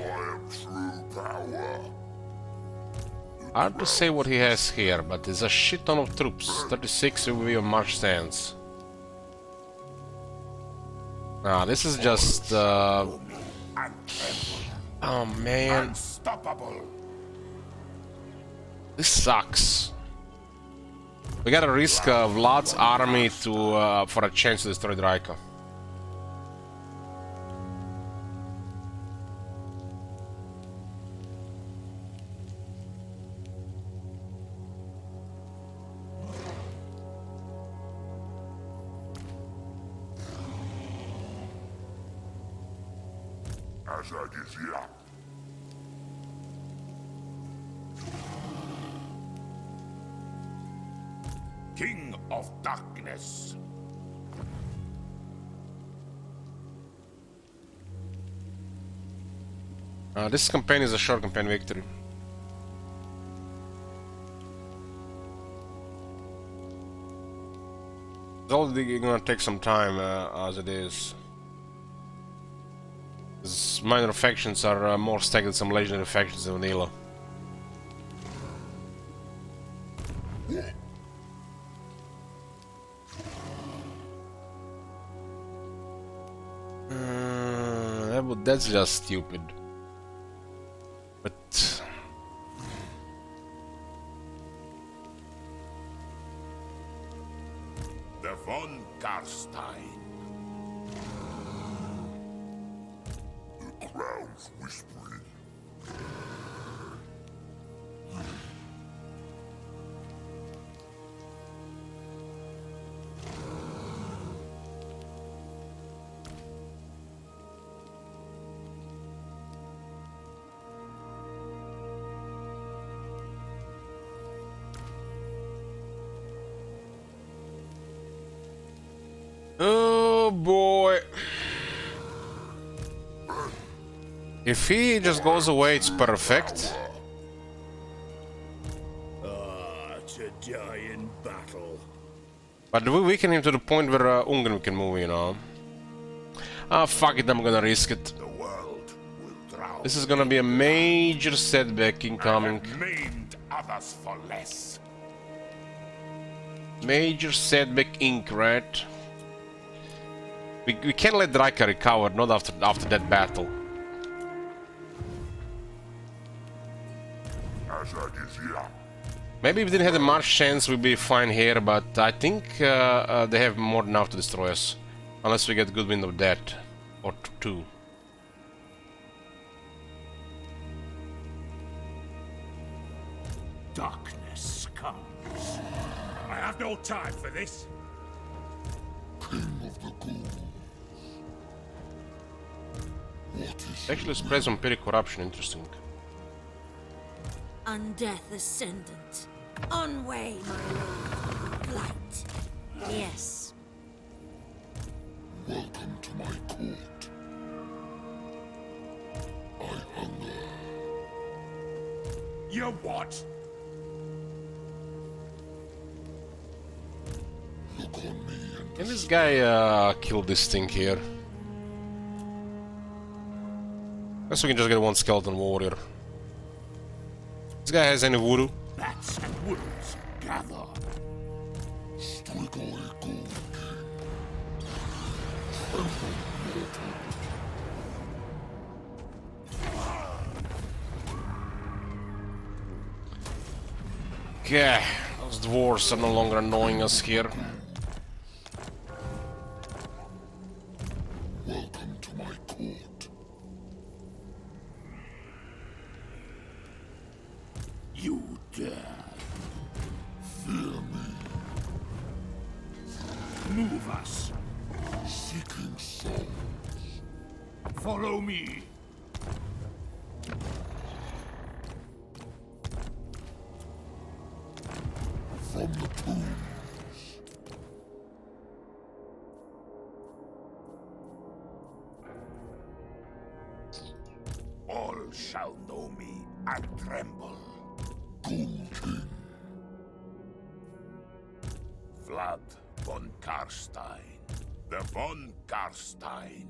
Hard to say what he has here, but there's a shit ton of troops. 36 will be on march stance. Nah, this is just oh man. This sucks. We gotta risk Vlad's army to for a chance to destroy Draika. King of Darkness. This campaign is a short campaign victory. It's already gonna take some time as it is. These minor factions are more stacked than some legendary factions in vanilla. That's just stupid. But von Karstein. The crowd's whispering. Oh boy. If he just goes away, it's perfect. To die in battle. But we weaken him to the point where Ungern can move, you know. Ah, fuck it, I'm gonna risk it. The world will drown. This is gonna be a major setback incoming. I have maimed others for less. Major setback inc, right? We can't let Draika recover, not after that battle. Maybe if we didn't have a much chance, we'd be fine here, but I think they have more than enough to destroy us. Unless we get good wind of that. Or two. Darkness comes. I have no time for this. King of the ghouls. What is Actually spreads on peri corruption, interesting. Undeath Ascendant. On way, my lord. Flight. Yes. Welcome to my court. I hunger. You what? Look on me and Can this guy kill this thing here? Guess we can just get one skeleton warrior. This guy has any voodoo? Bats and wolves gather. Strigoi Gold Okay, those dwarves are no longer annoying us here. Welcome to my court. You dare. Fear me. Move us. Seeking souls. Follow me. From the tombs. All shall know me and tremble. Ghoul King. Vlad von Karstein. The von Karstein.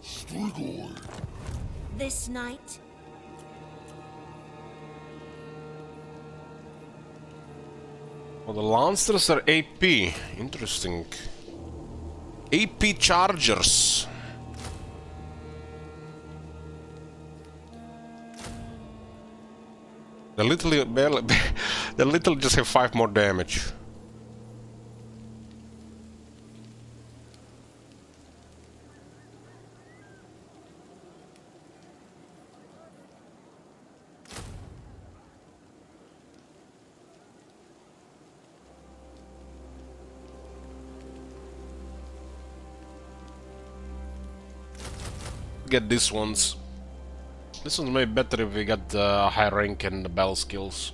Strigoi. This night, Well, the Lancers are AP. Interesting. AP Chargers. They literally, they literally just have 5 more damage. Get these ones. This one's maybe better if we got high rank and the battle skills.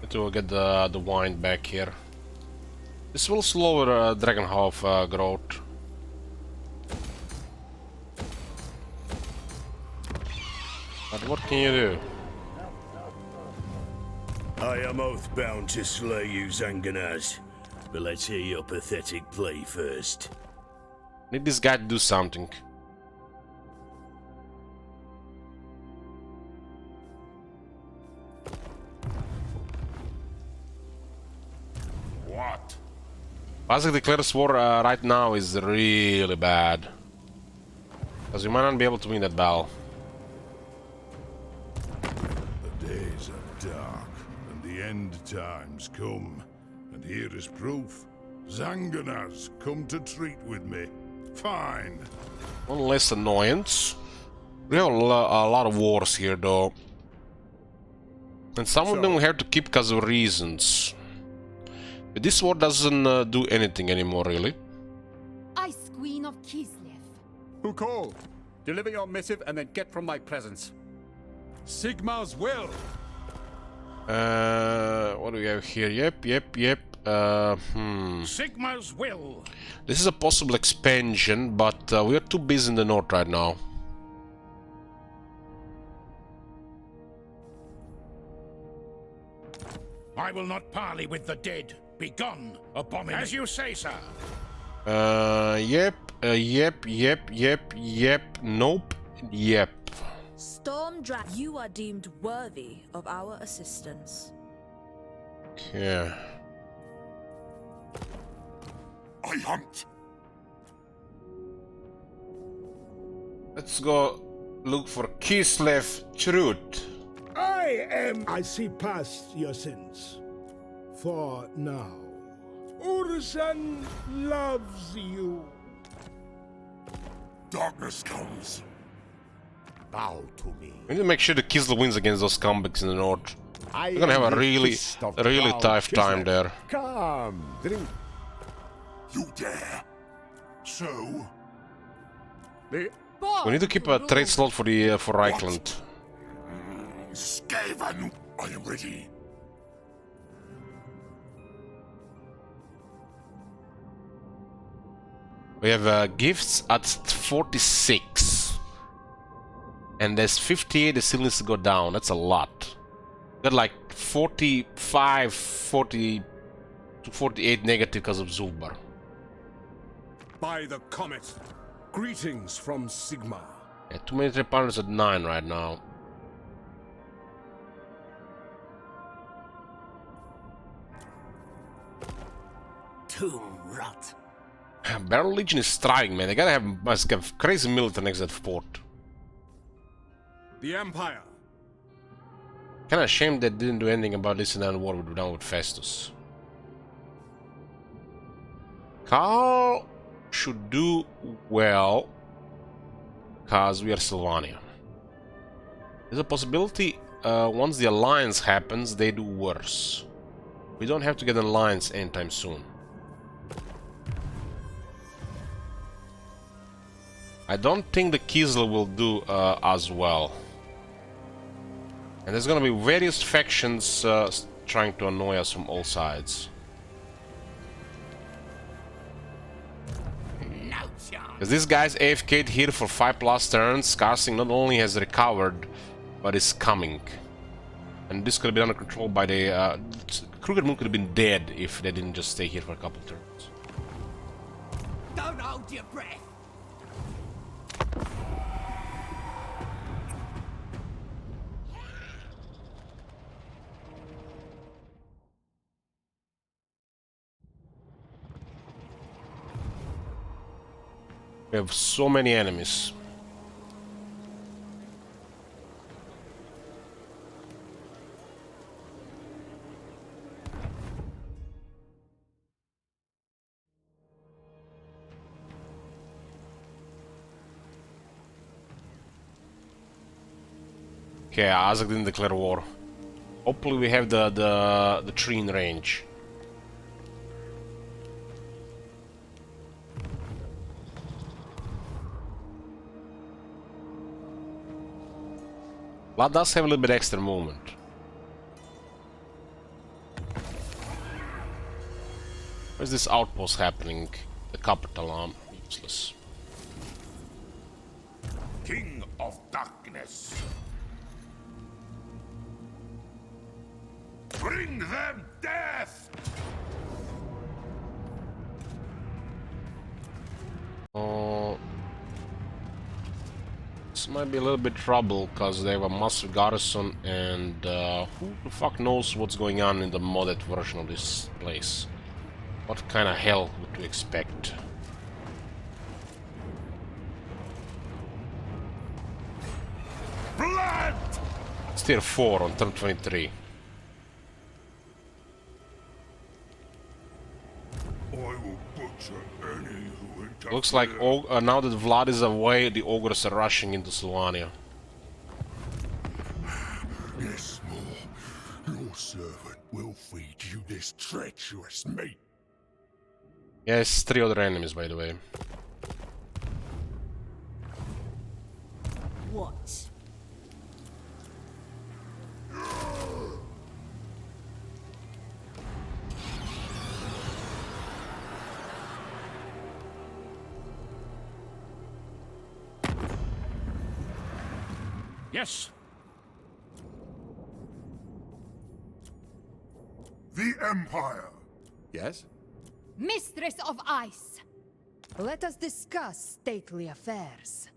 To get the wind back here. This will slow dragon half growth. But what can you do? I am oath-bound to slay you, Zanganaz. But let's hear your pathetic play first. Need this guy to do something. What? Basically, declares war right now is really bad. Because you might not be able to win that battle. The days are dark, and the end times come. And here is proof. Zanganaz come to treat with me. Fine. One less annoyance. We have a lot of wars here, though. And some of them we have to keep because of reasons. But this war doesn't do anything anymore, really. Ice Queen of Kislev. Who called? Deliver your missive and then get from my presence. Sigmar's will. What do we have here? Yep. Sigma's will. This is a possible expansion, but we are too busy in the north right now. I will not parley with the dead. Begone, abomination. As you say, sir. Yep. Nope. Yep. Storm Dragon, you are deemed worthy of our assistance. Okay. I hunt. Let's go look for Kislev Truth. I see past your sins. For now. Urson loves you. Darkness comes. Bow to me. We need to make sure the Kislev wins against those comebacks in the north. We're gonna have a really tough time there. Come, drink. You dare? So? We need to keep a trade slot for the for Reichland. Skaven, I am ready. We have gifts at 46. And there's 58 that still needs to go down. That's a lot. Got like 45, 40 to 48 negative because of Zulbar. By the comet. Greetings from Sigmar. Yeah, too many trade partners at 9 right now. Tomb rot. Barrel Legion is thriving, man. They must have crazy military next to that fort. The Empire. Kinda ashamed they didn't do anything about this in that war we're done with Festus. Carl should do well because we are Sylvania. There's a possibility once the alliance happens, they do worse. We don't have to get an alliance anytime soon. I don't think the Kislev will do as well. And there's gonna be various factions trying to annoy us from all sides. Because this guy's AFK'd here for 5+ turns, Skarsing not only has recovered, but is coming. And this could have been under control by the... Kruger Moon could have been dead if they didn't just stay here for a couple turns. Don't hold your breath. We have so many enemies. Okay, Isaac didn't declare war. Hopefully we have the tree in range. But does have a little bit extra movement. Where's this outpost happening? The capital arm. Useless. King of Darkness. Bring them death! Oh. This might be a little bit trouble because they have a massive garrison and who the fuck knows what's going on in the modded version of this place. What kind of hell would we expect? Blood! It's tier 4 on turn 23. I will butcher any who interfere. Looks like now that Vlad is away, the ogres are rushing into Sylvania. Yes, more. Your servant will feed you this treacherous meat. Yes, 3 other enemies, by the way. What? Yes. The Empire. Yes? Mistress of Ice! Let us discuss stately affairs.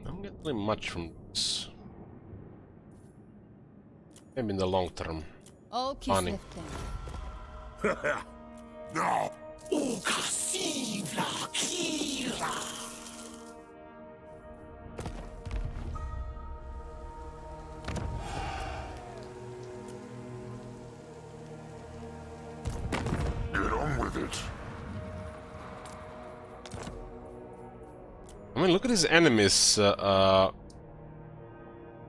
I'm not getting much from this. Maybe in the long term. Oh, Funny. No. Get on with it. I mean, look at his enemies.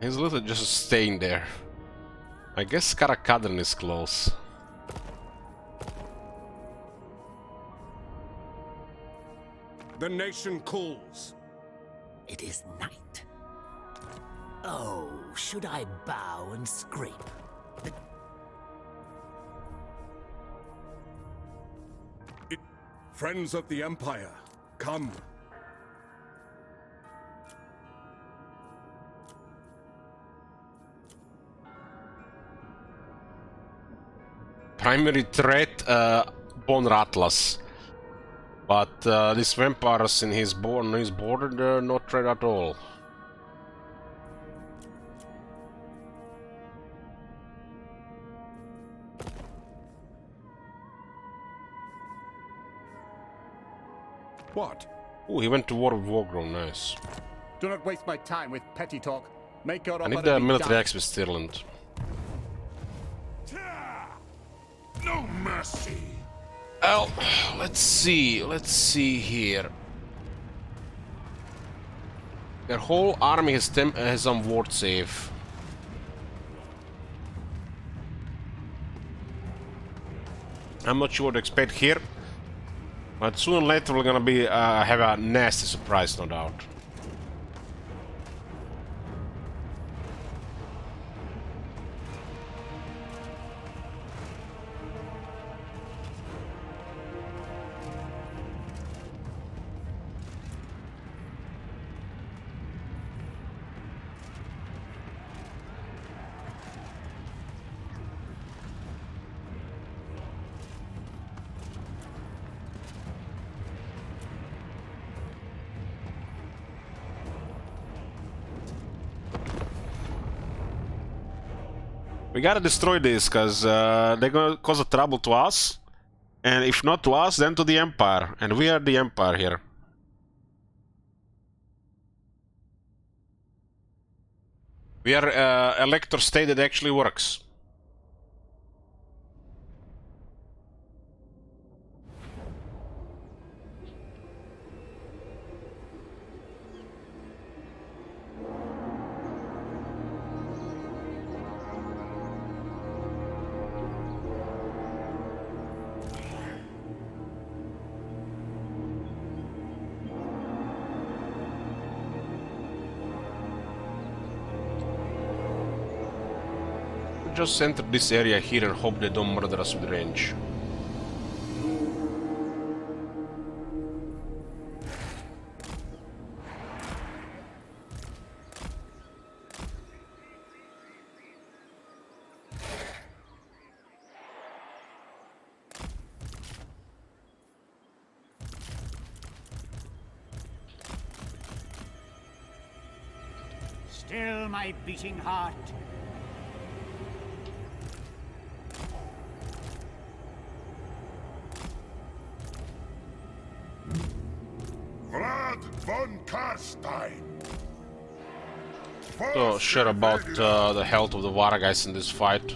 He's literally just staying there. I guess Karakadran is close. The nation calls. It is night. Oh, should I bow and scrape? Friends of the Empire, come. Primary threat, Bone Ratlas. But these vampires in his border, they're not threat at all. What? Oh, he went to war with Wargrown, nice. Do not waste my time with petty talk. Make your I offer need and the be military done. axe with Stirland. No mercy. Well, let's see here. Their whole army has on ward save. I'm not sure what to expect here, but sooner or later we're gonna be have a nasty surprise, no doubt. We gotta destroy this, cause they're gonna cause a trouble to us, and if not to us, then to the Empire, and we are the Empire here. We are elector state that actually works. Just enter this area here and hope they don't murder us with range. Still my beating heart. von Karstein. So sure about the health of the Vara guys in this fight.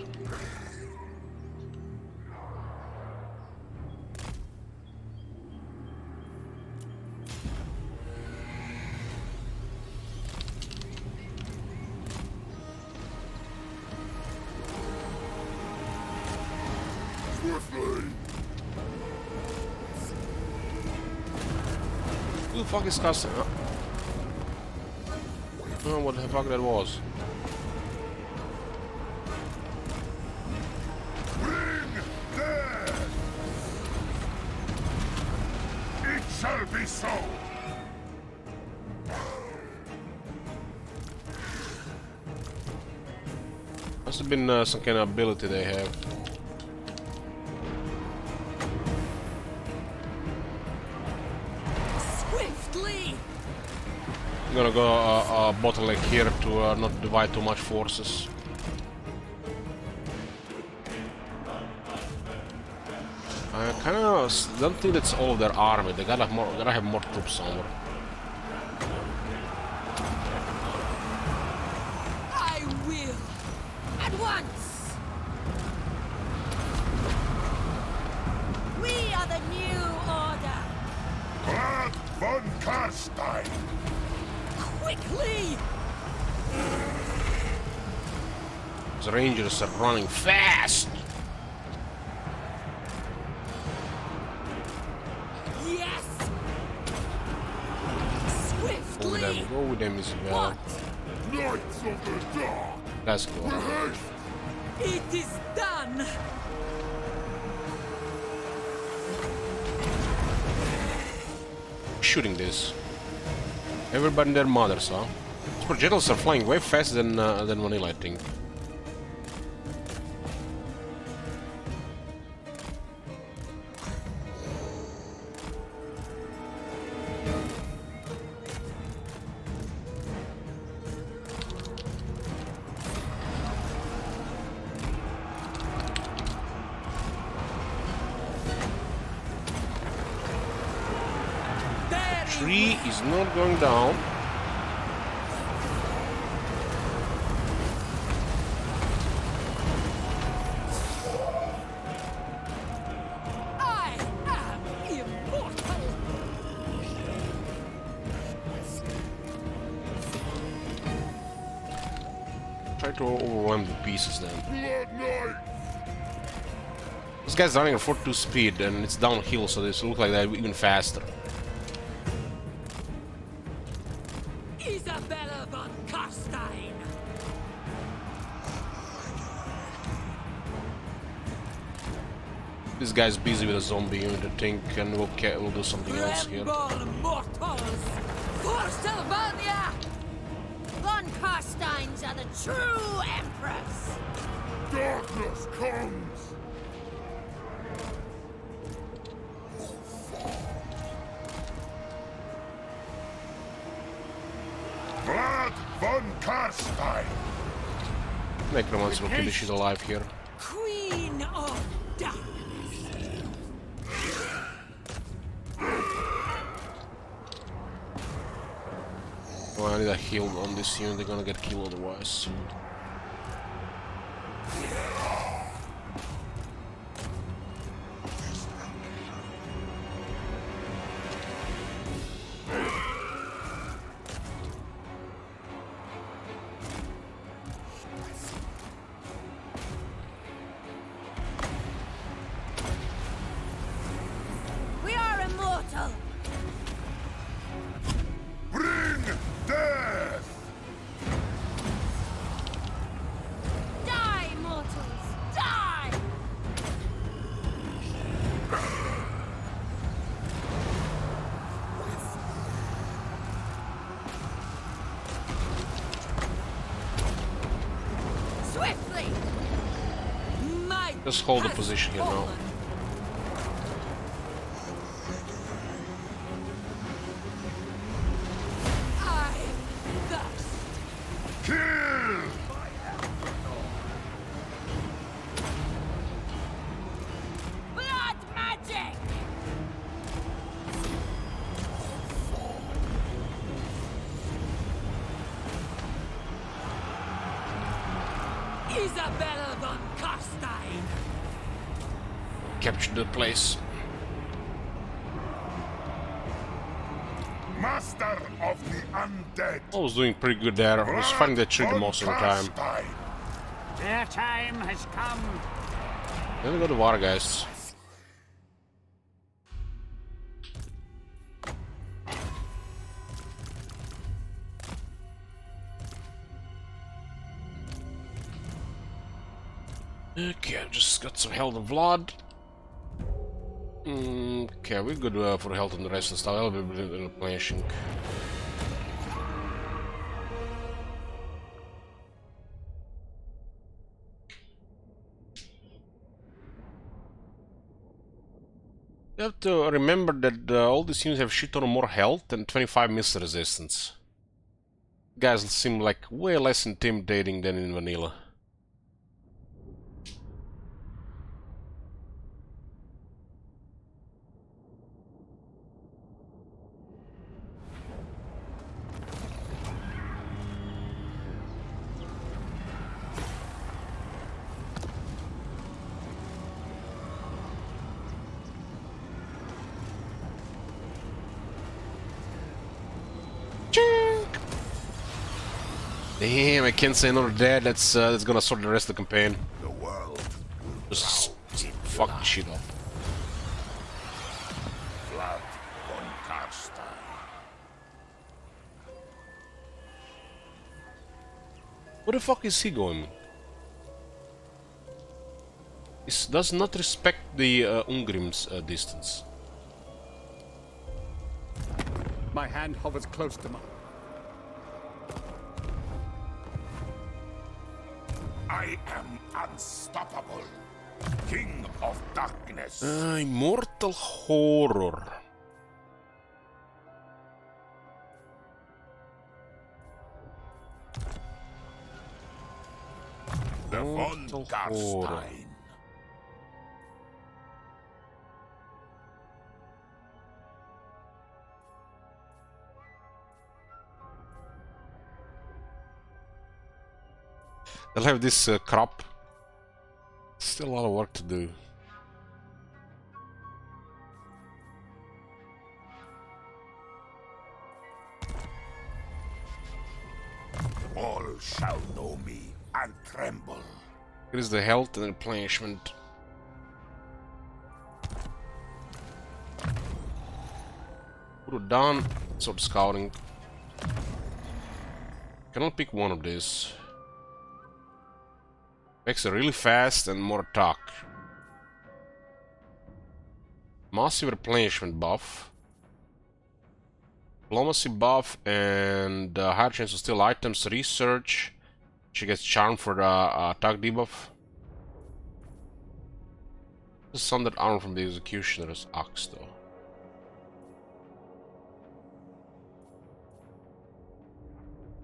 Who the fuck is casting? I don't know what the fuck that was. Bring death! It shall be so! Must have been some kind of ability they have. I'm gonna go bottleneck here to not divide too much forces. I kind of don't think that's all of their army. They gotta have more troops somewhere. I will. At once. We are the new order. Vlad von Karstein! Quickly! The Rangers are running fast! Yes! Swiftly! Go with them, Isabel. Knights of the Dark! Let's go. It is done! Shooting this. Everybody and their mothers, huh? These projectiles are flying way faster than vanilla, I think. Tree is not going down. I am immortal! Try to overwhelm the pieces then. This guy's running at 42 speed and it's downhill, so this look like they're even faster. Isabella von Karstein! This guy's busy with a zombie unit, I think, and we'll do something else here. Tremble, mortals! For Sylvania! Von Karsteins are the true empress! Darkness comes! Vlad von Karstein! Necromancer will keep the shit alive here. Queen of Death! Oh, I need a heal on this unit, they're gonna get killed otherwise. We are immortal! Bring death! Die, mortals! Die! Swiftly! My Just hold the position here now. I thirst! Kill! Blood magic! Isabella von Carstein! Capture the place. Master of the undead. I was doing pretty good there. I was fighting that trigger most of the time. Their time has come. Let me go to water, guys. Okay, I just got some health and blood. Okay, we're good for the health and the rest of the stuff. I'll be replenishing. You have to remember that all these units have shit ton of more health and 25 missile resistance. Guys seem like way less intimidating than in vanilla. Damn, I can't say another dead. That's gonna sort the rest of the campaign. The world just fuck shit up. Blood von Carstein. Where the fuck is he going? He does not respect the Ungrim's distance. My hand hovers close to mine. I am unstoppable. King of darkness. Immortal horror. The von Carstein. They'll have this crop. Still a lot of work to do. All shall know me and tremble. Here is the health and replenishment. Put it down. Sort of scouting. Cannot pick one of these. Makes it really fast and more attack. Massive replenishment buff. Diplomacy buff and higher chance to steal items. Research. She gets charm for the attack debuff. This is some that armor from the executioner's axe though.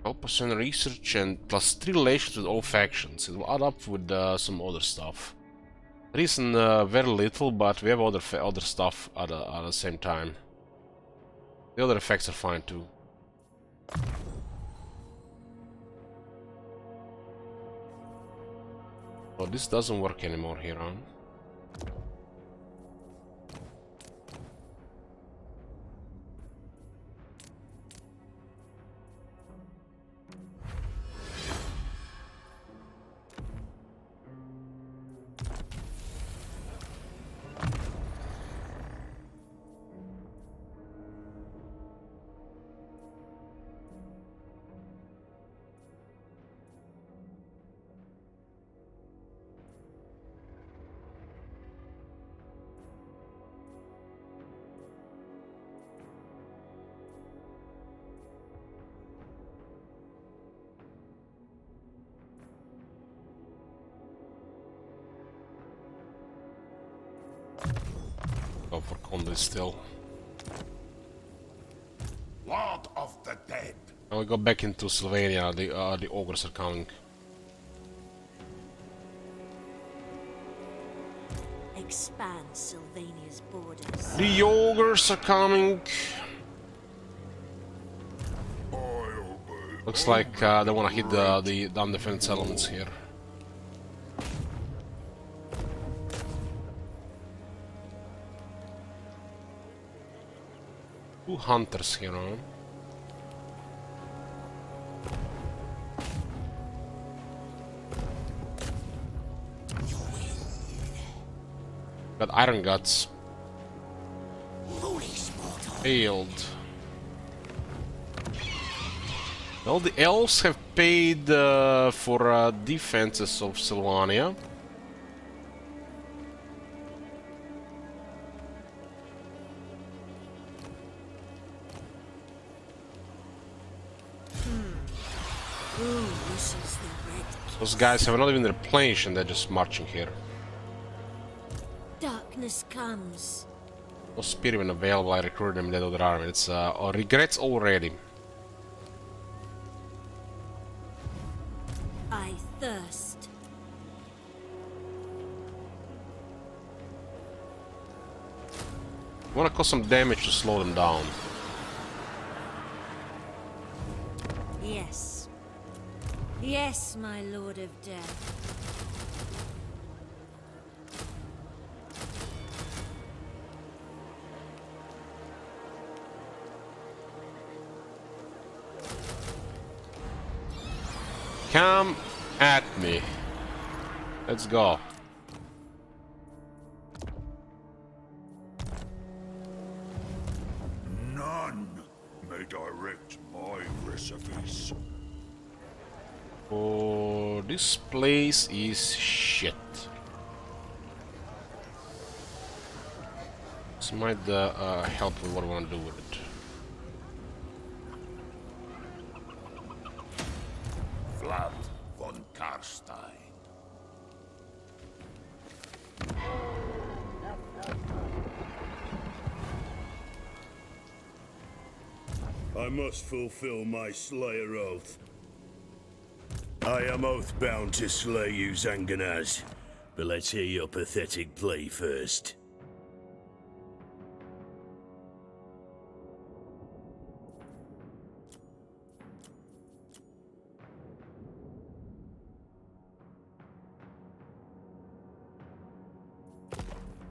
+12% research and +3 relations with all factions. It will add up with some other stuff. There isn't very little, but we have other stuff at the same time. The other effects are fine too. Oh, this doesn't work anymore here, huh? Go for Conde still. Lord of the dead. Now we go back into Sylvania. The ogres are coming. Expand Sylvania's borders. The ogres are coming. Looks like they want to hit the undefended settlements here. 2 hunters here, huh? Got iron guts. Failed. Well, the elves have paid for defenses of Sylvania. Those guys have not even replenished and they're just marching here. Darkness comes. No spearmen available, I recruited them in that other army. It's regrets already. I thirst. I wanna cause some damage to slow them down. Yes. Yes, my Lord of Death. Come at me. Let's go. None may direct my recipes. Oh, this place is shit. This might help with what I want to do with it. Vlad von Karstein. I must fulfill my Slayer oath. I am oath-bound to slay you, Zanganaz. But let's hear your pathetic plea first.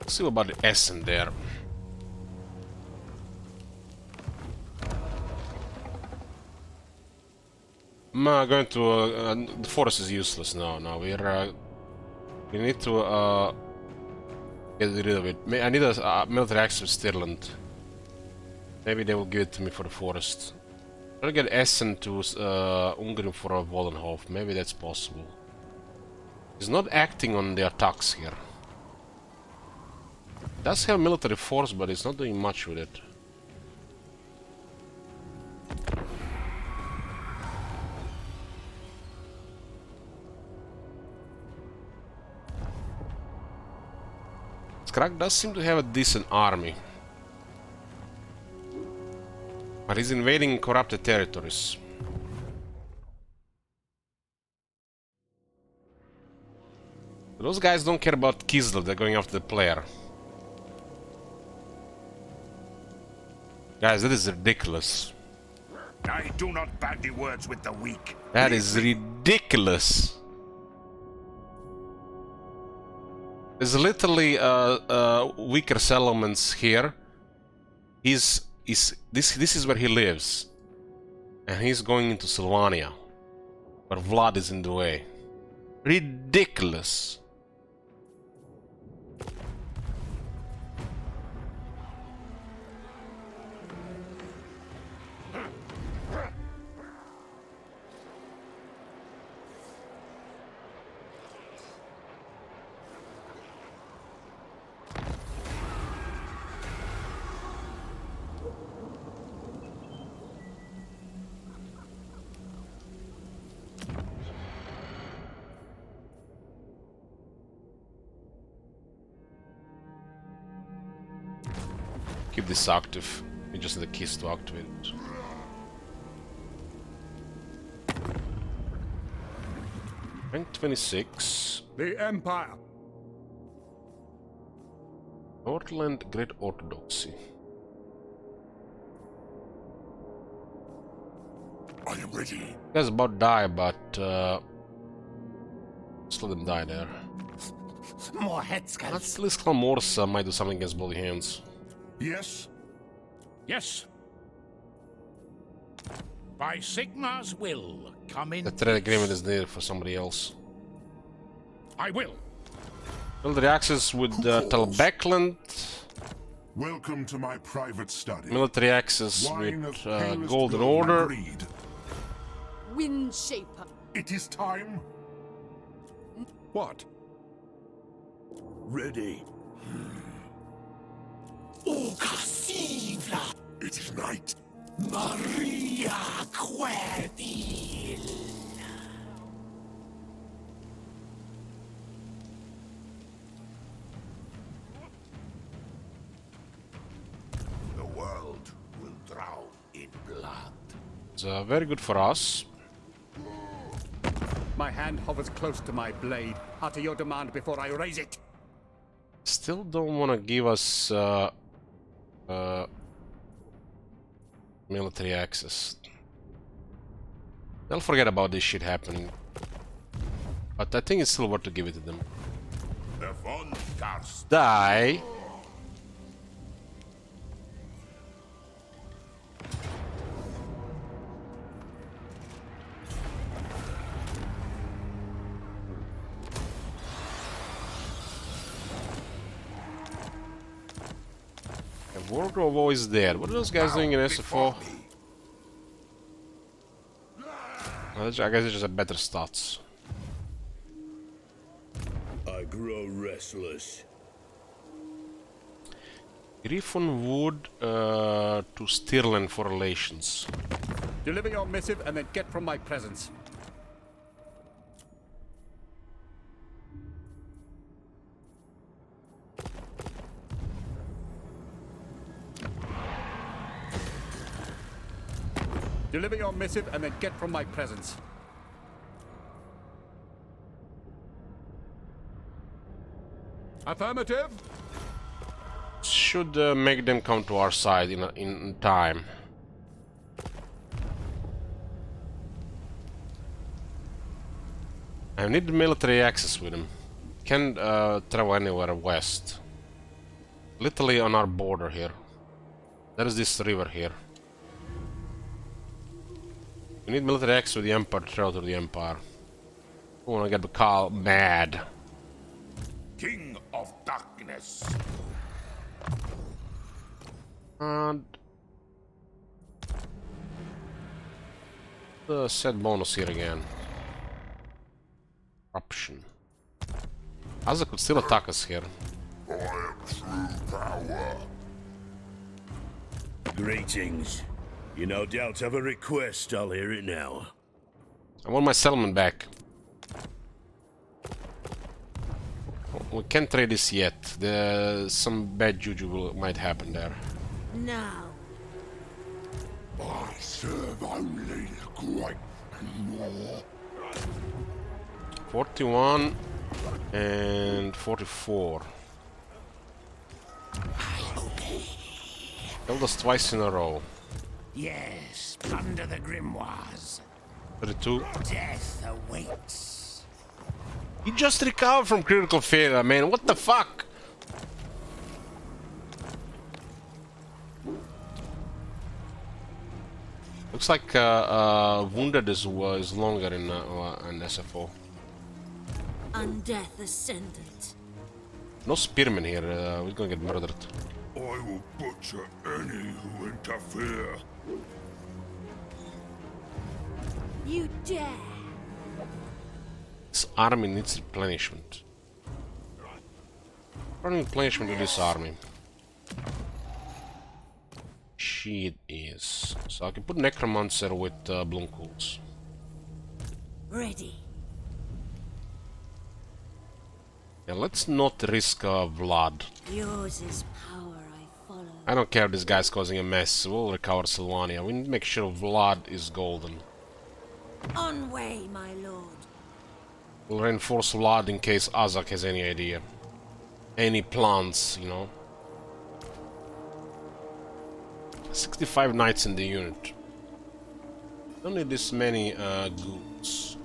Let's see about the S in there. I'm going to... the forest is useless now. Now we need to get rid of it. I need a military access with Stirland. Maybe they will give it to me for the forest. I'll get Essen to Ungrim for a Wallenhof. Maybe that's possible. He's not acting on the attacks here. Does have military force, but it's not doing much with it. Skrak does seem to have a decent army. But he's invading corrupted territories. Those guys don't care about Kislev, they're going after the player. Guys, that is ridiculous. I do not bandy words with the weak. That is ridiculous. There's literally weaker settlements here. This is where he lives, and he's going into Sylvania, but Vlad is in the way. Ridiculous. Keep this active. We just need the keys to activate it. Rank 26. The Empire. Northland Great Orthodoxy. I am ready. You guys about die, but just let them die there. More head scalps. At least Clamorsa might do something against Bloody Hands. Yes? Yes, By Sigmar's will, come in. The trade agreement is needed for somebody else. I will. Military access with Talbeckland. Welcome to my private study. Military access Wine with of palest Golden glow and Order. greed. Windshaper. It is time. What? Ready. It is night. Maria Querdil. The world will drown in blood. It's very good for us. My hand hovers close to my blade. Utter your demand before I raise it. Still don't want to give us military access. They'll forget about this shit happening. But I think it's still worth to give it to them. Die. Wardrobe always dead. What are those guys doing in SFO? I guess it's just a better stats. I grow restless. Griffon Wood to Stirland for relations. Deliver your missive and then get from my presence. Deliver your missive and then get from my presence. Affirmative. Should make them come to our side in time. I need military access with him. Can't travel anywhere west. Literally on our border here. There is this river here. We need military access with the Empire to travel to the Empire. I wanna get Bakal mad. King of Darkness. And the set bonus here again. Corruption. Asa could still attack us here. I am true power. Greetings. You no doubt have a request. I'll hear it now. I want my settlement back. We can't trade this yet. Some bad juju might happen there. Now. I serve only the great law. 41 and 44. Killed us twice in a row. Yes, plunder the grimoires. 32. Death awaits. He just recovered from critical failure, man. What the fuck? Looks like wounded is longer in SFO. Undeath Ascendant. No spearmen here. We're gonna get murdered. I will butcher any who interfere. You dare. This army needs replenishment. Running replenishment to this army. She is. So I can put Necromancer with Blumkults. Ready. Yeah, let's not risk Vlad. Yours is power I follow. I don't care if this guy's causing a mess. We'll recover Sylvania. We need to make sure Vlad is golden. On way, my lord. We'll reinforce Vlad in case Azak has any idea. Any plans, you know. 65 knights in the unit. Don't need this many goods.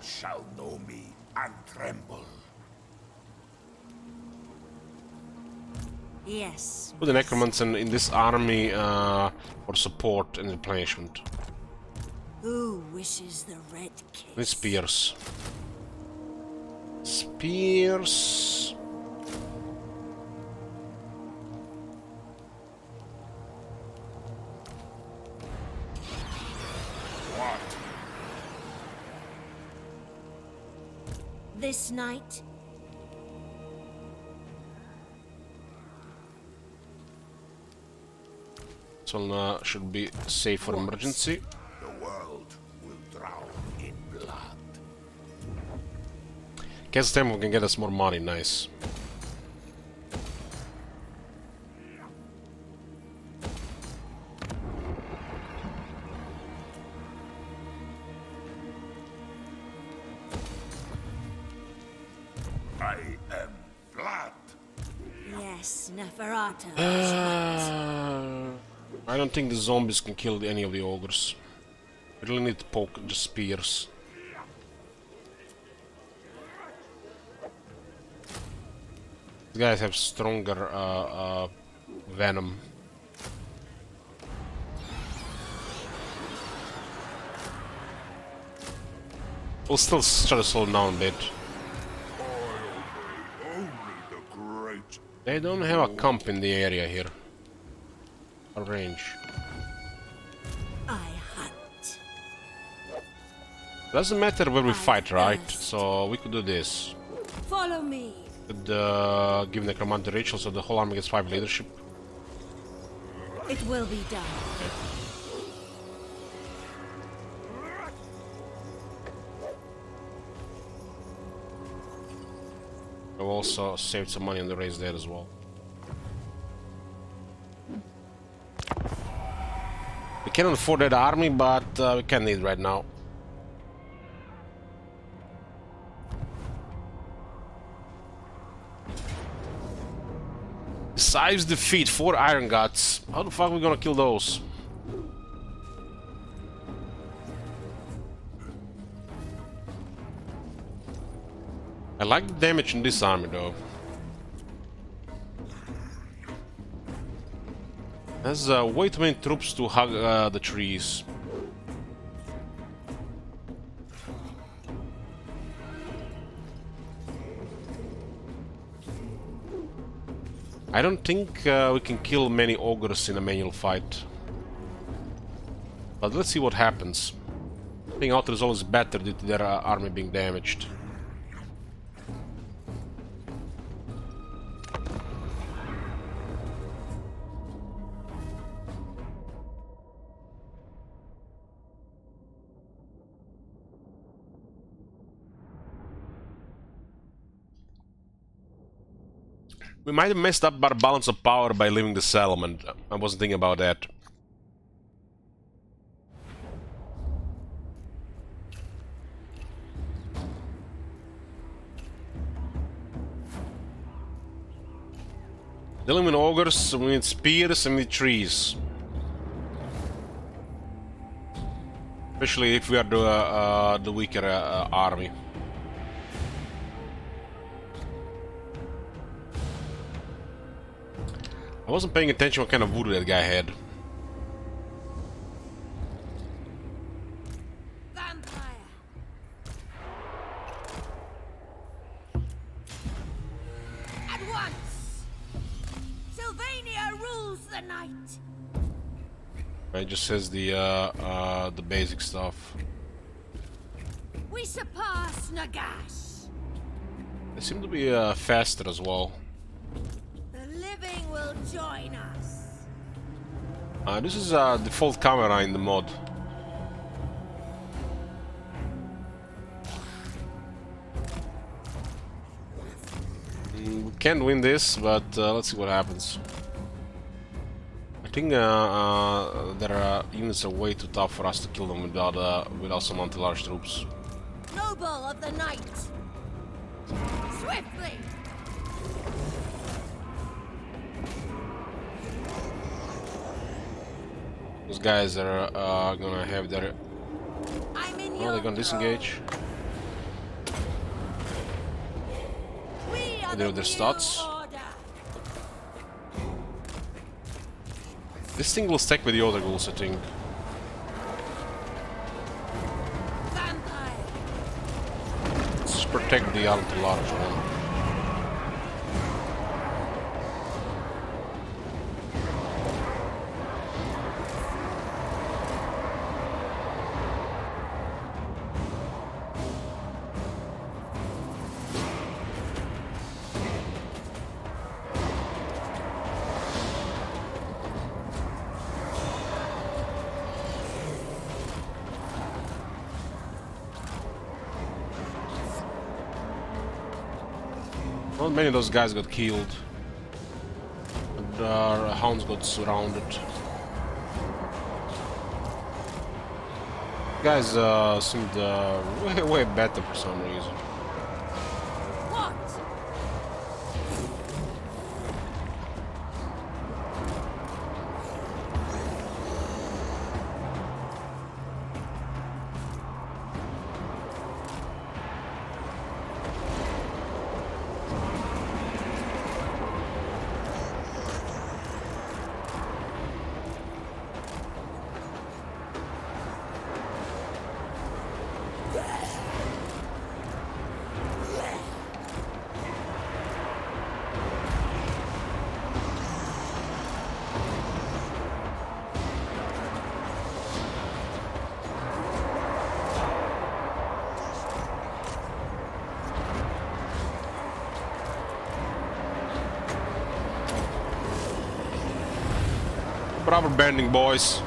shall know me and tremble. Yes. Put the necromancer in this army for support and replenishment. Who wishes the red case? With spears. Spears. What? This night? This one should be safe for emergency. The world will drown in blood. Guess them can get us more money, nice. I am blood. Yes, Neferata. I don't think the zombies can kill any of the ogres. We really need to poke the spears. These guys have stronger venom. We'll still try to slow down a bit. Only the great. They don't have a camp in the area here. A range. I hunt. Doesn't matter where we fight, right? So we could do this. Follow me. Could give Necromancer ritual so the whole army gets 5 leadership. It will be done. I've also saved some money on the race there as well. We can't afford that army, but we can need right now. Besides defeat 4 Iron Guts, how the fuck are we gonna kill those? I like the damage in this army though. There's way too many troops to hug the trees. I don't think we can kill many ogres in a manual fight. But let's see what happens. I think Outer is always better due to their army being damaged. We might have messed up our balance of power by leaving the settlement. I wasn't thinking about that. Dealing with ogres, we need spears and we need trees. Especially if we are the weaker army. I wasn't paying attention what kind of voodoo that guy had. Vampire. At once. Sylvania rules the night. It just says the basic stuff. We surpass Nagash. They seem to be faster as well. The living will join us. This is a default camera in the mod. We can't win this, but let's see what happens. I think their units are way too tough for us to kill them without some anti-large troops. Noble of the night. Swiftly. Those guys are gonna have their... I'm in Oh, they're gonna disengage. With their stats. This thing will stack with the other ghouls, I think. Let's protect the other large one. Not many of those guys got killed. And hounds got surrounded. Guys seemed way better for some reason. Rubber banding, boys.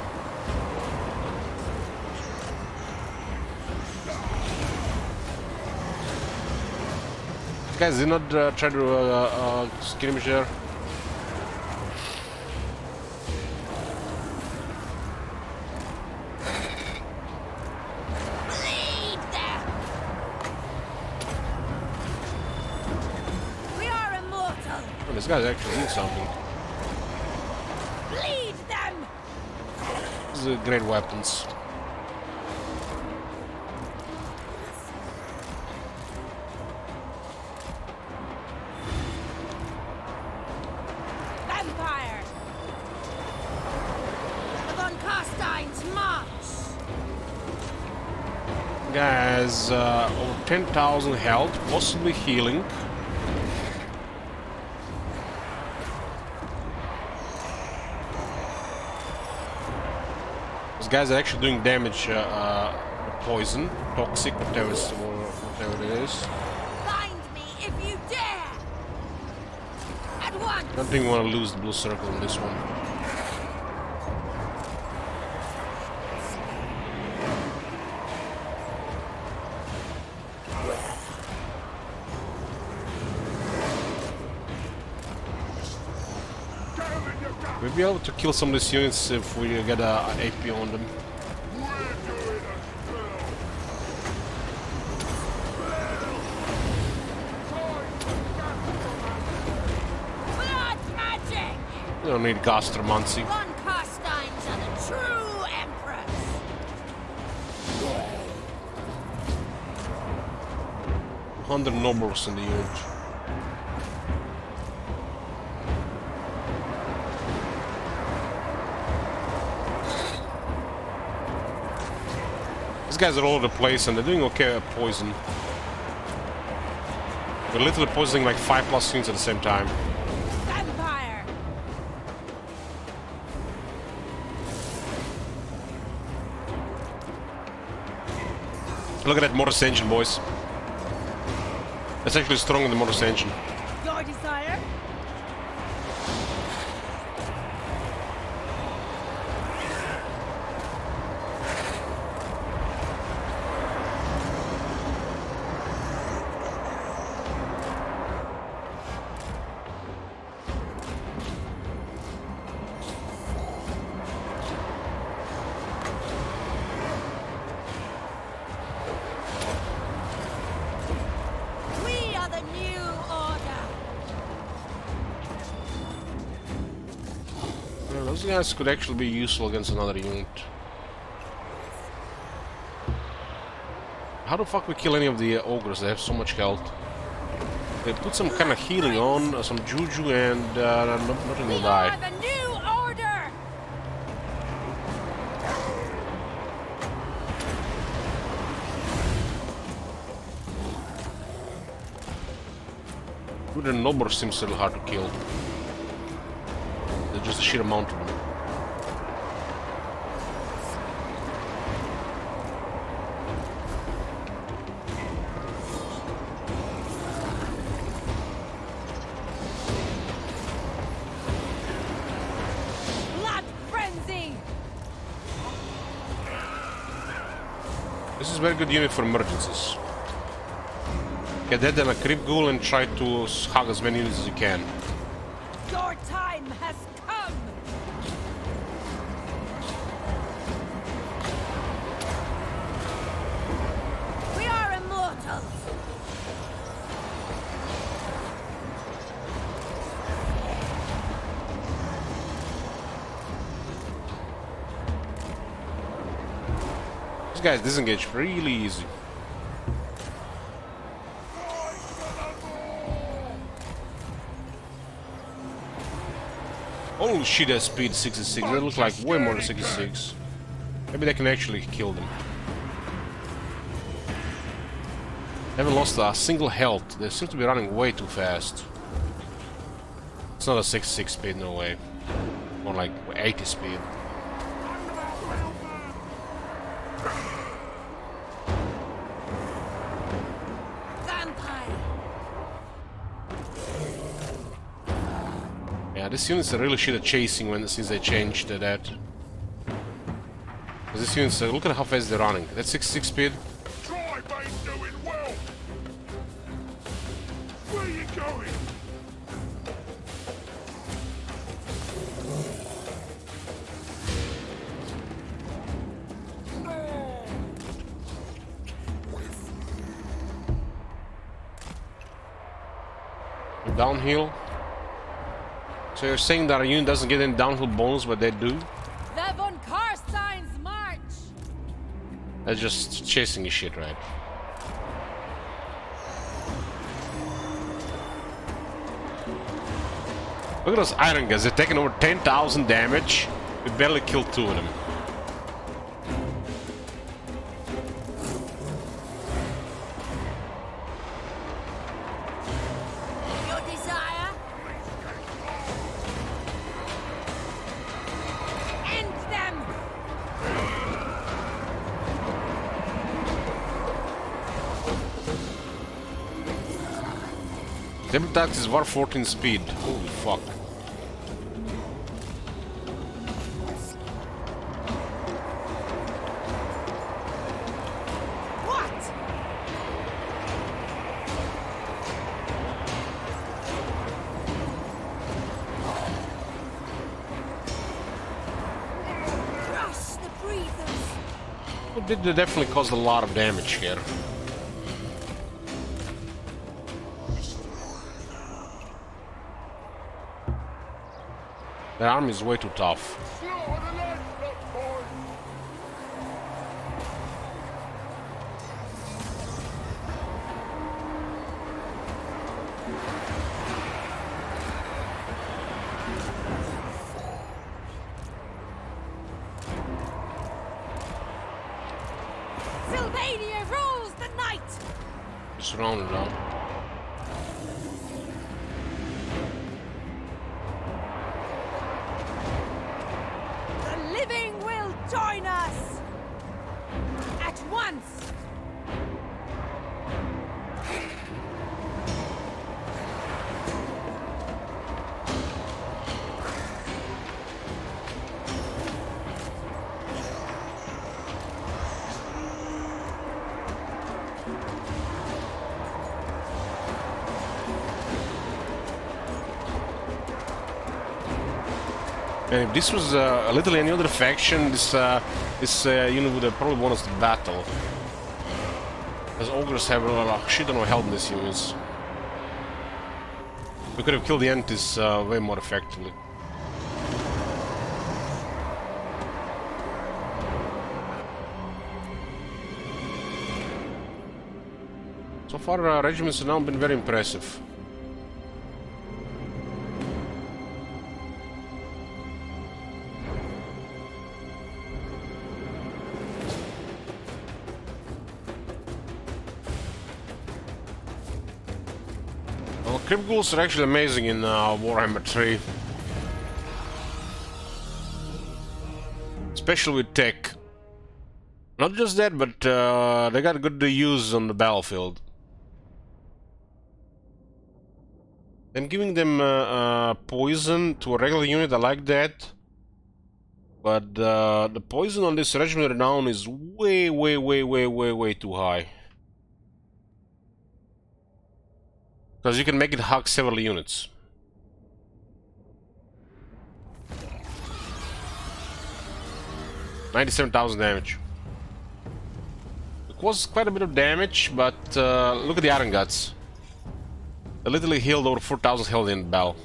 Guys, did not try to skirmish here. We are immortal. Oh, this guy's actually doing something. These are great weapons. Vampire! The Von Carstein's march! Guys, over 10,000 health, possibly healing. These guys are actually doing damage, poison, toxic, whatever it is. Find me if you dare! At once! I don't think we want to lose the blue circle on this one. We'll be able to kill some of these units if we get a AP on them. Blood magic! We don't need gastromancy. Von Carsteins are the true emperors! 100 nobles in the unit. These guys are all over the place and they're doing okay at poison. We're literally poisoning like 5+ units at the same time. Vampire! Look at that Mortis engine, boys. That's actually stronger than the Mortis engine. Your desire? Those guys could actually be useful against another unit. How the fuck we kill any of the ogres? They have so much health. They put some kind of healing on, some juju, and nothing will die. The new order! Good, and Nobor seems a little hard to kill. There's just a sheer amount of them. This is a very good unit for emergencies. Get that and a creep ghoul and try to hug as many units as you can. Your time has come! We are immortals! These guys disengage really easy. Holy shit, that speed 66. They look like way more than 66. Maybe they can actually kill them. They haven't lost a single health. They seem to be running way too fast. It's not a 66 speed, no way. More like 80 speed. Yeah, these units are really shit at chasing since they changed that. These units, look at how fast they're running. That's 66 speed. Drive ain't doing well. Where are you going? Downhill. So you're saying that our unit doesn't get any downhill bonus, but they do? The von Karstein's march! That's just chasing his shit, right? Look at those iron guys, they're taking over 10,000 damage. We barely killed 2 of them. Table tax is war 14 speed. Holy fuck. What? Crush the breathers. Well, they definitely caused a lot of damage here. Their army is way too tough. Sylvania rules the night! Surrounded now. Join us! At once! And if this was a little any other faction, this unit would have probably won us the battle. As ogres have a shit ton of health in these units. We could have killed the entities way more effectively. So far, regiments have now been very impressive. Well, Crypt Ghouls are actually amazing in Warhammer 3. Especially with tech. Not just that, but they got good use on the battlefield. And giving them poison to a regular unit, I like that. But the poison on this Regiment Renown is way too high. Because you can make it hug several units. $97,000 damage. It was quite a bit of damage, but look at the Iron Guts. They literally healed over 4,000 health in the battle.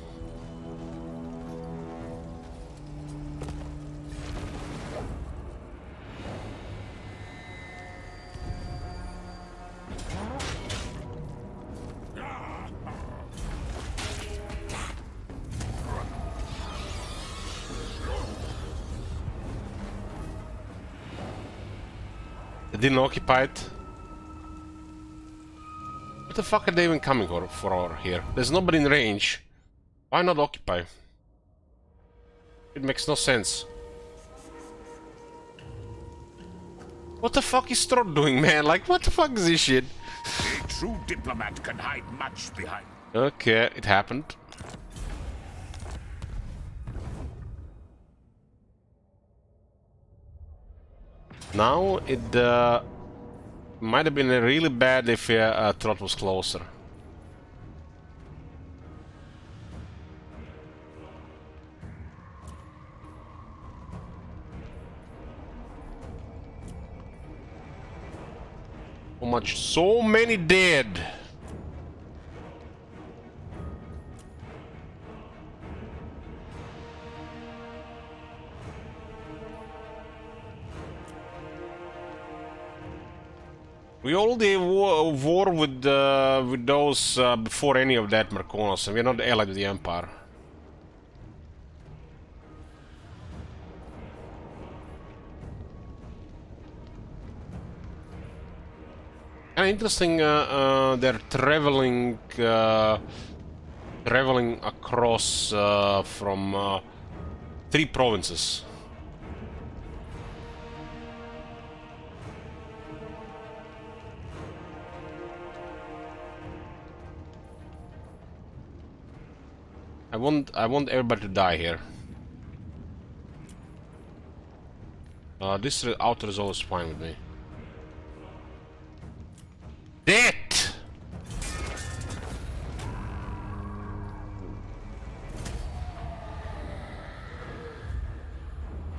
They didn't occupy it. What the fuck are they even coming for over here? There's nobody in range. Why not occupy? It makes no sense. What the fuck is Strahd doing, man? Like, what the fuck is this shit? A true diplomat can hide much behind. Okay, it happened. Now, it might have been really bad if Trot was closer. So much, so many dead. We already war with those before any of that, Marconos, and we're not allied with the Empire. Kind of interesting. They're traveling across from 3 provinces. I want everybody to die here. This outer is always fine with me. Dead!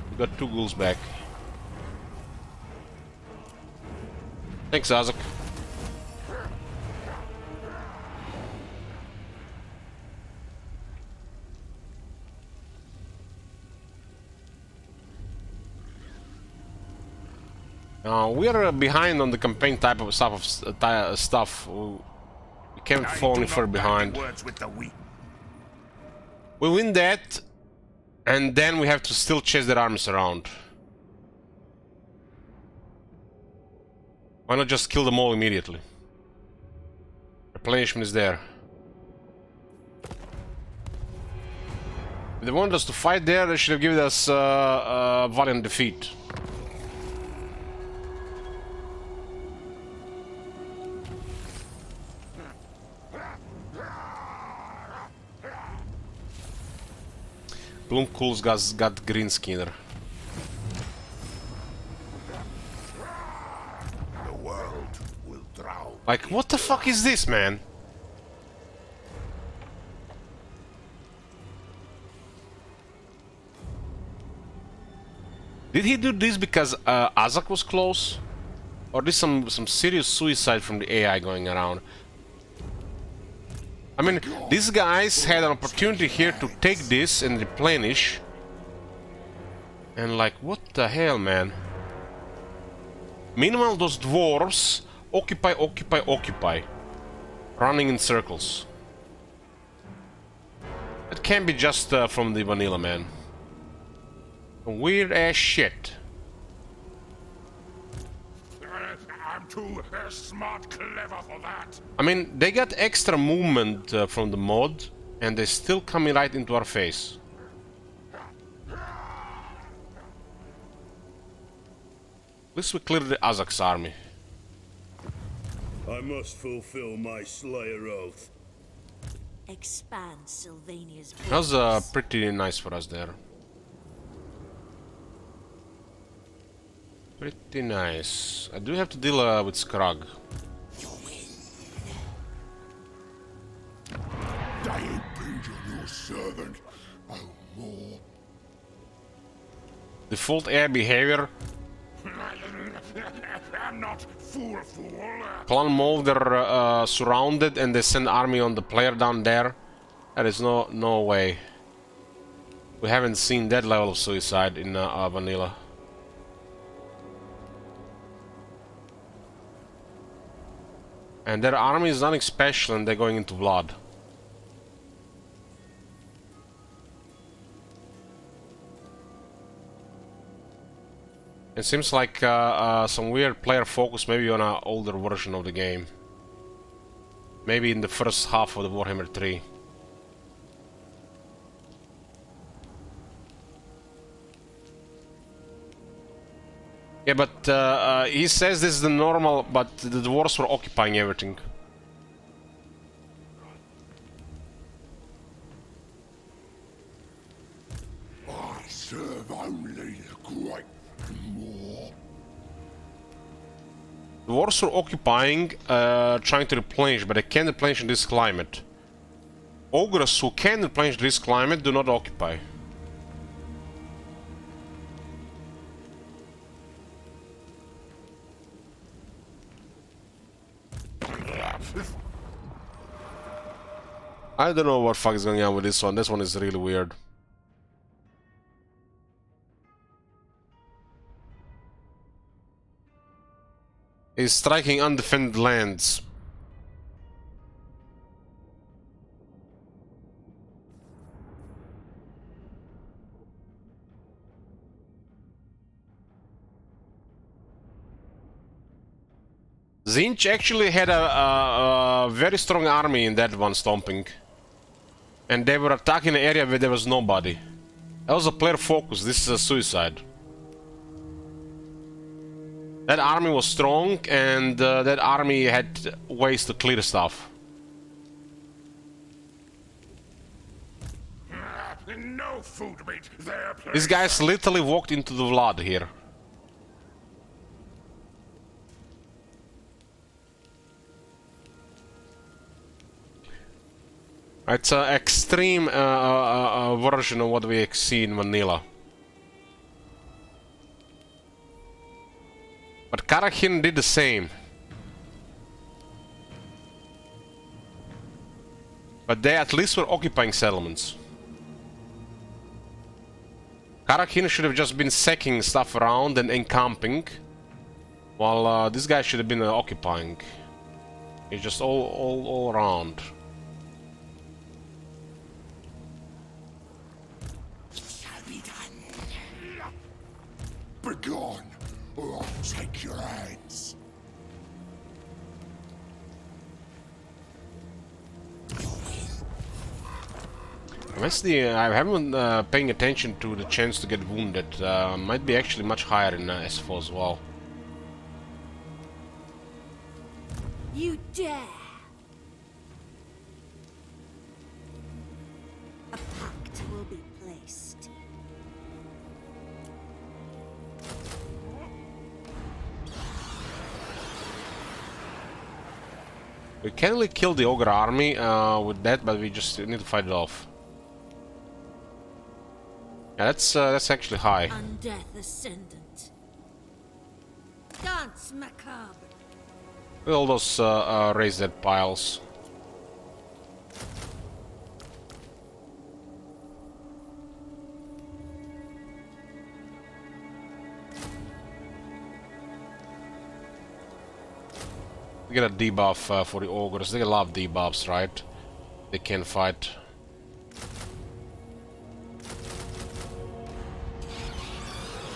We got 2 ghouls back. Thanks, Azak. We are behind on the campaign type of stuff. We can't fall any further behind. We win that, and then we have to still chase their armies around. Why not just kill them all immediately? Replenishment is there. If they wanted us to fight there, they should have given us valiant defeat. Gloomcool's got green skinner. The world will drown. Like, what the fuck is this, man? Did he do this because Azak was close? Or is some serious suicide from the AI going around? I mean, these guys had an opportunity here to take this and replenish. And like, what the hell, man? Meanwhile, those dwarves occupy, occupy, occupy. Running in circles. It can't be just from the vanilla, man. Weird ass shit. I'm too smart clever for that. I mean, they got extra movement from the mod, and they're still coming right into our face. At least we cleared the Azak's army. I must fulfill my Slayer oath. Expand Sylvania's That was pretty nice for us there. Pretty nice. I do have to deal with Skrug. I impinge on your servant. Oh, more. Default air behavior. I'm not fool. Clan mode, they're surrounded and they send army on the player down there. There is no way. We haven't seen that level of suicide in vanilla. And their army is nothing special and they're going into blood. It seems like some weird player focus maybe on an older version of the game. Maybe in the first half of the Warhammer 3. Yeah, but he says this is the normal, but the dwarves were occupying everything. I serve only the great more. Dwarves were occupying, trying to replenish, but they can't replenish in this climate. Ogres who can replenish this climate do not occupy. I don't know what fuck is going on with this one. This one is really weird. He's striking undefended lands. Zinch actually had a very strong army in that one stomping. And they were attacking an area where there was nobody. That was a player focus. This is a suicide. That army was strong, and that army had ways to clear stuff. No food meat there, please. These guys literally walked into the blood here. It's an extreme version of what we see in vanilla. But Karahin did the same. But they at least were occupying settlements. Karahin should have just been sacking stuff around and encamping, while this guy should have been occupying. It's just all around. Begone, or I'll take your hands. Honestly, I haven't been paying attention to the chance to get wounded. Might be actually much higher in SFO as well. You dare! A pact will be placed. We can really kill the ogre army with that, but we just need to fight it off. Yeah, that's actually high. Undeath Ascendant. Dance macabre. With all those raised dead piles. We get a debuff for the ogres. They love debuffs, right? They can fight.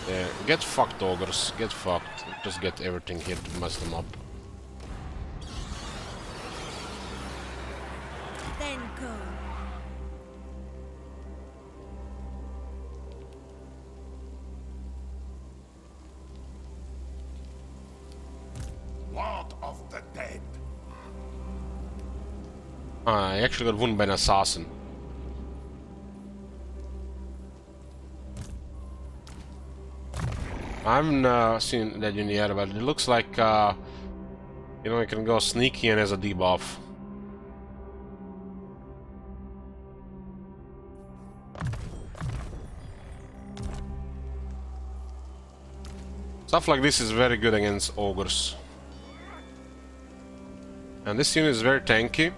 Yeah, get fucked, ogres. Get fucked. Just get everything here to mess them up. then go. Lord of the Dead. I actually got wounded by an assassin. I haven't seen that unit yet, but it looks like, you know, you can go sneaky and as a debuff. Stuff like this is very good against ogres. And this unit is very tanky.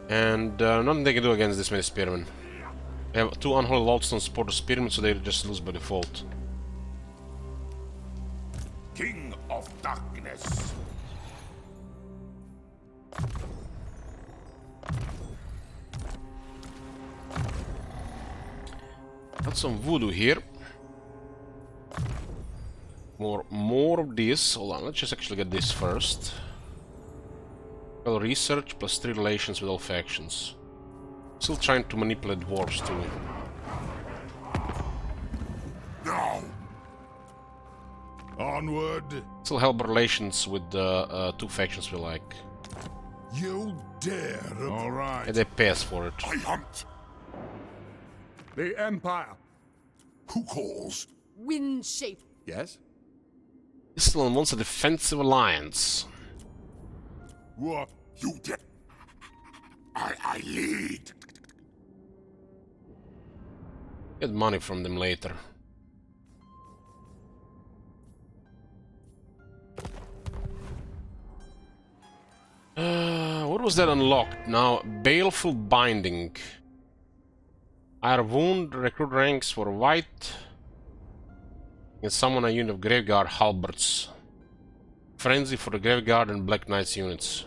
And nothing they can do against this many spearmen. They have 2 unholy lodestone support the spearmen, so they just lose by default. King of Darkness. Got some voodoo here. More of this. Hold on, let's just actually get this first. Well, research plus 3 relations with all factions. Still trying to manipulate dwarves too. No. Onward. Still help relations with the 2 factions we like. You dare. All right. And they pay us for it. I hunt. The Empire. Who calls? Wind shape. Yes? Islam wants a defensive alliance. What? You did. I lead. Get money from them later. What was that unlocked? Now, Baleful Binding. Higher wound, recruit ranks for white. You can summon a unit of Graveguard halberds. Frenzy for the Graveguard and Black Knights units.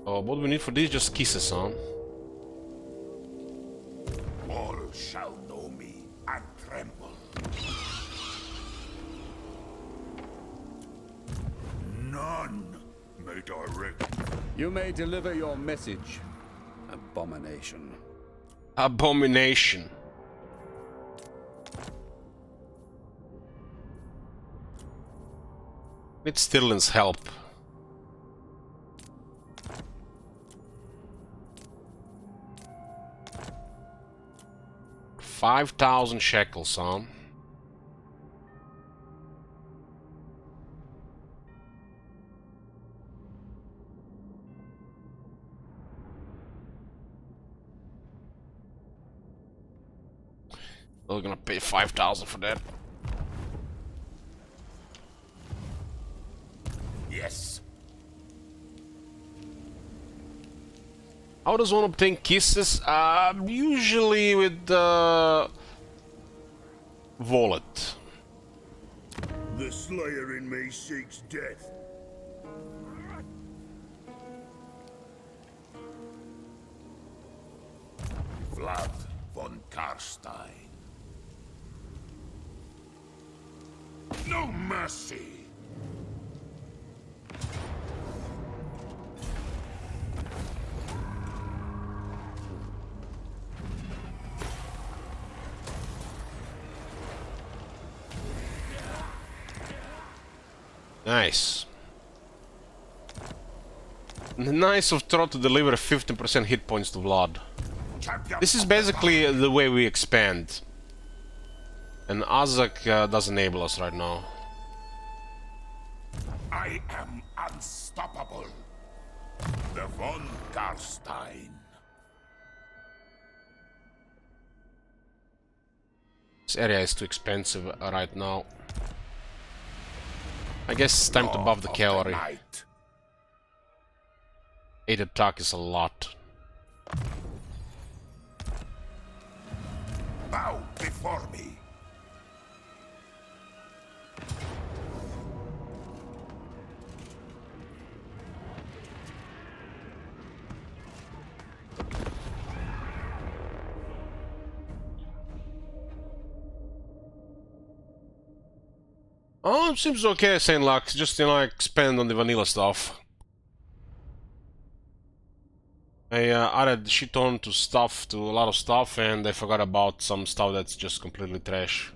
Oh, what do we need for these? Just kisses, huh? All shall know me and tremble. None may direct. You may deliver your message, abomination. Abomination. Need Stirlin's help. $5,000 shekels, huh? We're gonna pay 5,000 for that. Yes. How does one obtain kisses? Usually with the wallet. The Slayer in me seeks death. Vlad von Karstein. No mercy. Nice. Nice of Trot to deliver 15% hit points to Vlad. This is basically the way we expand. And Azak does enable us right now. I am unstoppable. The von Karstein. This area is too expensive right now. I guess it's time to buff the cavalry. 8 attack is a lot. Bow before me. Oh, it seems okay, Saint Lux. Just, you know, expand on the vanilla stuff. I added shit ton to stuff, to a lot of stuff, and I forgot about some stuff that's just completely trash.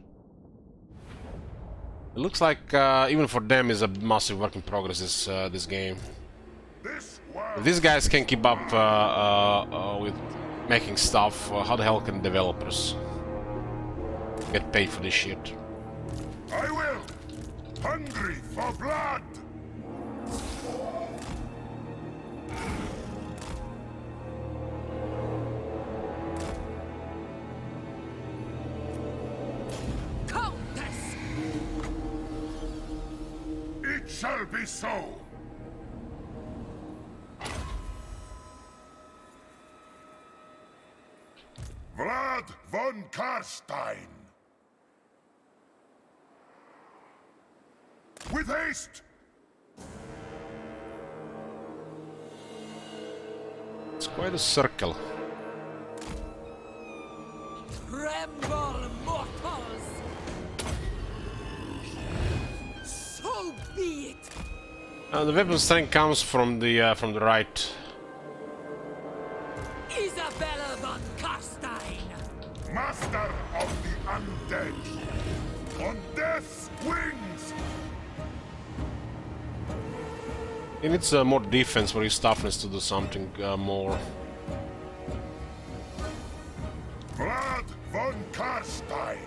It looks like even for them is a massive work in progress, this game. If these guys can keep up with making stuff, how the hell can developers get paid for this shit? I will! Hungry for blood! Countess! It shall be so! Vlad von Karstein! With haste! It's quite a circle. Tremble, mortals! So be it! The weapon strength comes from the right. Isabella von Karstein! Master of the undead! On death's wings! He needs more defense for his toughness to do something more. Vlad von Karstein!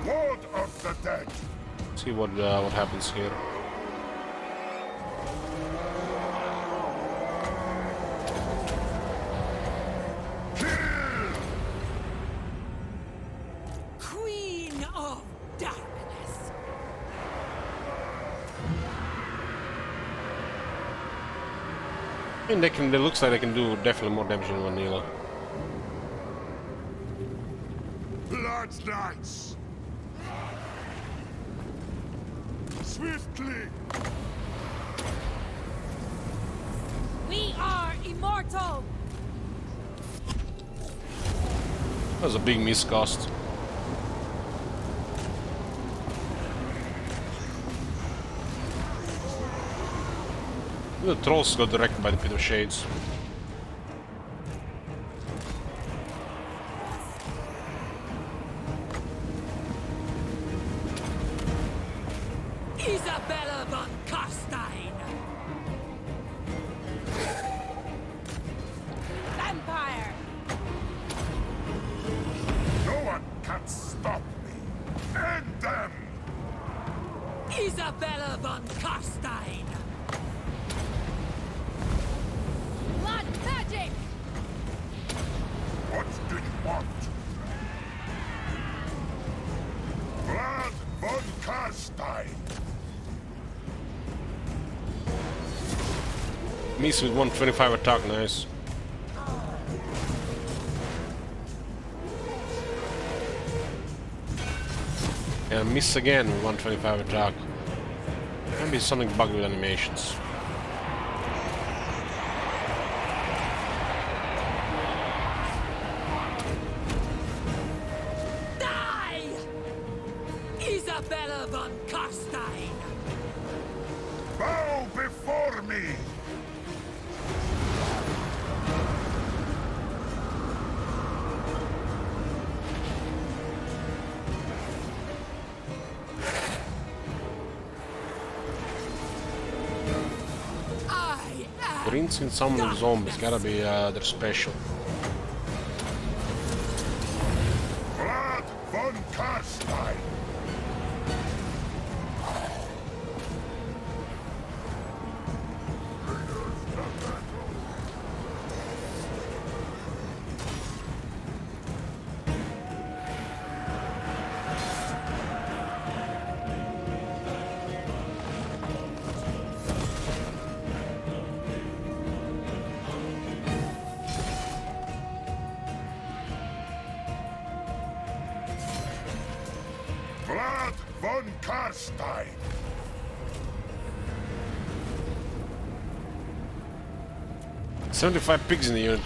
Lord of the dead! See what happens here. Queen of Darkness! I mean, it looks like they can do definitely more damage than vanilla. Blood Knights! Swiftly! We are immortal! That was a big miscast. The trolls got directed by the Pit of Shades. Isabella von Karstein! Vampire! No one can stop me! End them! Isabella von Karstein! Blood magic! What do you want? Vlad von Karstein! Miss with 125 attack, nice. And miss again with 125 attack. Maybe something bugged with animations. Die! Isabella von Karstein! Bow before me! Greens in some of the zombies, gotta be their special. Vlad von Karstein! Vlad von Karstein! 75 pigs in the unit.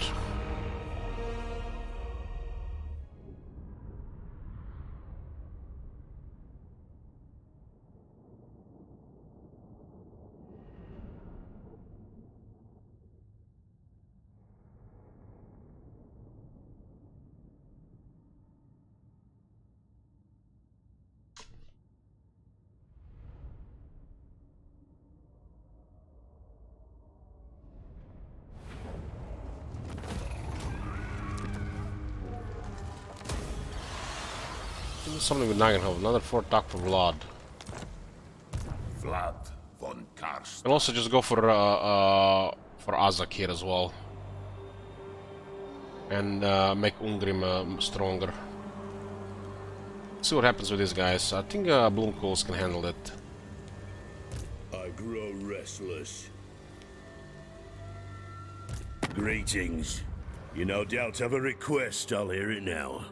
something with Nagenhof. Another 4 attack for Vlad. Vlad von Karst. And also just go for Azak here as well. And make Ungrim stronger. See what happens with these guys. I think Bloomcools can handle it. I grow restless. Greetings. You no doubt have a request. I'll hear it now.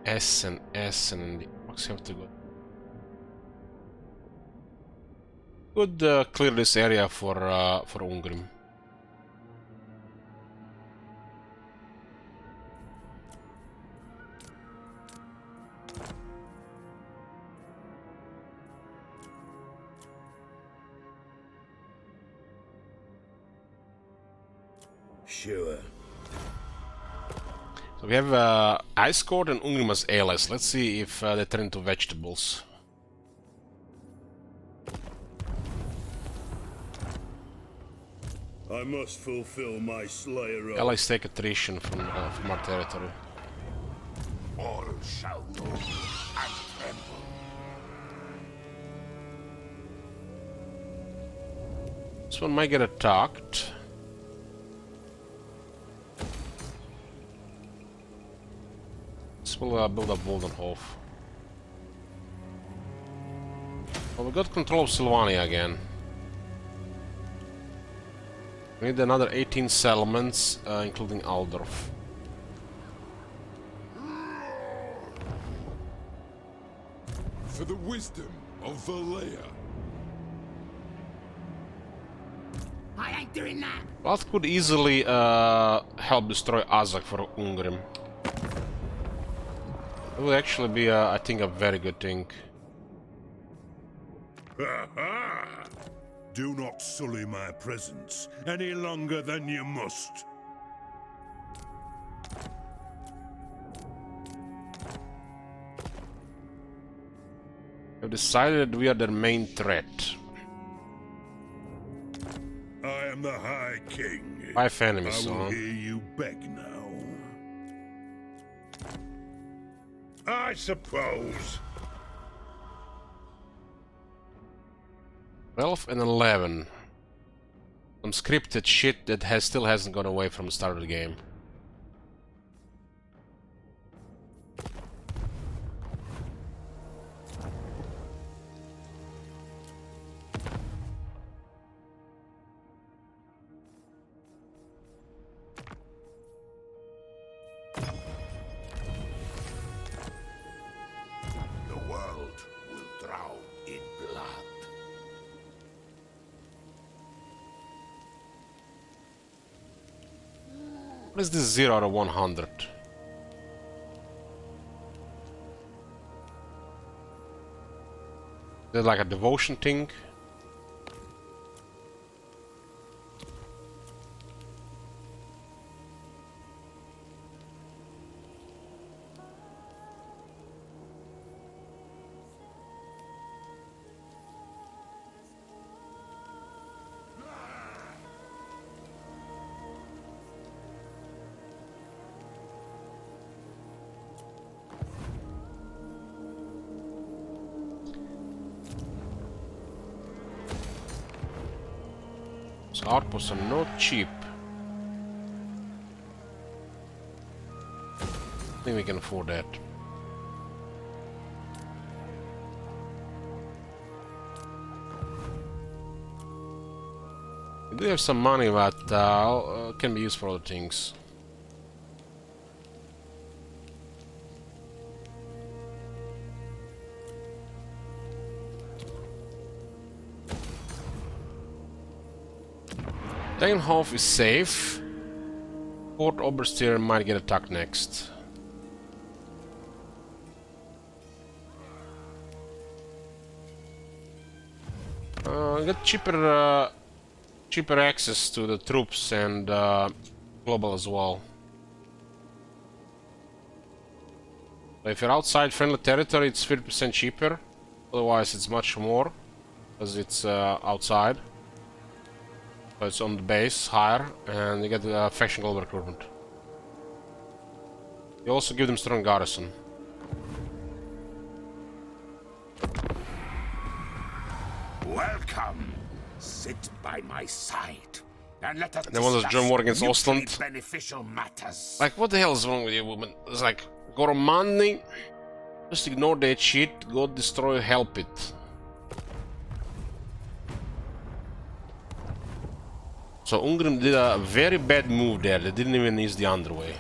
S and Max have to go. Could clear this area for Ungrim. Sure. So we have Ice Court and Ungrim as allies. Let's see if they turn into vegetables. I must fulfill my Slayer oath. Allies take attrition from our territory. All shall know and tremble. This one might get attacked. This will build up Woldenhof. Well, we got control of Sylvania again. We need another 18 settlements, including Aldorf. For the wisdom of Valea. I ain't doing that. That could easily help destroy Azak for Ungrim. It would actually be, I think, a very good thing. Do not sully my presence any longer than you must. We've decided we are their main threat. I am the High King. 5 enemies, I will huh? hear you beg now. I suppose. 12 and 11. Some scripted shit that still hasn't gone away from the start of the game. The world will drown in blood. What is this 0 out of 100? Is it like a devotion thing? So outposts are not cheap. I think we can afford that. We do have some money that can be used for other things. Dagenhof is safe. Port Oberstier might get attacked next. Get cheaper access to the troops and global as well. But if you're outside friendly territory, it's 50% cheaper. Otherwise, it's much more, because it's outside. So it's on the base, higher, and you get the faction gold recruitment. You also give them strong garrison. Welcome. Sit by my side, and let us They want us to join war against Ostland. beneficial matters. Like, what the hell is wrong with you, woman? It's like, go Romani, just ignore that shit, go destroy, help it. So Ungrim did a very bad move there. They didn't even use the underway.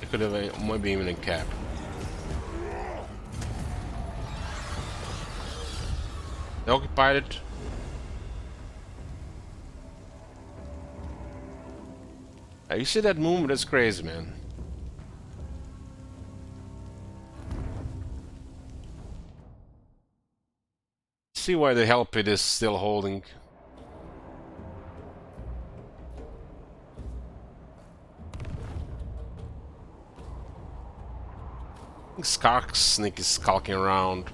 They could have maybe even encamped. They occupied it. You see that movement? That's crazy, man. See why the help it is still holding. Skarksnik is skulking around.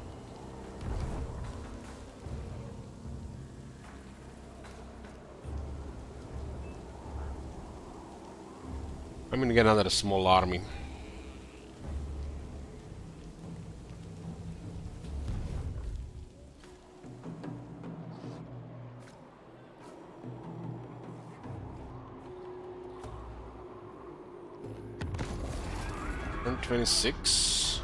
I'm gonna get another small army. $126.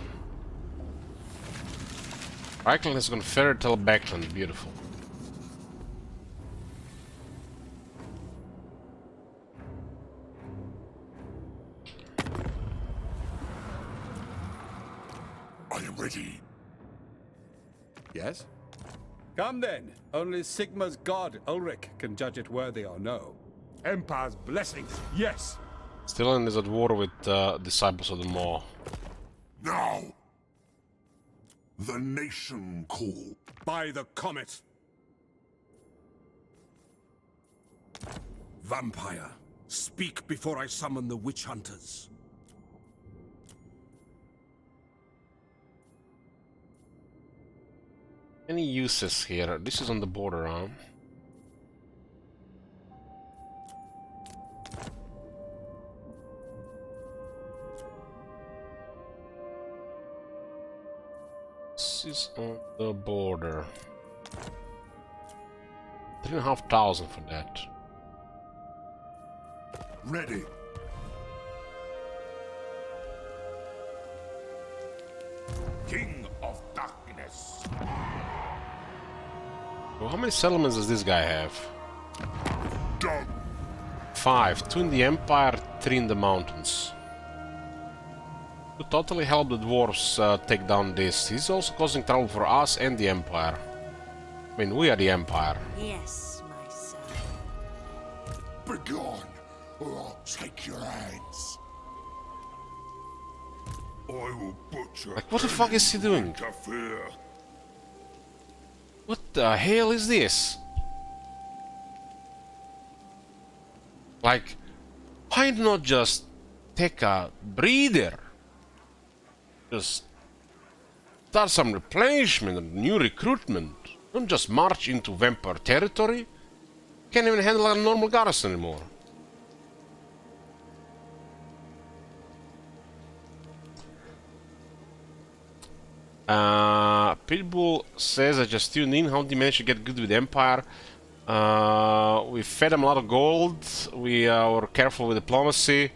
Reichland has gone further till Backland. Beautiful. Are you ready? Yes? Come then. Only Sigma's god, Ulrich, can judge it worthy or no. Empire's blessings, yes! Stillen is at war with Disciples of the Maw. Now! The nation call. By the comet. Vampire, speak before I summon the witch hunters. Any uses here? This is on the border, huh? This is on the border. 3,500 for that. Ready. King of Darkness. Well, how many settlements does this guy have? Done. 5. 2 in the Empire, 3 in the mountains. To totally help the dwarves take down this. He's also causing trouble for us and the Empire. I mean, we are the Empire. Yes, my son. Begone, or I'll take your hands. I will butcher. Like, what the fuck is he doing? Interfere. What the hell is this? Like, why not just take a breather? Just start some replenishment and new recruitment. Don't just march into vampire territory. Can't even handle a normal garrison anymore. Pitbull says, I just tuned in. How did you manage to get good with Empire? We fed them a lot of gold. We were careful with diplomacy.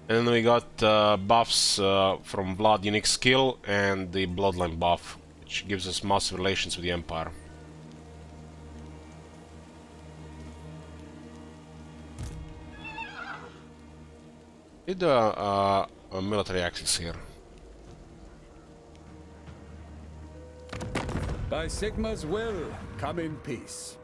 And then we got buffs from Blood Unique Skill and the Bloodline buff, which gives us massive relations with the Empire. Did a military axis here. By Sigma's will, come in peace.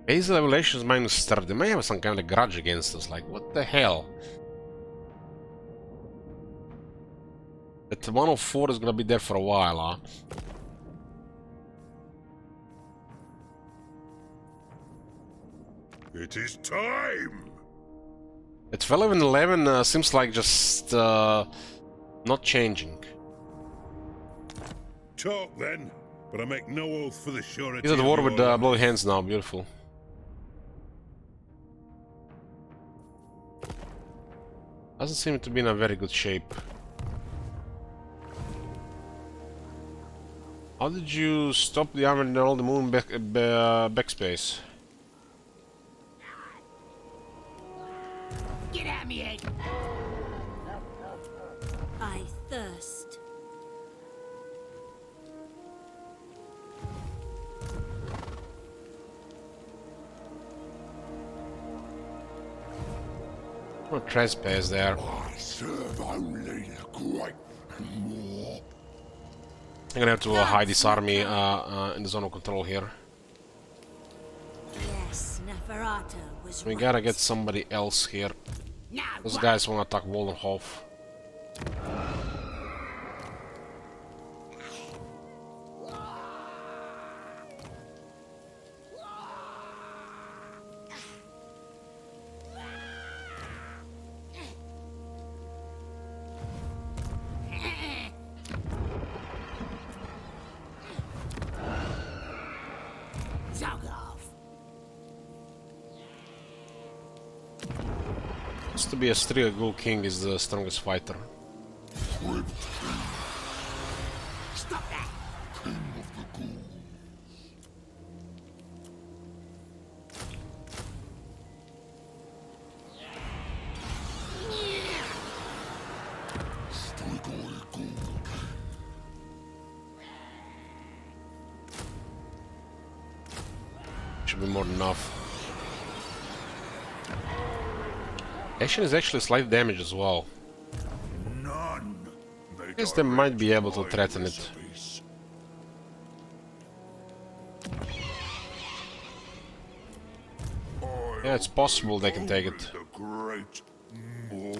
Base relations minus 30. They may have some kind of grudge against us. Like, what the hell? That 104 is gonna be there for a while, huh? It is time. At 12 and 11 seems like just Not changing. Talk then, but I make no oath for the surety. He's at of war your with life. bloody hands now. Beautiful. Doesn't seem to be in a very good shape. How did you stop the armor and all the moon backspace? Get at me, Egg! I thirst. What trespass there? I serve only the great and more. I'm gonna have to hide this army in the zone of control here. Yes, Neferata was We right. gotta get somebody else here. Those guys wanna attack Waldenhof. Used to be a Striga King is the strongest fighter. Stop that! Should be more than enough. Action is actually slight damage as well. None. I guess they might be able to threaten it. Yeah, it's possible they can take it. The great more.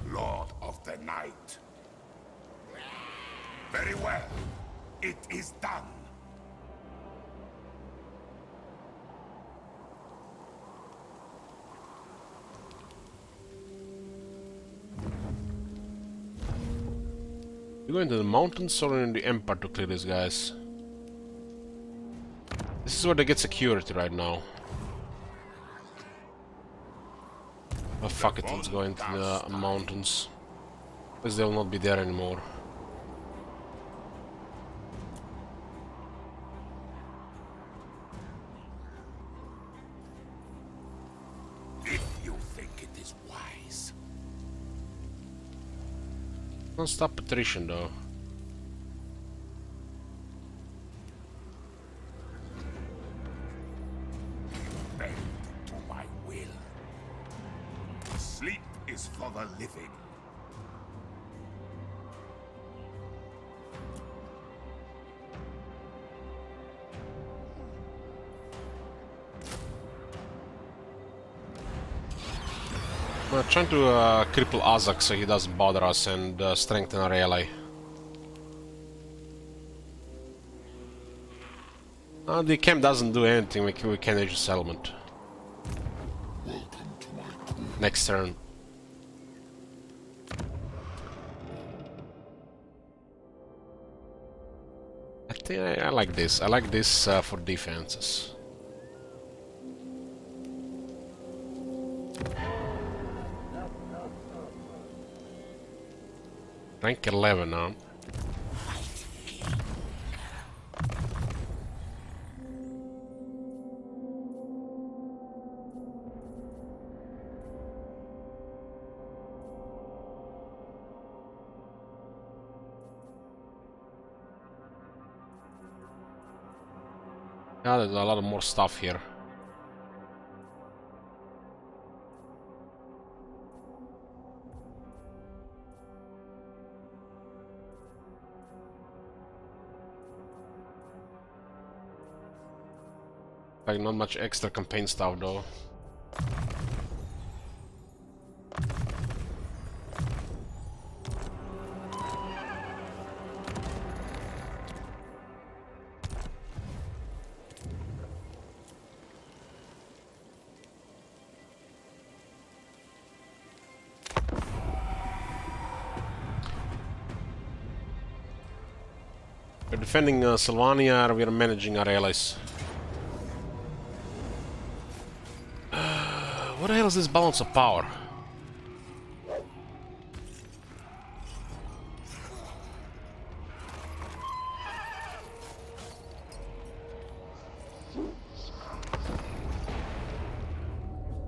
Lord of the Night. Very well. It is done. You go into the mountains or in the Empire to clear these guys? This is where they get security right now. Oh fuck it, let's go into the mountains. Because they'll not be there anymore. If you think it is wise. Don't stop attrition though. Bend to my will. Sleep is for the living. We're trying to cripple Azak so he doesn't bother us and strengthen our ally. The camp doesn't do anything, we can age a settlement. Next turn. I think I like this. I like this for defenses. Rank 11 now. Yeah, there's a lot of more stuff here. Like, not much extra campaign stuff though. We're defending Sylvania, we are managing our allies. What the hell is this balance of power?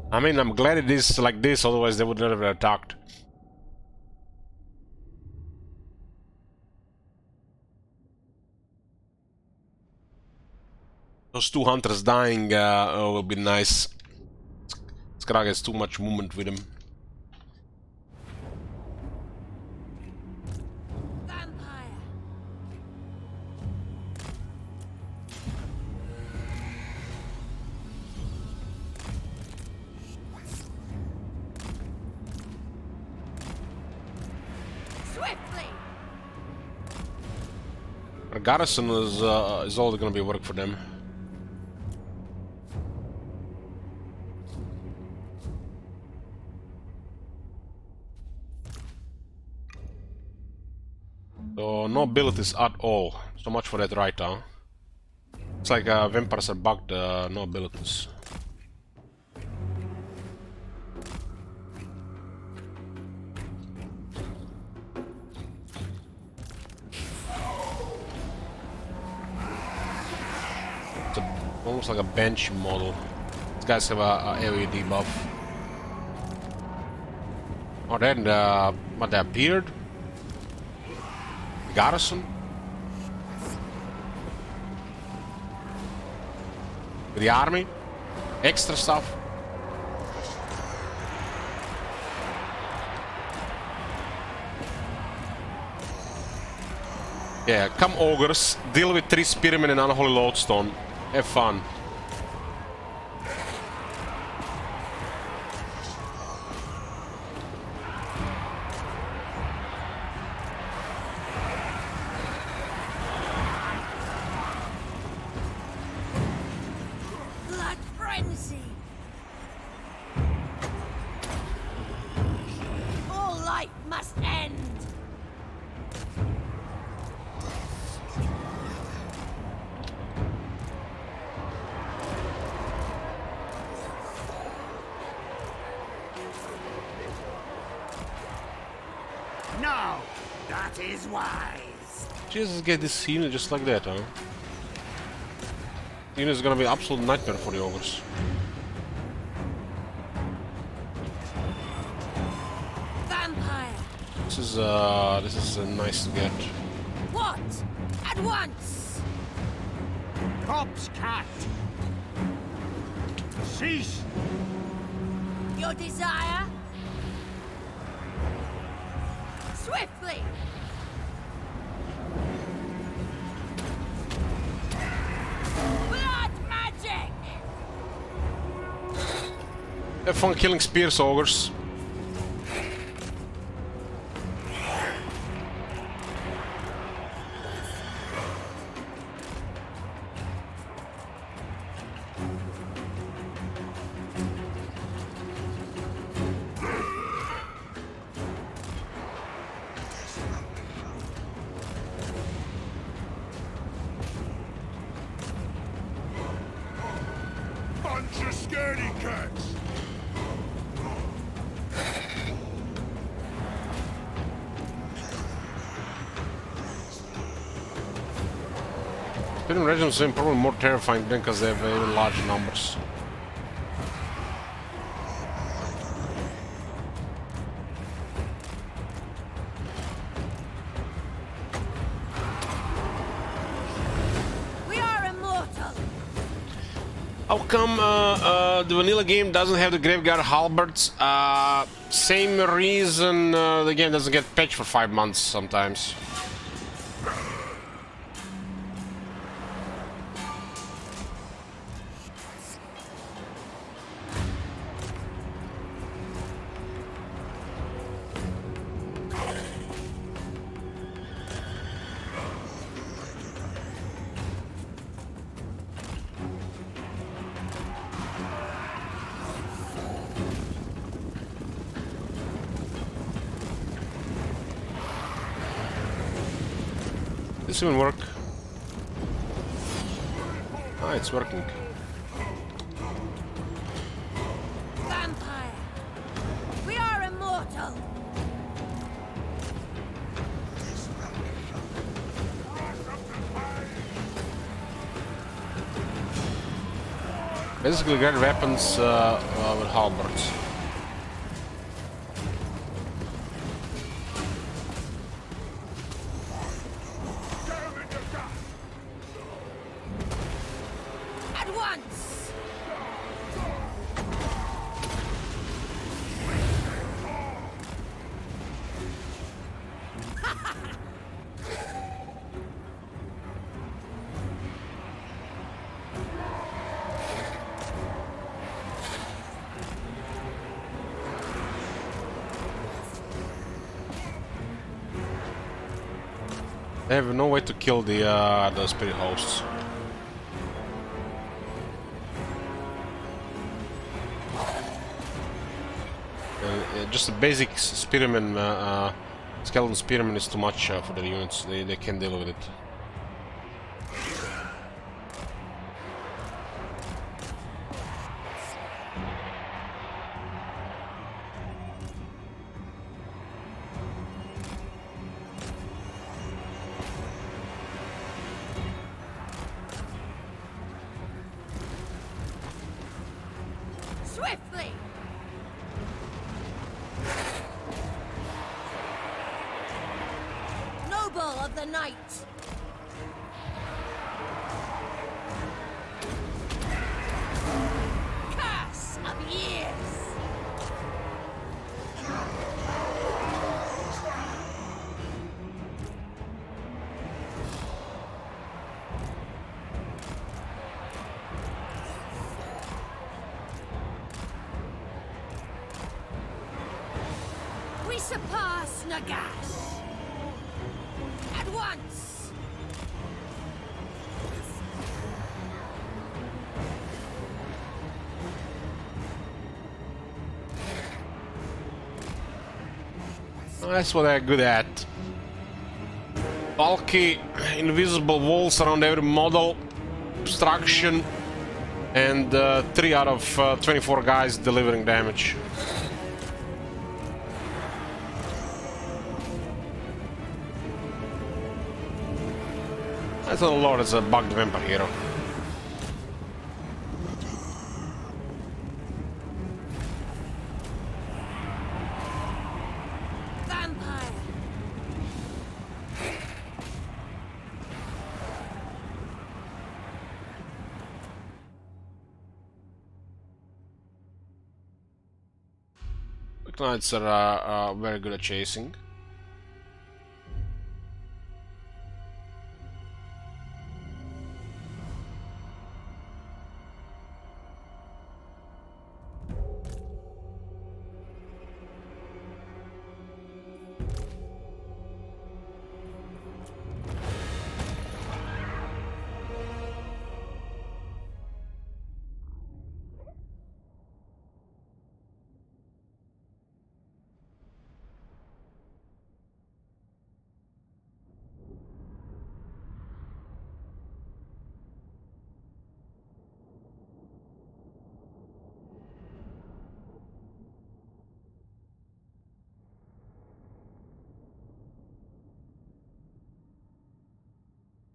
I mean, I'm glad it is like this, otherwise they would never have attacked. Those 2 hunters dying will be nice. Skrag has too much movement with him. Vampire. Swiftly. Our garrison is all going to be work for them. So no abilities at all. So much for that right now. It's like vampires are bugged, no abilities. It's almost like a bench model. These guys have a AoE debuff. Oh, then what, they appeared? Garrison? With the army? Extra stuff? Yeah, come ogres, deal with 3 spearmen and unholy lodestone. Have fun. Blood frenzy. All life must end. No, that is wise. Jesus, get this scene just like that, huh? Scene is gonna be an absolute nightmare for the ogres. Vampire. This is nice to get. What? At once. Corpse cat. Cease. Your desire. Swiftly. Blood magic. Have fun killing spears, ogres. Bunch of scaredy cats! Hidden regiments are probably more terrifying than because they have even large numbers. We are immortal. How come the vanilla game doesn't have the Graveguard halberds? Same reason the game doesn't get patched for 5 months sometimes. This even work? Ah, it's working. Vampire! We are immortal! Basically, get weapons with halberds. At once! They have no way to kill the spirit hosts. Just a basic spearman, skeleton spearman is too much for the units. They can't deal with it. Swiftly! Noble of the night! Curse of years! We surpass Nagash! At once! That's what they're good at. Bulky, invisible walls around every model, obstruction, and 3 out of 24 guys delivering damage. That's not a lot, it's a bugged vampire hero. Vampire! The Knights are very good at chasing.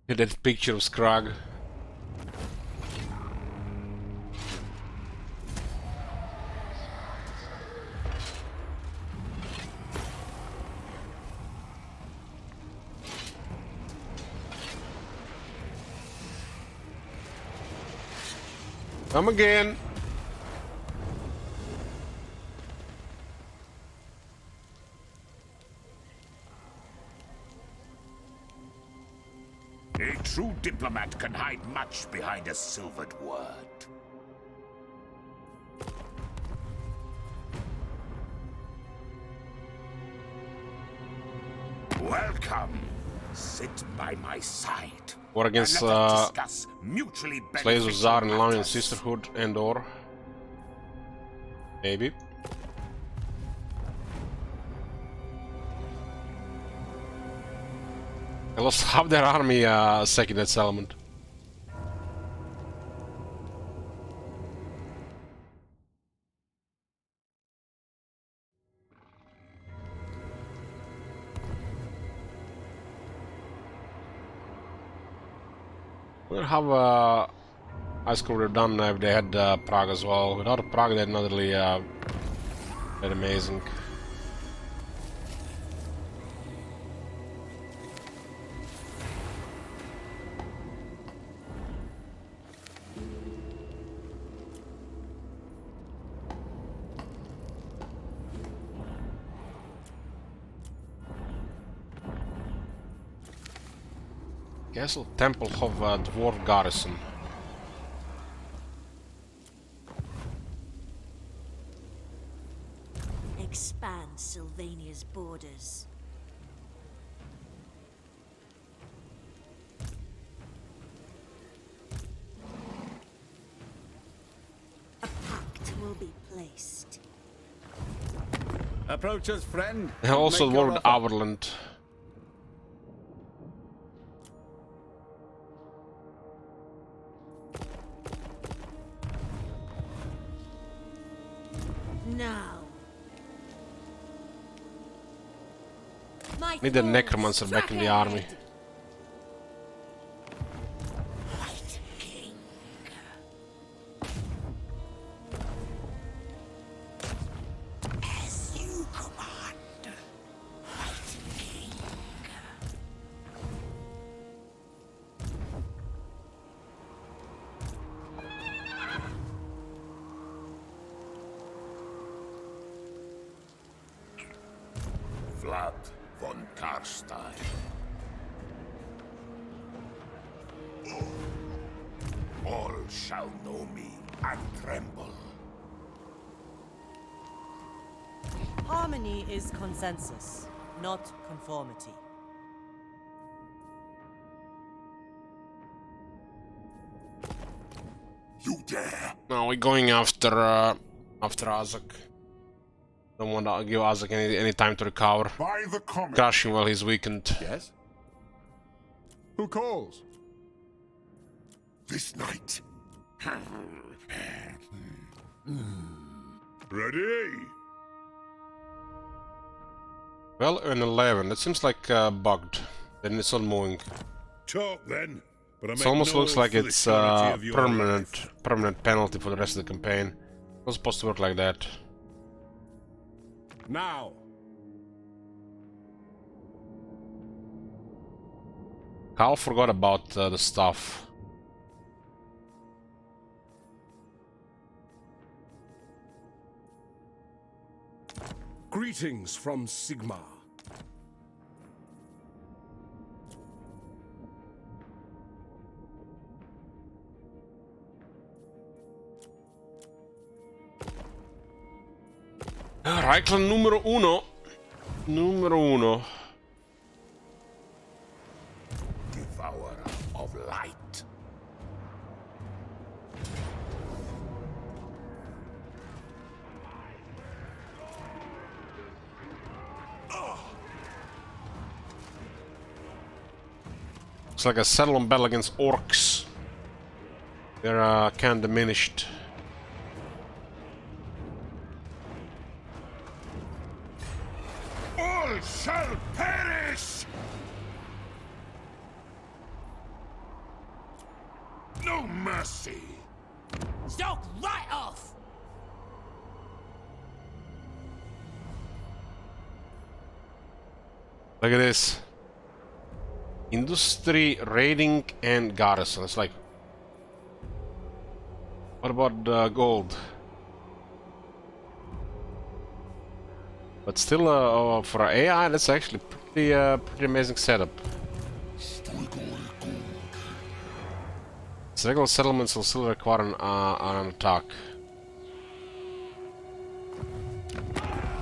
That picture of Scrag. Come again. A true diplomat can hide much behind a silvered word. Welcome. Sit by my side. War against and let us discuss mutually Slaves of beneficial Tsar and Lion matters. Sisterhood and or maybe. I lost half their army second that settlement. Wonder how Ice Cream would have done if they had Prague as well. Without Prague, they're not really that amazing. Castle Temple of Dwarf Garrison. Expand Sylvania's borders. A pact will be placed. Approach us, friend. And also Make your Lord offer. Averland. Now. Need the Necromancer back in the army. White King. As you command, White King. Vlad von Karstein. All shall know me and tremble. Harmony is consensus, not conformity. You dare? Now we're going after Azak. Don't want to give Azak any time to recover. By the comet. Crush him while he's weakened. Yes? Who calls? This night. Ready? Well, an 11. It seems like bugged. Then it's not moving. Talk then. But I It make almost no looks like for the it's sanity of your life. permanent penalty for the rest of the campaign. It was supposed to work like that. Now. Carl forgot about the stuff. Greetings from Sigmar. Reichland numero uno. Numero uno. Devourer of light. It's like a settlement battle against orcs. They're kind of diminished. All shall perish! No mercy! Stalk right off! Look at this. Industry, raiding, and garrison. It's like... What about gold? But still, for AI, that's actually pretty amazing setup. Its regular settlements will still require an attack.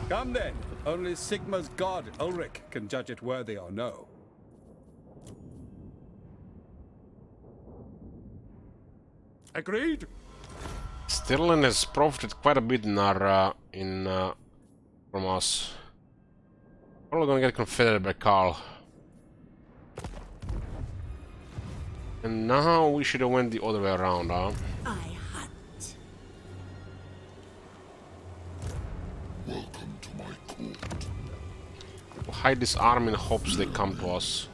Come then. Only Sigma's god, Ulrich, can judge it worthy or no. Agreed? Stirlin has profited quite a bit in our from us. Probably gonna get confederate by Carl. And now we should have went the other way around, huh? I hunt. Welcome to my court. We'll hide this army in hopes they come to us.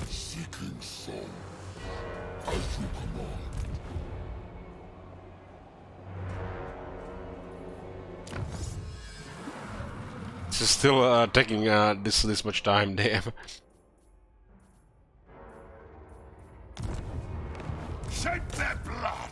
Seeking song. This is still taking this much time, damn. Shed their blood!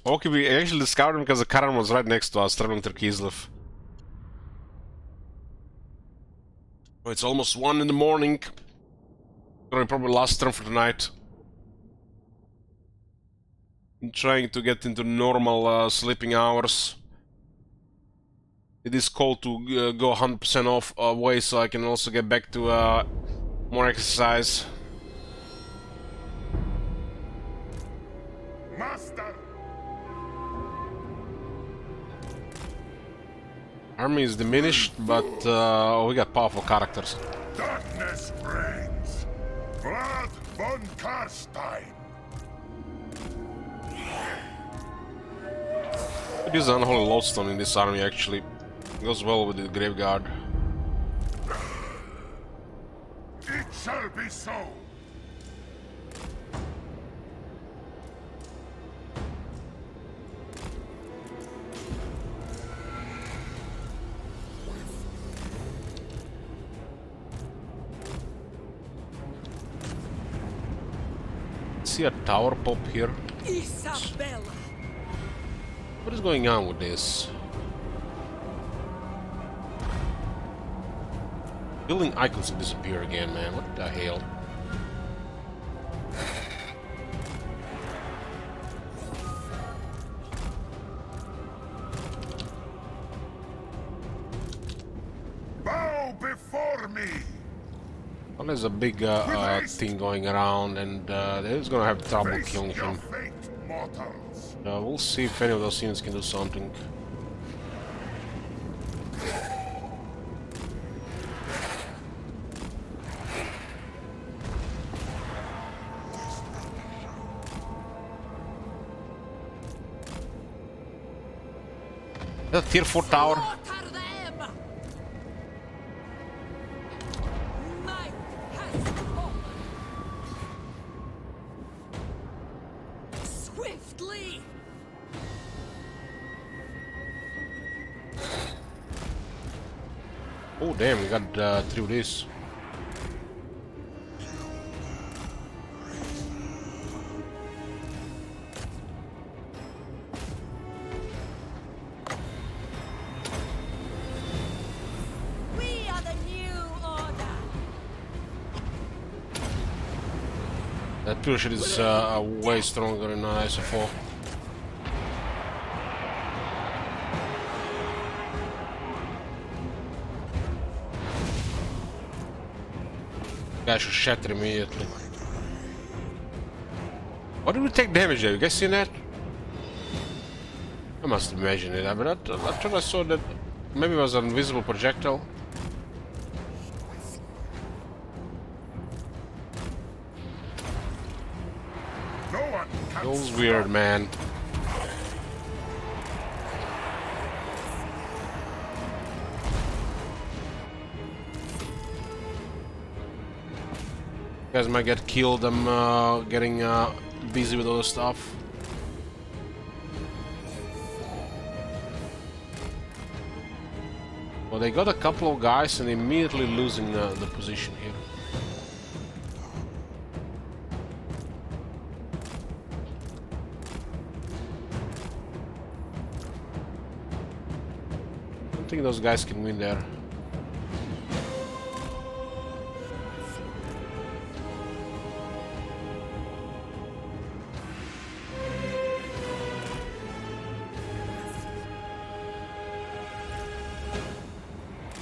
Okay, we actually discovered him because the Karan was right next to us, traveling through Kislev. Oh, it's almost 1 in the morning. Gonna be probably last turn for tonight. I'm trying to get into normal sleeping hours. It is cold to go 100% off away, so I can also get back to more exercise. Master! Army is diminished, but we got powerful characters. Darkness reigns! Blood von Karstein! It is unholy lodestone in this army, actually. Goes well with the Graveguard. It shall be so! See a tower pop here. Isabella. What is going on with this? Building icons have disappeared again, man. What the hell? Bow before me! Well, there's a big thing going around, and they're gonna have trouble killing him. We'll see if any of those units can do something. That's a tier 4 tower. Swiftly. Oh damn, we got through this. We are the new order. That pure shit is way stronger than SFO. Guy should shatter immediately. Why did we take damage there? You guys seen that? I must imagine it, but I thought I saw that maybe it was an invisible projectile. It was weird, man. You guys might get killed. I'm getting busy with other stuff. Well, they got a couple of guys and immediately losing the position here. I don't think those guys can win there.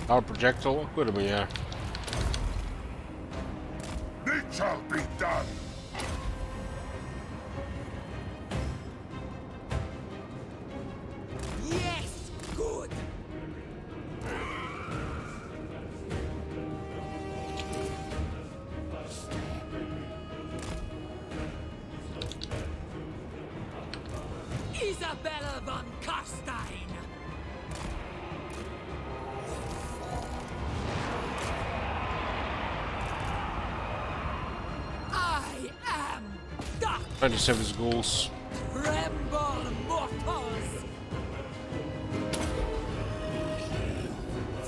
Our projectile could have been, yeah. It shall be done. Yes, good. Isabella von Carstein! I am dark! Trying to save his goals. Tremble, mortals!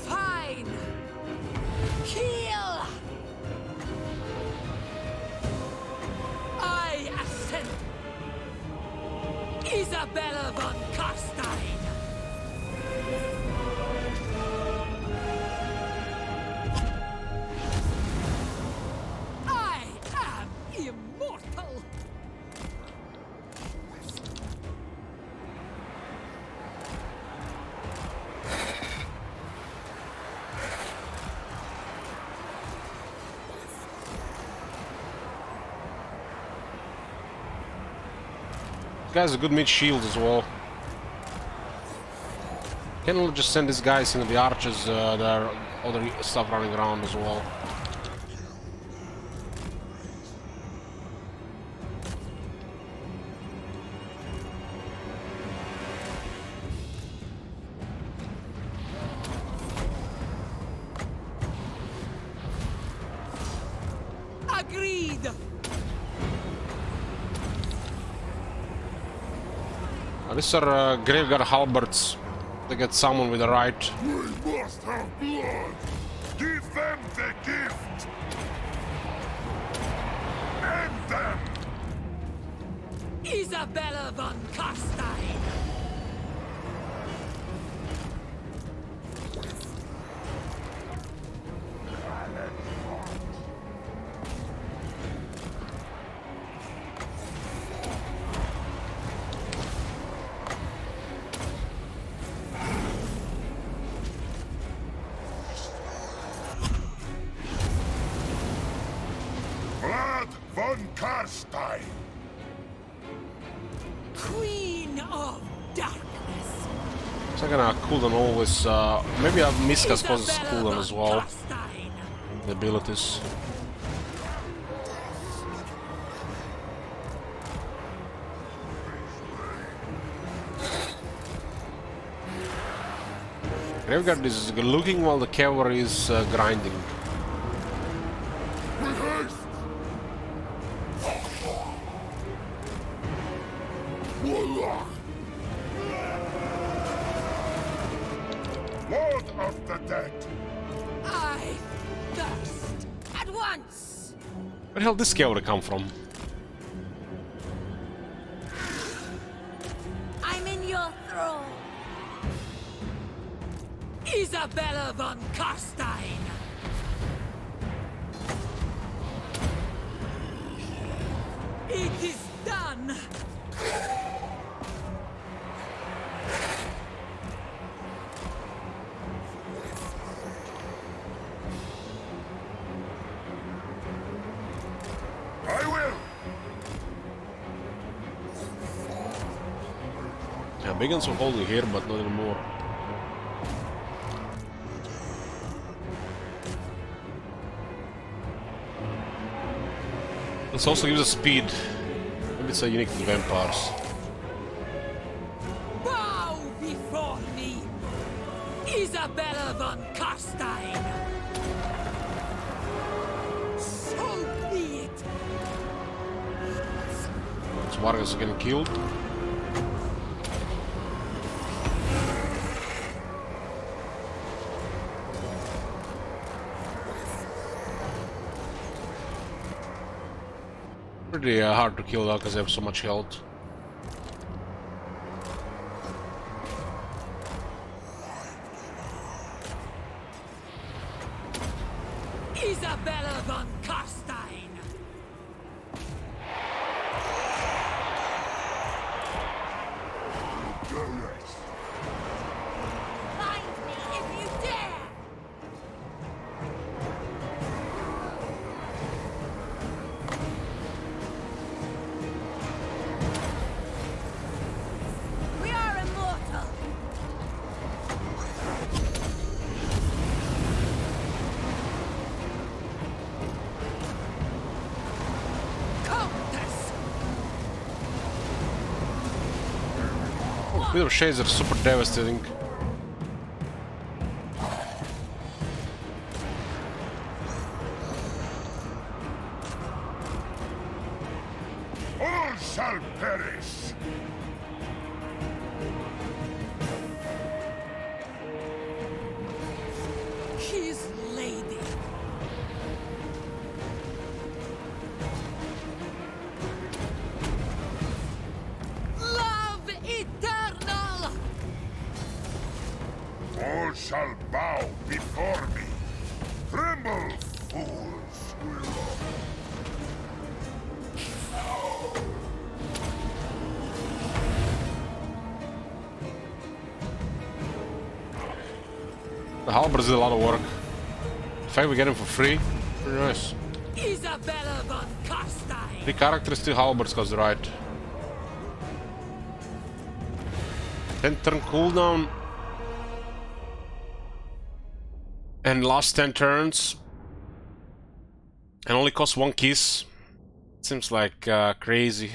Fine! Kill! I ascend! Isabella von Carstein! I am immortal! This guy's a good mid shield as well. Can we just send these guys into the archers? There are other stuff running around as well. Agreed! These are graveyard halberds. They get summoned with the right. We must have blood! Give them the gift! End them! Isabella von Carstein! Vlad von Carstein! Queen of Darkness! So I'm gonna cooldown always. Maybe I've Miska's causes cooldown as well. The abilities. Graveyard is looking while the cavalry is grinding. Lord of the Dead! I thirst at once! Where the hell did this cavalry come from? I'm in your thrall! Isabella von Carstein! It is done! I will! Yeah, Biggins were holding here, but not anymore. This also gives us speed. Maybe it's unique to vampires. Bow before me! Isabella von Carstein! So be it! So Vargas are getting killed. Pretty hard to kill because they have so much health. Isabella von Carstein! Find me if you dare! We are immortal! Widow shades are super devastating. All shall perish. His lady. Love eternal. All shall bow before me. Tremble, fools. The halberds did a lot of work. In fact, we get him for free. Pretty nice. Isabella von Carstein. 3 characters, 2 halberds goes right. 10 turn cooldown. And last 10 turns. And only costs 1 kiss. Seems like crazy.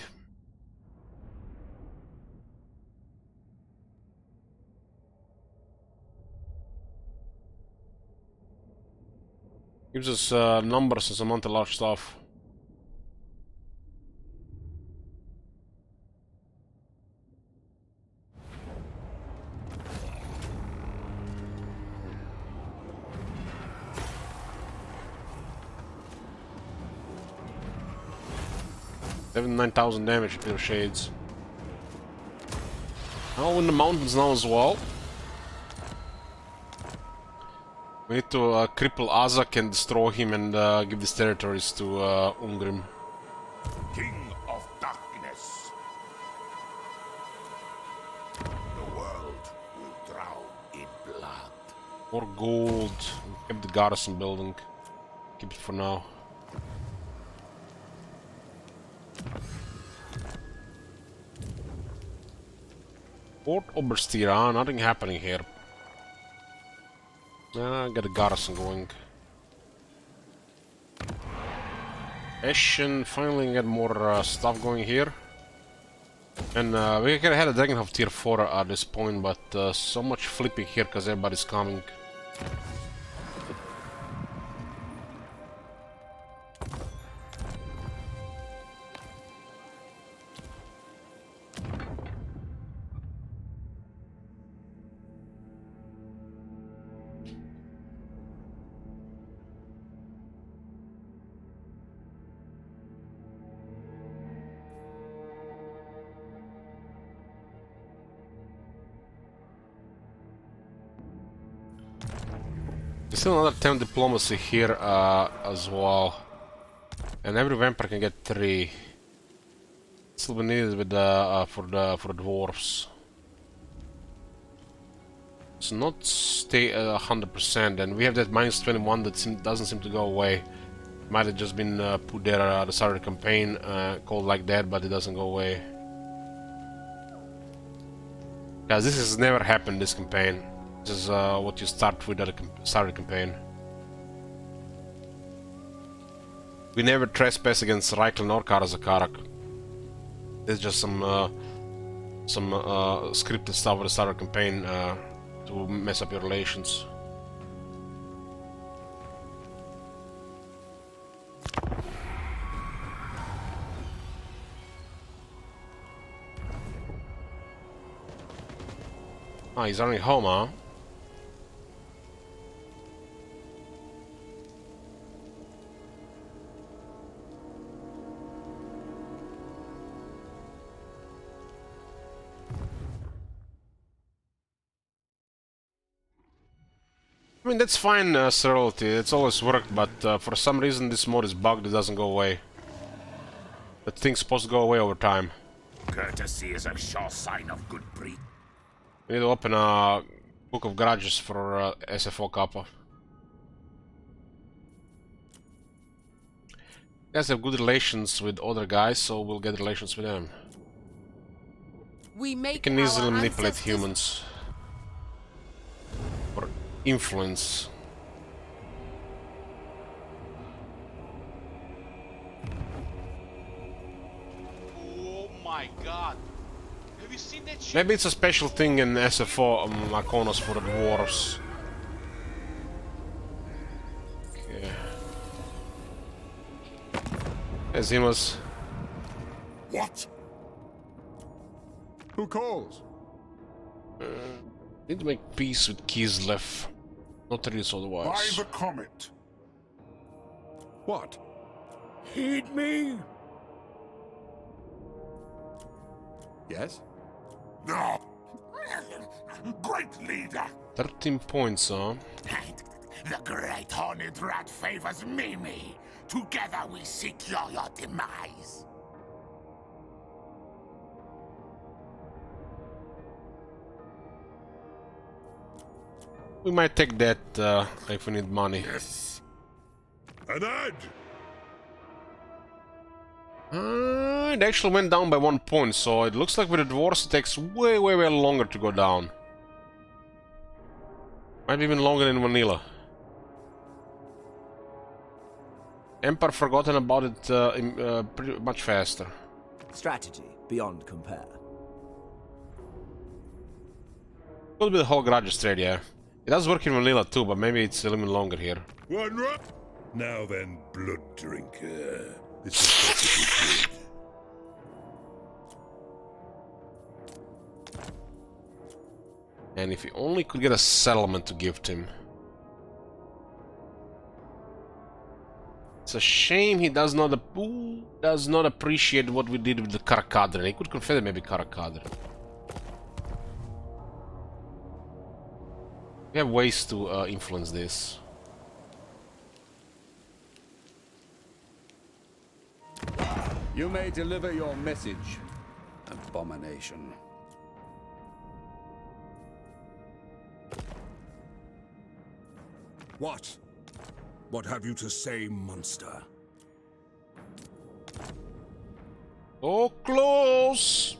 Gives us numbers and some anti-large stuff. Seven 9,000 damage with their shades. Oh, in the mountains now as well. We need to cripple Azak and destroy him and give these territories to Ungrim. King of darkness. The world will drown in blood. More gold. Keep the garrison building. Keep it for now. Fort Oberstira, nothing happening here. Get a garrison going. Eschen, finally get more stuff going here. And we could have had a Dragonhof tier 4 at this point, but so much flipping here because everybody's coming. There's still another 10 diplomacy here as well. And every vampire can get 3. Still be needed with for the dwarves. So not stay at 100%, and we have that minus 21 that doesn't seem to go away. Might have just been put there at the start of the campaign, called like that, but it doesn't go away. Guys, this has never happened this campaign. This is what you start with at the start of the campaign. We never trespass against Reichland or Karazakarak. It's just some scripted stuff at the start of the campaign to mess up your relations. Ah, he's running home, huh? I mean, that's fine, sterility, it's always worked, but for some reason this mod is bugged, it doesn't go away. That thing's supposed to go away over time. Courtesy is a sure sign of good breed. We need to open a book of grudges for SFO Kappa. You guys have good relations with other guys, so we'll get relations with them. We You can easily manipulate humans. For influence. Oh my god. Have you you seen that shit? Maybe it's a special thing in SFO Laconos for the dwarves. Okay. Zimas. What? Who calls? Need to make peace with Kislev. Not really otherwise. By the comet. What? Heed me? Yes? No. Great leader. 13 points, huh? The great horned rat favors Mimi. Together we secure your demise. We might take that if we need money. Yes. An ad. It actually went down by 1 point, so it looks like with the dwarves it takes way longer to go down. Might be even longer than vanilla. Empire forgotten about it pretty much faster. Strategy beyond compare. Could be the whole garage trade, yeah. It does work in vanilla too, but maybe it's a little bit longer here. One right. Now then, blood drinker. This is possibly good. And if he only could get a settlement to give to him. It's a shame he does not appreciate what we did with the Karakadran. He could confederate maybe Karakadran. We have ways to influence this. You may deliver your message, abomination. What? What have you to say, monster? Oh, close!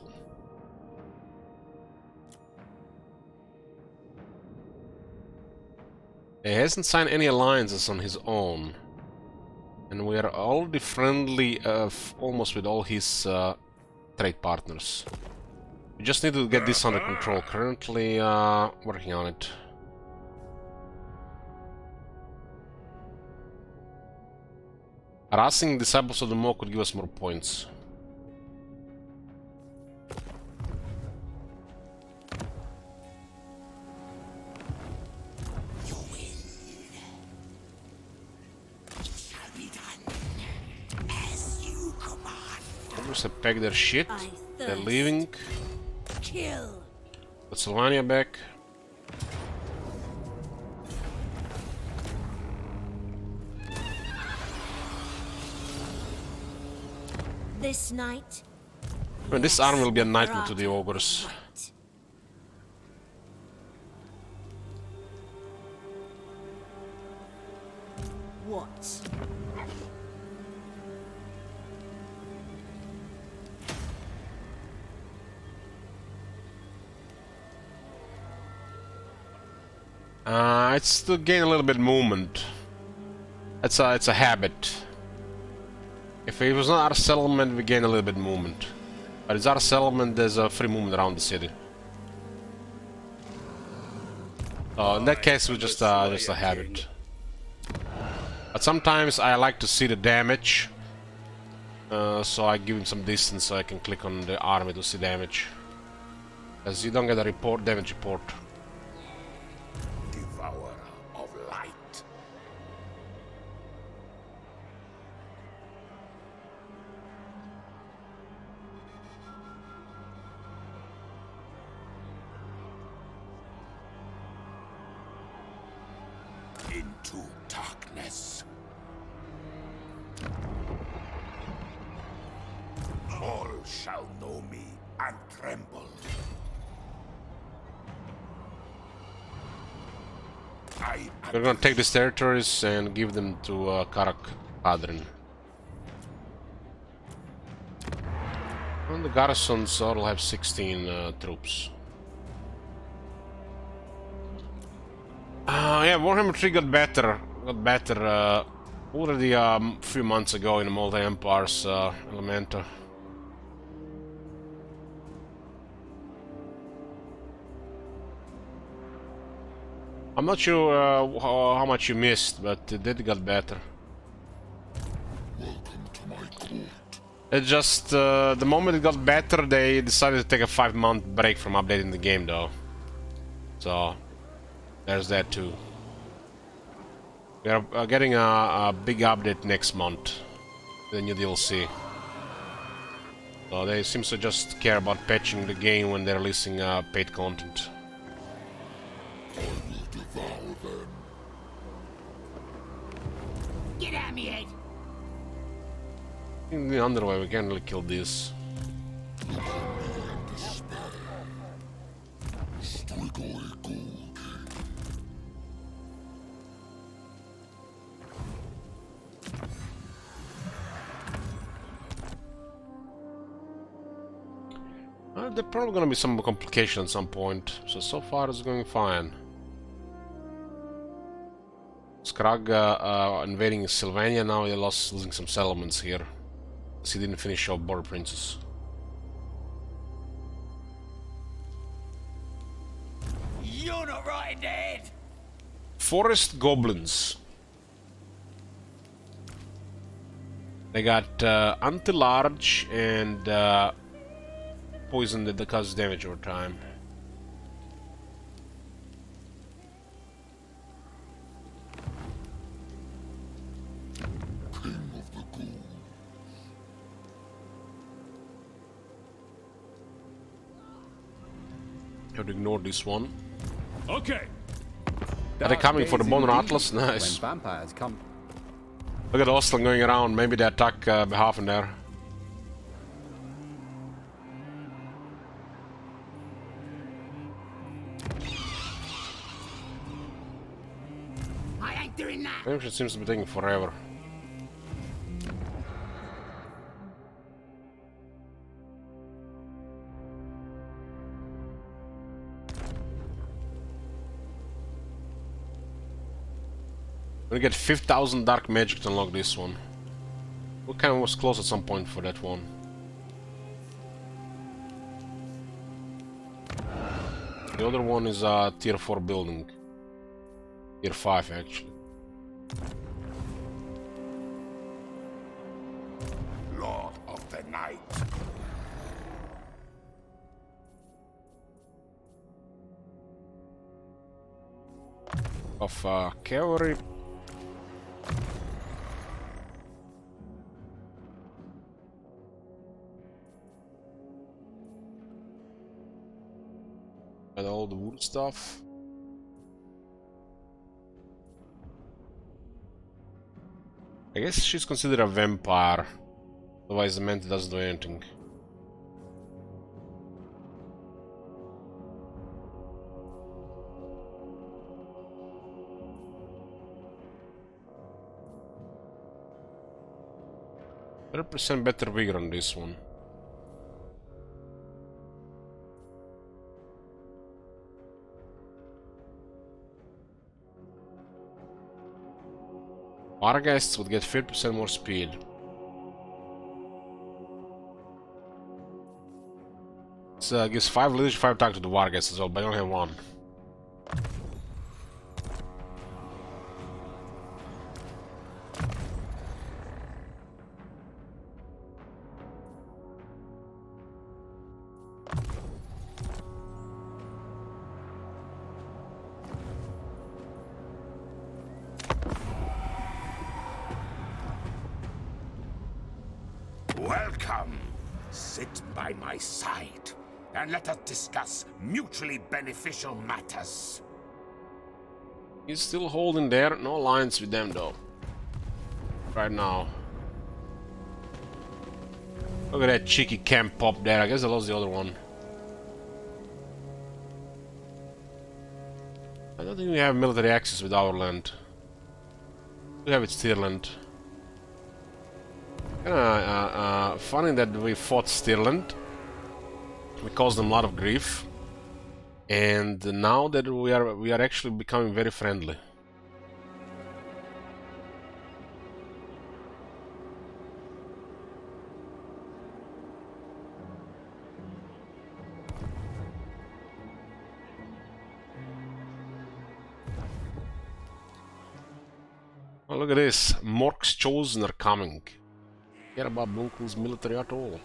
He hasn't signed any alliances on his own. And we are already friendly almost with all his trade partners. We just need to get this under control. Currently working on it. Harassing disciples of the Maw could give us more points. Almost a pack their shit. They're leaving. Kill. Put Sylvania back. This night. Well, this arm will be a nightmare to the ogres. What? It's to gain a little bit movement. It's a habit. If it was not our settlement, we gain a little bit movement. But it's our settlement, there's a free movement around the city. In that case, it's just a habit. But sometimes I like to see the damage, so I give him some distance so I can click on the army to see damage. Because you don't get a damage report. Devourer of light. Into darkness. All shall know me and tremble. We're gonna take these territories and give them to Karak Adrin. And the garrisons all have 16 troops. Yeah, Warhammer 3 got better. Already a few months ago in the multi-empires Elementa. I'm not sure how much you missed, but it did get better. It just, the moment it got better, they decided to take a 5-month break from updating the game, though. So, there's that too. We are getting a big update next month, the new DLC. So they seem to just care about patching the game when they're releasing paid content. I will devour them. Get out of me, head! In the underway, we can't really kill this. There's probably gonna be some complication at some point, so far it's going fine. Skrag invading Sylvania, now he losing some settlements here. He didn't finish off Border Princess. You're not right in the head! Forest Goblins. They got anti-large and poison that causes damage over time. Have to ignore this one. Okay. Are they coming for the Boner Atlas? Nice. When vampires come. Look at Oslan going around. Maybe they attack behalf in there. I ain't doing that! It seems to be taking forever. We get 5,000 dark magic to unlock this one. We kind of was close at some point for that one. The other one is a tier 4 building. Tier 5 actually. Lord of the Night. Of cavalry. And all the wood stuff. I guess she's considered a vampire. Otherwise the man doesn't do anything. %, better vigor on this one. Wargeists would get 50% more speed. It gives 5 leadership, 5 attack to the Wargeists as well, but I only have 1. Welcome. Sit by my side, and let us discuss mutually beneficial matters. He's still holding there, no alliance with them though. Right now. Look at that cheeky camp pop there, I guess I lost the other one. I don't think we have military access with our land. We have it Stirland. Funny that we fought Stirland. We caused them a lot of grief. And now that we are actually becoming very friendly. look at this. Mork's Chosen are coming. Care about Bunkel's military at all.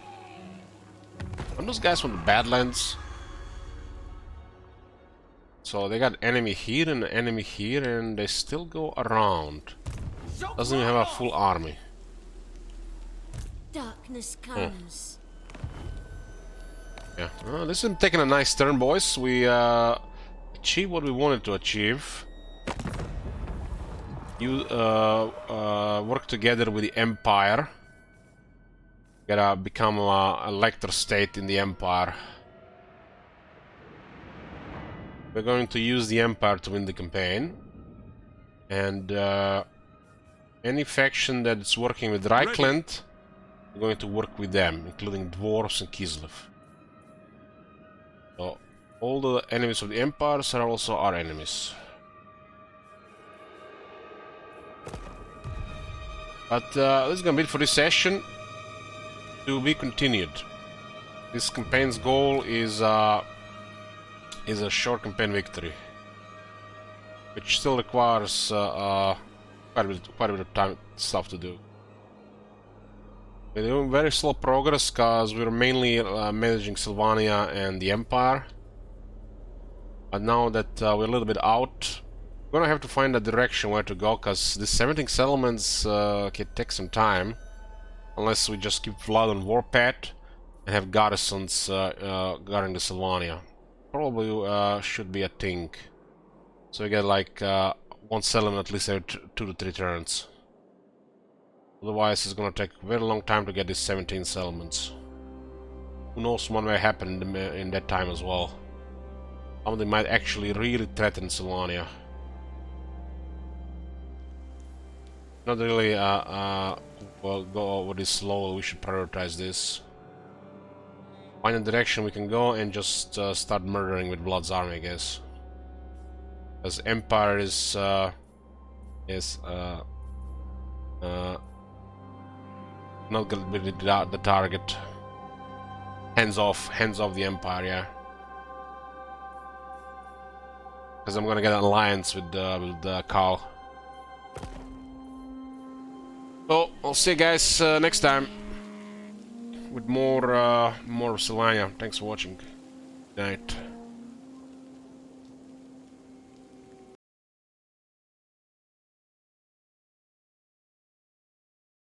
And those guys from the Badlands. So they got enemy here and enemy here, and they still go around. Doesn't even have a full army. Darkness comes. Yeah, this is taking a nice turn, boys. We achieved what we wanted to achieve. You work together with the Empire. Gotta become a elector state in the Empire. We're going to use the Empire to win the campaign. And any faction that's working with Reichland, we're going to work with them, including Dwarves and Kislev. So, all the enemies of the Empires are also our enemies. But this is gonna be it for this session. To be continued. This campaign's goal is a short campaign victory, which still requires quite a bit of time stuff to do. We're doing very slow progress because we're mainly managing Sylvania and the Empire. But now that we're a little bit out, we're gonna have to find a direction where to go, because the 17 settlements can take some time. Unless we just keep Vlad on Warpath and have garrisons guarding the Sylvania. Probably should be a thing. So we get like one settlement at least every 2 to 3 turns. Otherwise it's gonna take a very long time to get these 17 settlements. Who knows what may happen in that time as well. Something might actually really threaten Sylvania. Not really well, go over this slowly. We should prioritize this. Find a direction we can go and just start murdering with Blood's army, I guess. Because Empire is not gonna be the target. Hands off the Empire, yeah. Because I'm gonna get an alliance with Carl. So, I'll see you guys next time with more Sylvania. Thanks for watching. Good night.